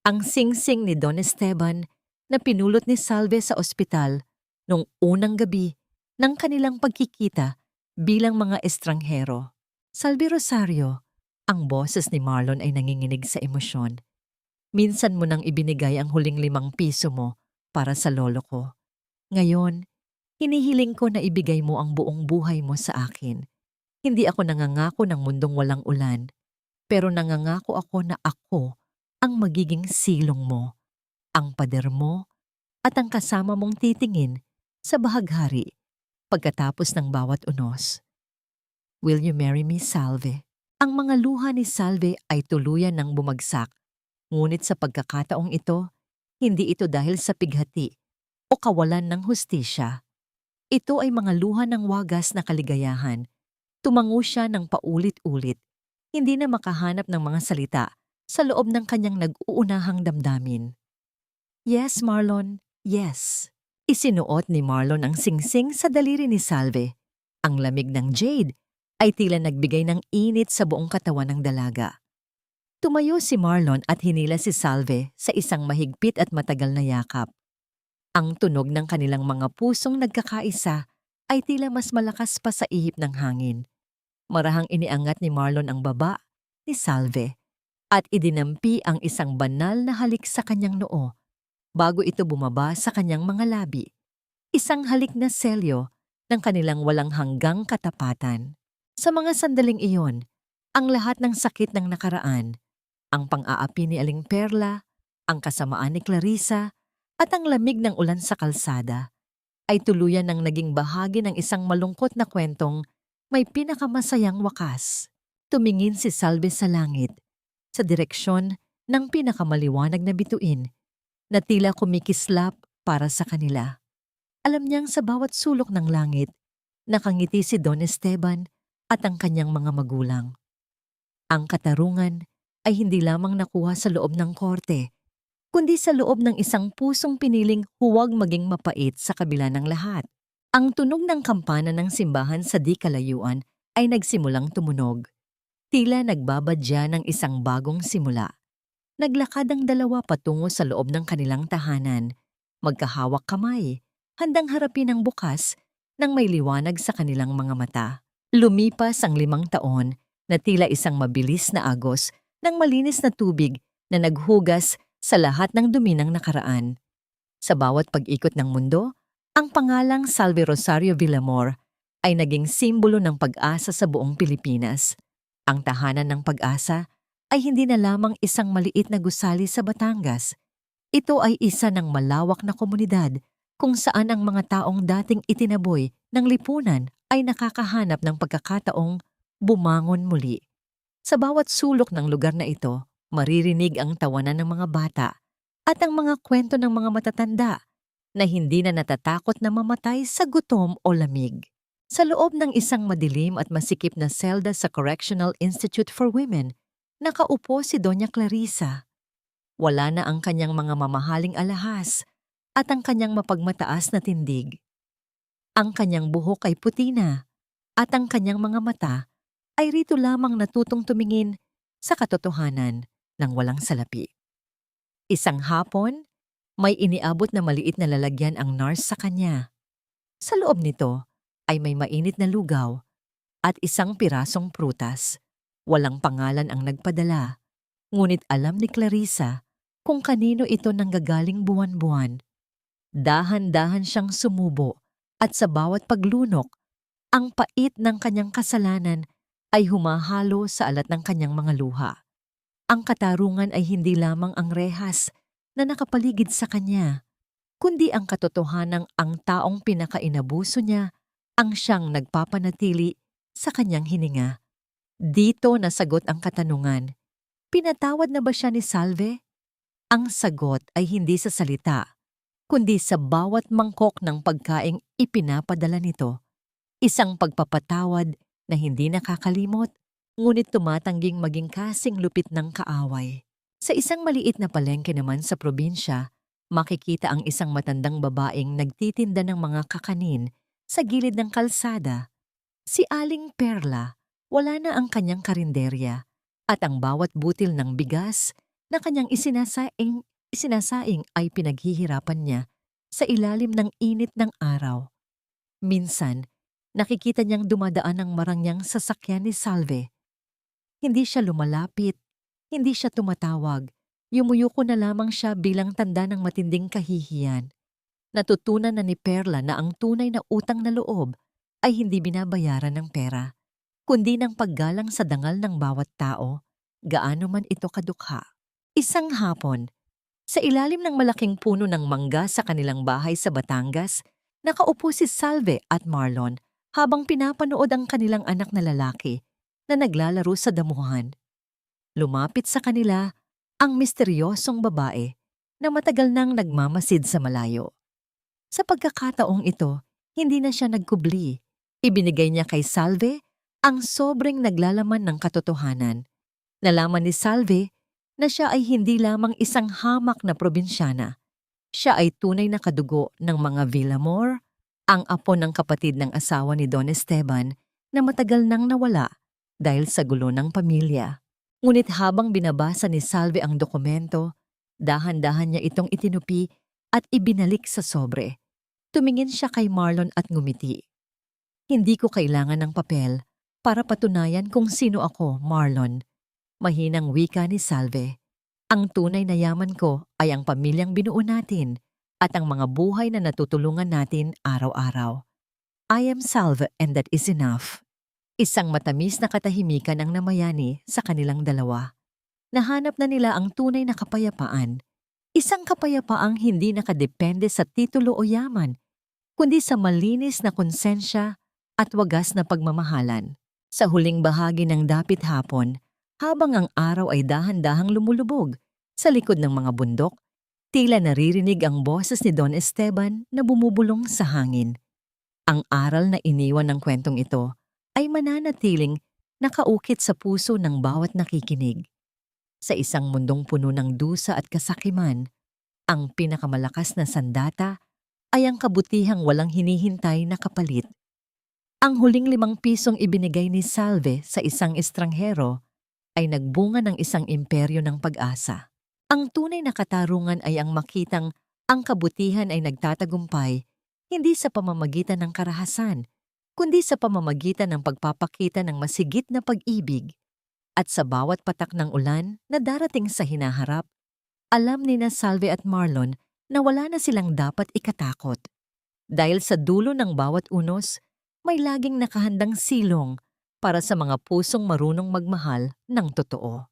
Ang singsing ni Don Esteban na pinulot ni Salve sa ospital noong unang gabi ng kanilang pagkikita bilang mga estranghero. Salve Rosario, ang boses ni Marlon ay nanginginig sa emosyon. Minsan mo nang ibinigay ang huling 5 piso mo para sa lolo ko. Ngayon, hinihiling ko na ibigay mo ang buong buhay mo sa akin. Hindi ako nangangako ng mundong walang ulan, pero nangangako ako na ako ang magiging silong mo, ang pader mo, at ang kasama mong titingin sa bahaghari pagkatapos ng bawat unos. Will you marry me, Salve? Ang mga luha ni Salve ay tuluyan ng bumagsak. Ngunit sa pagkakataong ito, hindi ito dahil sa pighati o kawalan ng hustisya. Ito ay mga luha ng wagas na kaligayahan. Tumango siya ng paulit-ulit, hindi na makahanap ng mga salita sa loob ng kanyang nag-uunahang damdamin. Yes, Marlon, yes. Isinuot ni Marlon ang singsing sa daliri ni Salve. Ang lamig ng jade ay tila nagbigay ng init sa buong katawan ng dalaga. Tumayo si Marlon at hinila si Salve sa isang mahigpit at matagal na yakap. Ang tunog ng kanilang mga pusong nagkakaisa ay tila mas malakas pa sa ihip ng hangin. Marahang iniangat ni Marlon ang baba ni Salve at idinampi ang isang banal na halik sa kanyang noo bago ito bumaba sa kanyang mga labi. Isang halik na selyo ng kanilang walang hanggang katapatan. Sa mga sandaling iyon, ang lahat ng sakit ng nakaraan, ang pang-aapi ni Aling Perla, ang kasamaan ni Clarissa, at ang lamig ng ulan sa kalsada ay tuluyan ng naging bahagi ng isang malungkot na kwentong may pinakamasayang wakas. Tumingin si Salve sa langit, sa direksyon ng pinakamaliwanag na bituin na tila kumikislap para sa kanila. Alam niyang sa bawat sulok ng langit, nakangiti si Don Esteban at ang kanyang mga magulang. Ang katarungan ay hindi lamang nakuha sa loob ng korte, kundi sa loob ng isang pusong piniling huwag maging mapait sa kabila ng lahat. Ang tunog ng kampana ng simbahan sa di kalayuan ay nagsimulang tumunog. Tila nagbabadya ng isang bagong simula. Naglakad ang dalawa patungo sa loob ng kanilang tahanan, magkahawak kamay, handang harapin ang bukas ng may liwanag sa kanilang mga mata. Lumipas ang 5 taon na tila isang mabilis na agos ng malinis na tubig na naghugas sa lahat ng dumi ng nakaraan. Sa bawat pag-ikot ng mundo, ang pangalang Salve Rosario Villamor ay naging simbolo ng pag-asa sa buong Pilipinas. Ang tahanan ng pag-asa ay hindi na lamang isang maliit na gusali sa Batangas. Ito ay isa ng malawak na komunidad kung saan ang mga taong dating itinaboy ng lipunan ay nakakahanap ng pagkakataong bumangon muli. Sa bawat sulok ng lugar na ito, maririnig ang tawanan ng mga bata at ang mga kwento ng mga matatanda na hindi na natatakot na mamatay sa gutom o lamig. Sa loob ng isang madilim at masikip na selda sa Correctional Institute for Women, nakaupo si Doña Clarissa. Wala na ang kanyang mga mamahaling alahas at ang kanyang mapagmataas na tindig. Ang kanyang buhok ay puti na at ang kanyang mga mata ay rito lamang natutong tumingin sa katotohanan ng walang salapi. Isang hapon, may iniabot na maliit na lalagyan ang nurse sa kanya. Sa loob nito ay may mainit na lugaw at isang pirasong prutas. Walang pangalan ang nagpadala, ngunit alam ni Clarissa kung kanino ito nanggagaling buwan-buwan. Dahan-dahan siyang sumubo at sa bawat paglunok, ang pait ng kanyang kasalanan ay humahalo sa alat ng kanyang mga luha. Ang katarungan ay hindi lamang ang rehas na nakapaligid sa kanya, kundi ang katotohanang ang taong pinakainabuso niya ang siyang nagpapanatili sa kanyang hininga. Dito nasagot ang katanungan, pinatawad na ba siya ni Salve? Ang sagot ay hindi sa salita, kundi sa bawat mangkok ng pagkaing ipinapadala nito. Isang pagpapatawad na hindi nakakalimot, ngunit tumatangging maging kasing lupit ng kaaway. Sa isang maliit na palengke naman sa probinsya, makikita ang isang matandang babaeng nagtitinda ng mga kakanin sa gilid ng kalsada. Si Aling Perla, wala na ang kanyang karinderya at ang bawat butil ng bigas na kanyang isinasaing ay pinaghihirapan niya sa ilalim ng init ng araw. Minsan, nakikita niyang dumadaan ang marangyang sasakyan ni Salve. Hindi siya lumalapit, hindi siya tumatawag. Yumuyuko na lamang siya bilang tanda ng matinding kahihiyan. Natutunan na ni Perla na ang tunay na utang na loob ay hindi binabayaran ng pera, kundi ng paggalang sa dangal ng bawat tao, gaano man ito kadukha. Isang hapon, sa ilalim ng malaking puno ng mangga sa kanilang bahay sa Batangas, nakaupo si Salve at Marlon habang pinapanood ang kanilang anak na lalaki na naglalaro sa damuhan. Lumapit sa kanila ang misteryosong babae na matagal nang nagmamasid sa malayo. Sa pagkakataong ito, hindi na siya nagkubli. Ibinigay niya kay Salve ang sobrang naglalaman ng katotohanan. Nalaman ni Salve na siya ay hindi lamang isang hamak na probinsyana. Siya ay tunay na kadugo ng mga Villamor, ang apo ng kapatid ng asawa ni Don Esteban na matagal nang nawala dahil sa gulo ng pamilya. Ngunit habang binabasa ni Salve ang dokumento, dahan-dahan niya itong itinupi at ibinalik sa sobre. Tumingin siya kay Marlon at ngumiti. Hindi ko kailangan ng papel para patunayan kung sino ako, Marlon. Mahinang wika ni Salve. Ang tunay na yaman ko ay ang pamilyang binuo natin at ang mga buhay na natutulungan natin araw-araw. I am Salve and that is enough. Isang matamis na katahimikan ang namayani sa kanilang dalawa. Nahanap na nila ang tunay na kapayapaan. Isang kapayapaang hindi nakadepende sa titulo o yaman, kundi sa malinis na konsensya at wagas na pagmamahalan. Sa huling bahagi ng dapit hapon, habang ang araw ay dahan-dahang lumulubog sa likod ng mga bundok, tila naririnig ang boses ni Don Esteban na bumubulong sa hangin. Ang aral na iniwan ng kwentong ito ay mananatiling nakaukit sa puso ng bawat nakikinig. Sa isang mundong puno ng dusa at kasakiman, ang pinakamalakas na sandata ay ang kabutihang walang hinihintay na kapalit. Ang huling 5 pisong ibinigay ni Salve sa isang estranghero ay nagbunga ng isang imperyo ng pag-asa. Ang tunay na katarungan ay ang makitang ang kabutihan ay nagtatagumpay hindi sa pamamagitan ng karahasan, kundi sa pamamagitan ng pagpapakita ng masigit na pag-ibig. At sa bawat patak ng ulan na darating sa hinaharap, alam ni na Salve at Marlon na wala na silang dapat ikatakot. Dahil sa dulo ng bawat unos, may laging nakahandang silong para sa mga pusong marunong magmahal ng totoo.